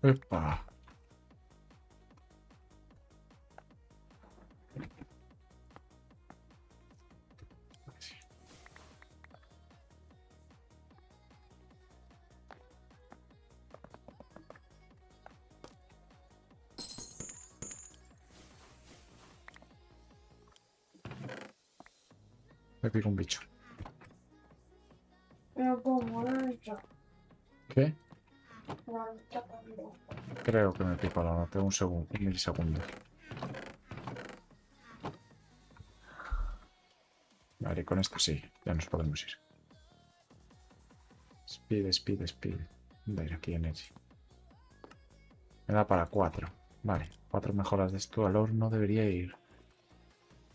¡Epa! Me pico un bicho. Pero como esto. ¿Qué? No, está conmigo. Creo que me pico la nota. Un segundo, un milisegundo. Vale, con esto sí. Ya nos podemos ir. Speed, speed, speed. ¿Dónde ir aquí Energy? Me da para 4. Vale, 4 mejoras de esto al horno debería ir.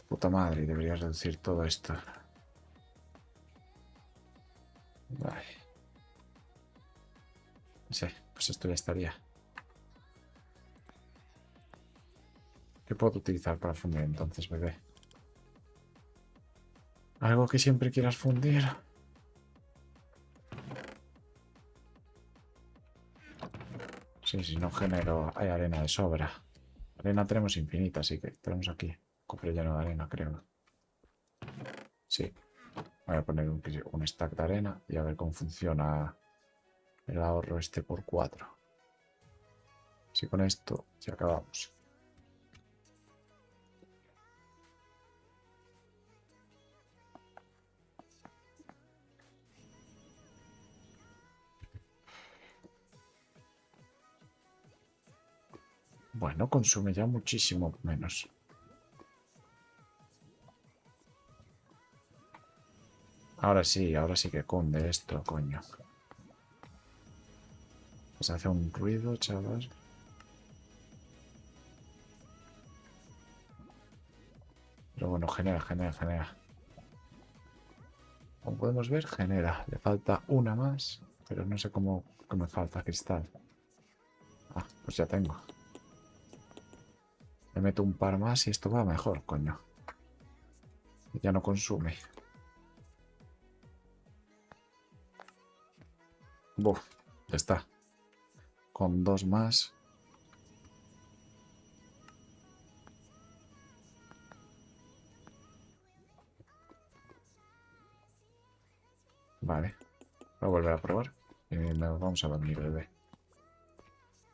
Puta madre, debería reducir todo esto. Vale. Sí, pues esto ya estaría. ¿Qué puedo utilizar para fundir entonces, bebé? ¿Algo que siempre quieras fundir? Sí, si no genero... Hay arena de sobra. Arena tenemos infinita, así que tenemos aquí. Cofre lleno de arena, creo. Sí. Voy a poner un stack de arena y a ver cómo funciona el ahorro este por 4. Si con esto ya acabamos. Bueno, consume ya muchísimo menos. Ahora sí que cunde esto, coño. Pues hace un ruido, chaval. Pero bueno, genera. Como podemos ver, genera. Le falta una más. Pero no sé cómo que me falta cristal. Ah, pues ya tengo. Le meto un par más y esto va mejor, coño. Ya no consume. Buf, ya está. Con 2 más. Vale. Voy a volver a probar. Y nos vamos a dormir, bebé.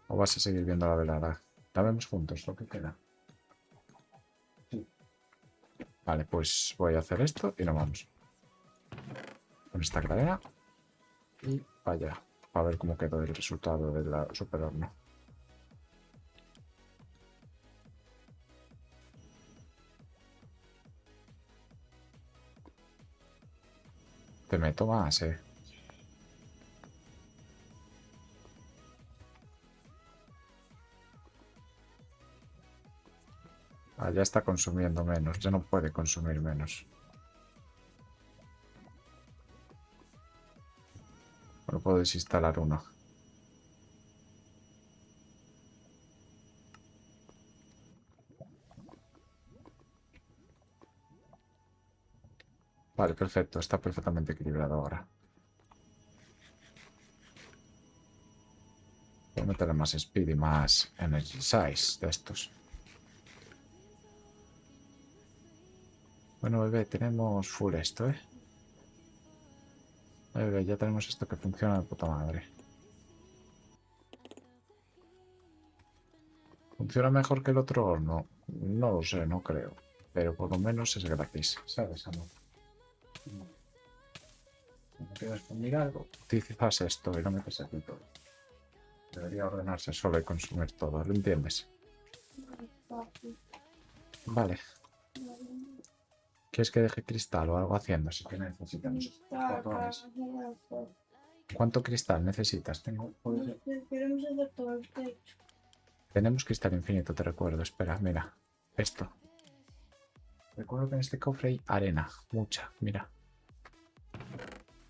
O vas a seguir viendo la velada. La vemos juntos, lo que queda. Sí. Vale, pues voy a hacer esto y nos vamos. Con esta cadena. Y vaya. A ver cómo quedó el resultado del super horno. Te meto más, Ah, ya está consumiendo menos. Ya no puede consumir menos. Bueno, puedo desinstalar uno. Vale, perfecto. Está perfectamente equilibrado ahora. Voy a meterle más speed y más energy size de estos. Bueno, bebé, tenemos full esto, ¿eh? Bebé, ya tenemos esto que funciona de puta madre. ¿Funciona mejor que el otro horno? No lo sé, no creo. Pero por lo menos es gratis, ¿sabes, amor? Cuando quieras conmigo algo, utilizas esto y lo metes aquí todo. Debería ordenarse solo y consumir todo, ¿lo entiendes? Vale. ¿Quieres que deje cristal o algo haciendo? Si que necesitamos botones. ¿Cuánto cristal necesitas? Queremos hacer todo el techo. Tenemos cristal infinito, te recuerdo. Espera, mira. Esto. Recuerdo que en este cofre hay arena. Mucha, mira.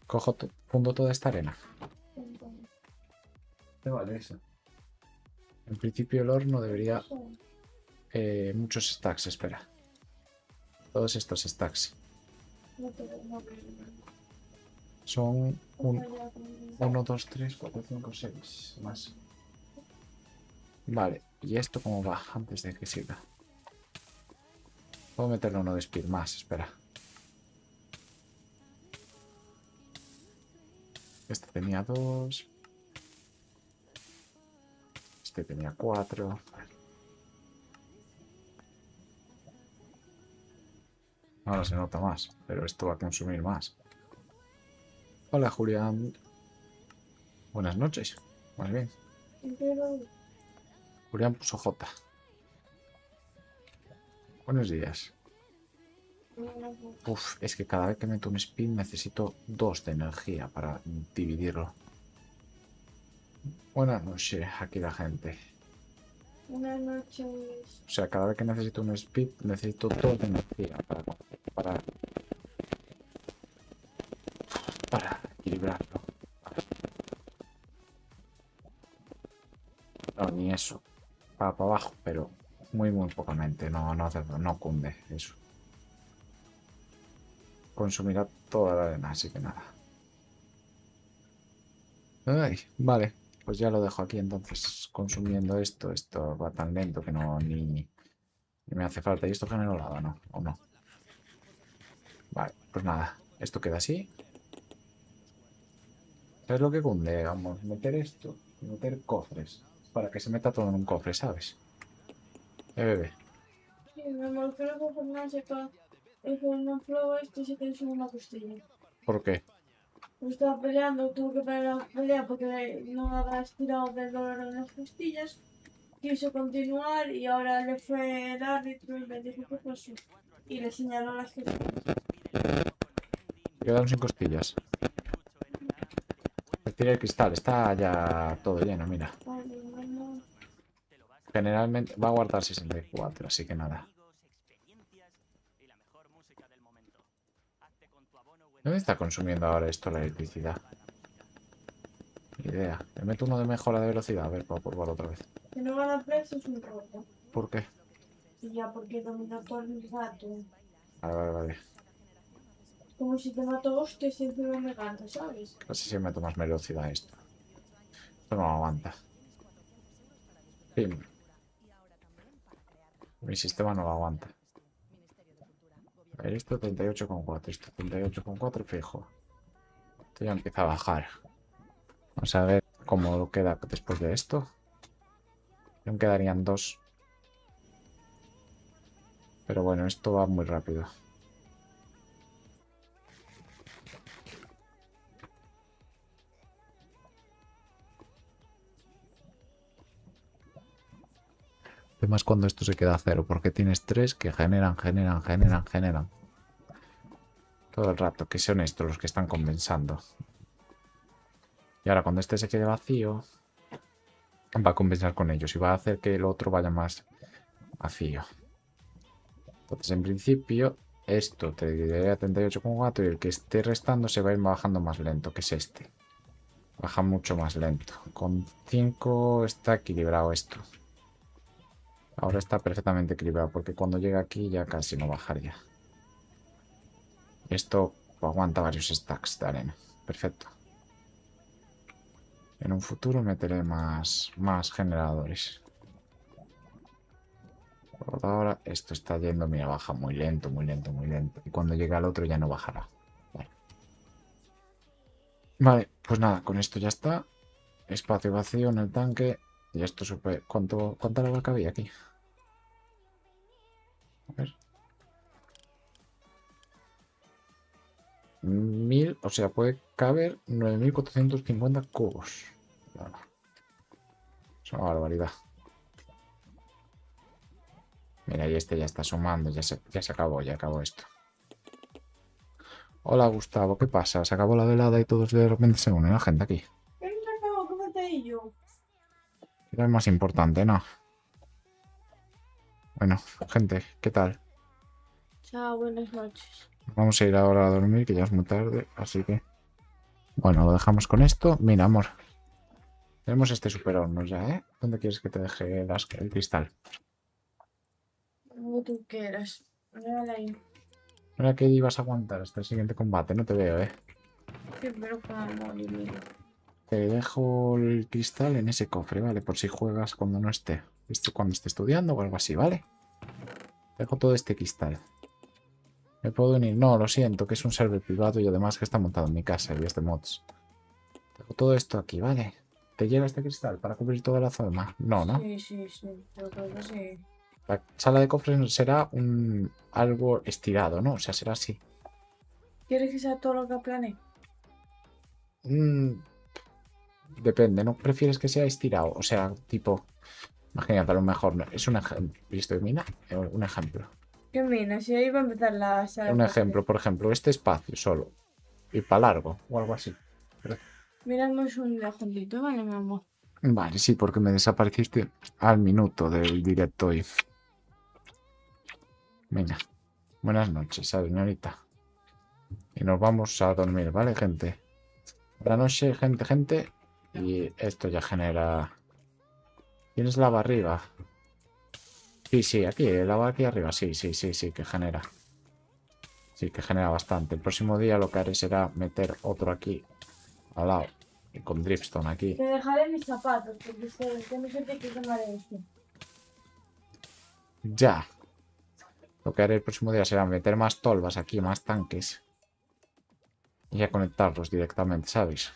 Cojo, fundo toda esta arena. ¿Te vale eso? En principio el horno debería... muchos stacks, espera. Todos estos stacks. Son 1, 2, 3, 4, 5, 6. Más. Vale, ¿y esto cómo va? Antes de que siga. Puedo meterle uno de speed más, espera. Este tenía 2. Este tenía 4. Ahora se nota más, pero esto va a consumir más. Hola, Julián. Buenas noches. Más bien. Julián puso J. Buenos días. Uf, es que cada vez que meto un spin necesito 2 de energía para dividirlo. Buenas noches, aquí la gente. Buenas noches. O sea, cada vez que necesito un speed necesito 2 de energía para equilibrarlo. No, ni eso. Para abajo, pero muy pocamente. No cunde eso. Consumirá toda la arena, así que nada. Ay, vale, pues ya lo dejo aquí entonces, consumiendo esto. Esto va tan lento que ni me hace falta. ¿Y esto genera lava, no? ¿O no? Vale, pues nada, esto queda así. ¿Sabes lo que cunde? Vamos, meter esto y meter cofres. Para que se meta todo en un cofre, ¿sabes? Bebé. Sí, mi amor, creo que Fernán sepa. Es que no flow este se te sube una costilla. ¿Por qué? Pues estaba peleando, tuvo que parar la pelea porque no había estirado del dolor en las costillas. Quiso continuar y ahora le fue el árbitro y le dijo que pasó. Y le señaló las costillas. Quedaron sin costillas. Retira el cristal, está ya todo lleno, mira. Vale, bueno. Generalmente va a guardar 64, así que nada. ¿Dónde está consumiendo ahora esto la electricidad? idea. Le meto uno de mejora de velocidad. A ver, para probar otra vez. Que no gana Plex es un roto. ¿Por qué? Y ya, porque domina todo el rato. Vale. Como si te mato hostias y encima me gana, ¿sabes? Casi si meto más velocidad a esto. Esto no aguanta. Pim. Mi sistema no lo aguanta. A ver, esto 38,4. Esto 38,4 fijo. Esto ya empieza a bajar. Vamos a ver cómo queda después de esto. Aún quedarían 2. Pero bueno, esto va muy rápido. Además cuando esto se queda a 0, porque tienes 3 que generan. Todo el rato, que son estos los que están compensando. Y ahora cuando este se quede vacío, va a compensar con ellos y va a hacer que el otro vaya más vacío. Entonces, en principio, esto te diré a 38,4 y el que esté restando se va a ir bajando más lento, que es este. Baja mucho más lento. Con 5 está equilibrado esto. Ahora está perfectamente equilibrado porque cuando llega aquí ya casi no bajaría. Esto aguanta varios stacks de arena. Perfecto. En un futuro meteré más generadores. Por ahora esto está yendo, mira, baja muy lento. Y cuando llegue al otro ya no bajará. Vale, pues nada, con esto ya está. Espacio vacío en el tanque. Y esto super... ¿Cuánta agua cabía aquí? A ver. 1000, o sea, puede caber 9450 cubos. Claro. Es una barbaridad. Mira, y este ya está sumando, ya se acabó, ya acabó esto. Hola Gustavo, ¿qué pasa? Se acabó la velada y todos de repente se unen la gente aquí. Pero no acabo, ¿cómo te digo? Era el más importante, ¿no? Bueno, gente, ¿qué tal? Chao, buenas noches. Vamos a ir ahora a dormir, que ya es muy tarde, así que... Bueno, lo dejamos con esto. Mira, amor. Tenemos este super horno ya, ¿eh? ¿Dónde quieres que te deje el cristal? Como tú quieras. Mírala ahí. Mira que ibas a aguantar hasta el siguiente combate, no te veo, ¿eh? Sí, pero como mira. Te dejo el cristal en ese cofre, ¿vale? Por si juegas cuando no esté. Cuando esté estudiando o algo así, ¿vale? Te dejo todo este cristal. ¿Me puedo unir? No, lo siento, que es un server privado y además que está montado en mi casa y es de mods. Dejo todo esto aquí, ¿vale? ¿Te llega este cristal para cubrir toda la zona? No, ¿no? Sí. Yo creo que sí. La sala de cofres será algo estirado, ¿no? O sea, será así. ¿Quieres que sea todo lo que planeé? Depende, ¿no? ¿Prefieres que sea estirado? O sea, tipo... Imagínate, a lo mejor es un ejemplo. ¿Visto de mina? Un ejemplo. ¿Qué mina? Si ahí va a empezar la sala. Un ejemplo, por ejemplo, este espacio solo. Y para largo, o algo así. Miramos un día juntito, ¿vale, mi amor? Vale, sí, porque me desapareciste al minuto del directo hoy. Venga. Buenas noches, señorita. Y nos vamos a dormir, ¿vale, gente? Buenas noches, gente. Y esto ya genera... ¿Tienes lava arriba? Sí, aquí, lava aquí arriba. Sí, que genera. Sí, que genera bastante. El próximo día lo que haré será meter otro aquí al lado. Y con dripstone aquí. Te dejaré mis zapatos, porque que no sé qué tomaré esto. Ya. Lo que haré el próximo día será meter más tolvas aquí, más tanques. Y ya conectarlos directamente, ¿sabes?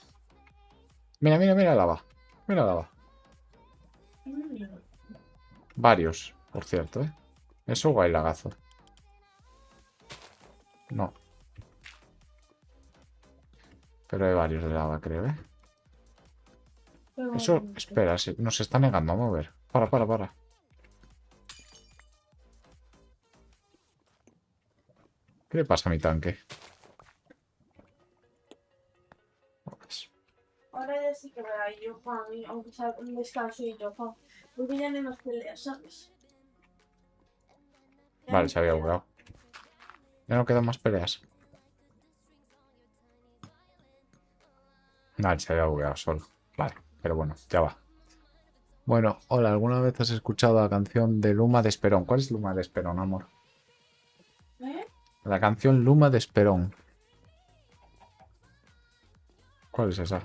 Mira lava. Mira lava. Varios, por cierto, ¿eh? Eso guay lagazo. No. Pero hay varios de lava, creo, ¿eh? Eso, espera, nos está negando a mover. Para. ¿Qué le pasa a mi tanque? Ahora ya sí que me la yo, Juan, aunque sea un descanso y yo, Juan. Porque ya no hay más peleas, ¿sabes? Vale, se había bugueado. Ya no quedan más peleas. Vale, se había bugueado solo. Vale, pero bueno, ya va. Bueno, hola, ¿alguna vez has escuchado la canción de Luma de Esperón? ¿Cuál es Luma de Esperón, amor? ¿Eh? La canción Luma de Esperón. ¿Cuál es esa?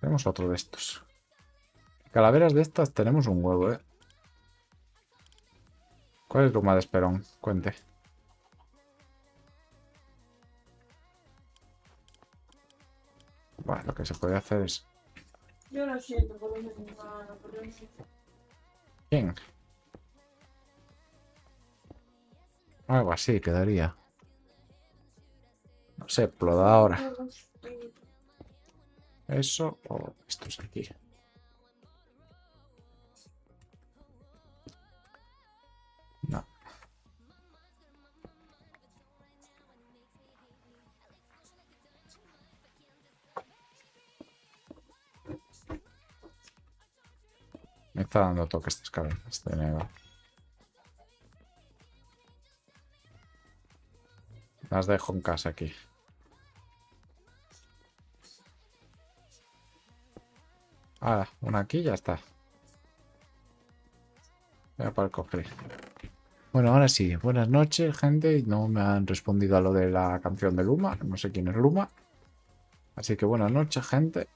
Tenemos otro de estos. Calaveras de estas tenemos un huevo, ¿eh? ¿Cuál es Luma de Esperón? Cuente. Bueno, lo que se puede hacer es... Yo lo siento, por lo menos no, por lo menos. ¿Quién? Algo así quedaría. No sé, lo da ahora. Eso o esto es aquí. No. Me está dando toque estas cabezas de negro. Las dejo en casa aquí. Ah, una aquí y ya está. Voy a para el cofre. Bueno, ahora sí. Buenas noches, gente. No me han respondido a lo de la canción de Luma. No sé quién es Luma. Así que buenas noches, gente.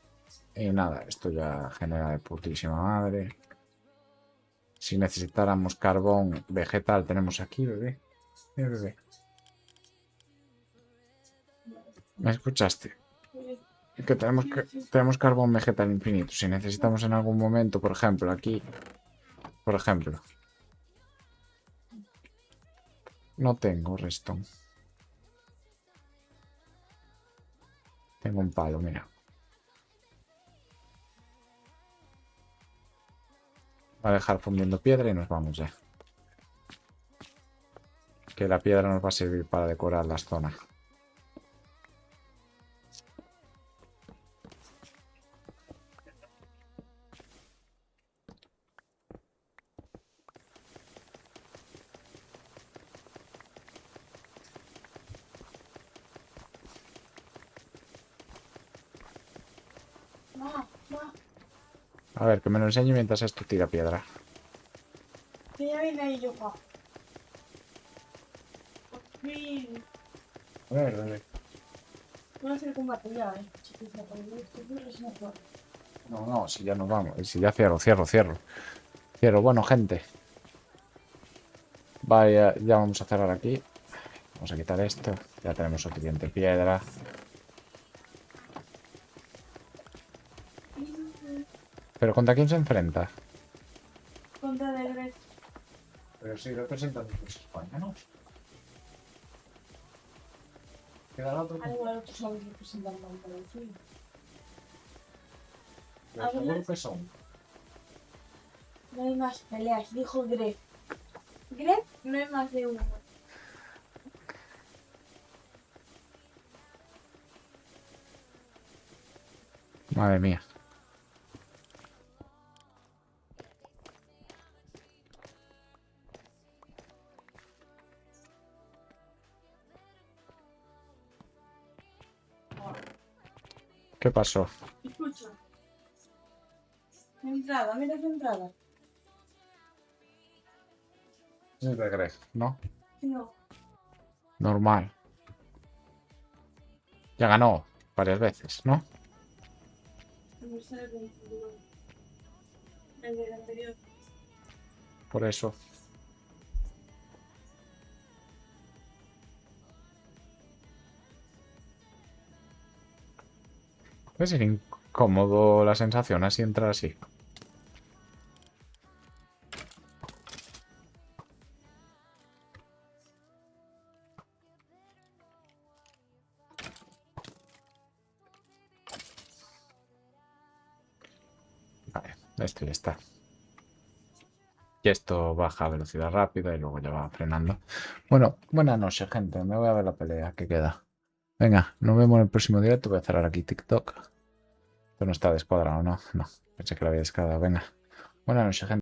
Y nada, esto ya genera de putísima madre. Si necesitáramos carbón vegetal, tenemos aquí, bebé. Mira, bebé. ¿Me escuchaste? Que tenemos carbón vegetal infinito. Si necesitamos en algún momento, por ejemplo, aquí, por ejemplo, no tengo redstone. Tengo un palo, mira. Va a dejar fundiendo piedra y nos vamos ya. Que la piedra nos va a servir para decorar las zonas. A ver, que me lo enseñe mientras esto tira piedra. Que ya viene ahí yo, pa. Por fin. A ver, dale. Voy a hacer combate ya, chiquita, porque esto es una flor. No, no, si ya nos vamos. Si ya cierro. Cierro. Bueno, gente. Vaya, ya vamos a cerrar aquí. Vamos a quitar esto. Ya tenemos suficiente piedra. ¿Pero contra quién se enfrenta? Contra de Greg. Pero si representan España, ¿no? Quedará otro. Al igual otros sabes representar contra el suyo. Pero seguro que son. No hay más peleas, dijo Greg. Greg, no hay más de uno. Madre mía. ¿Qué pasó? Escucha. Entrada, mira esa entrada. Es de Greg, ¿no? No. Normal. Ya ganó varias veces, ¿no? No sé el del anterior. Por eso. Puede ser incómodo la sensación así entrar así. Vale, esto ya está. Y esto baja a velocidad rápida y luego ya va frenando. Bueno, buenas noches, gente. Me voy a ver la pelea que queda. Venga, nos vemos en el próximo directo. Voy a cerrar aquí TikTok. Esto no está descuadrado, ¿no? No, pensé que lo había descargado. Venga. Buenas noches, gente.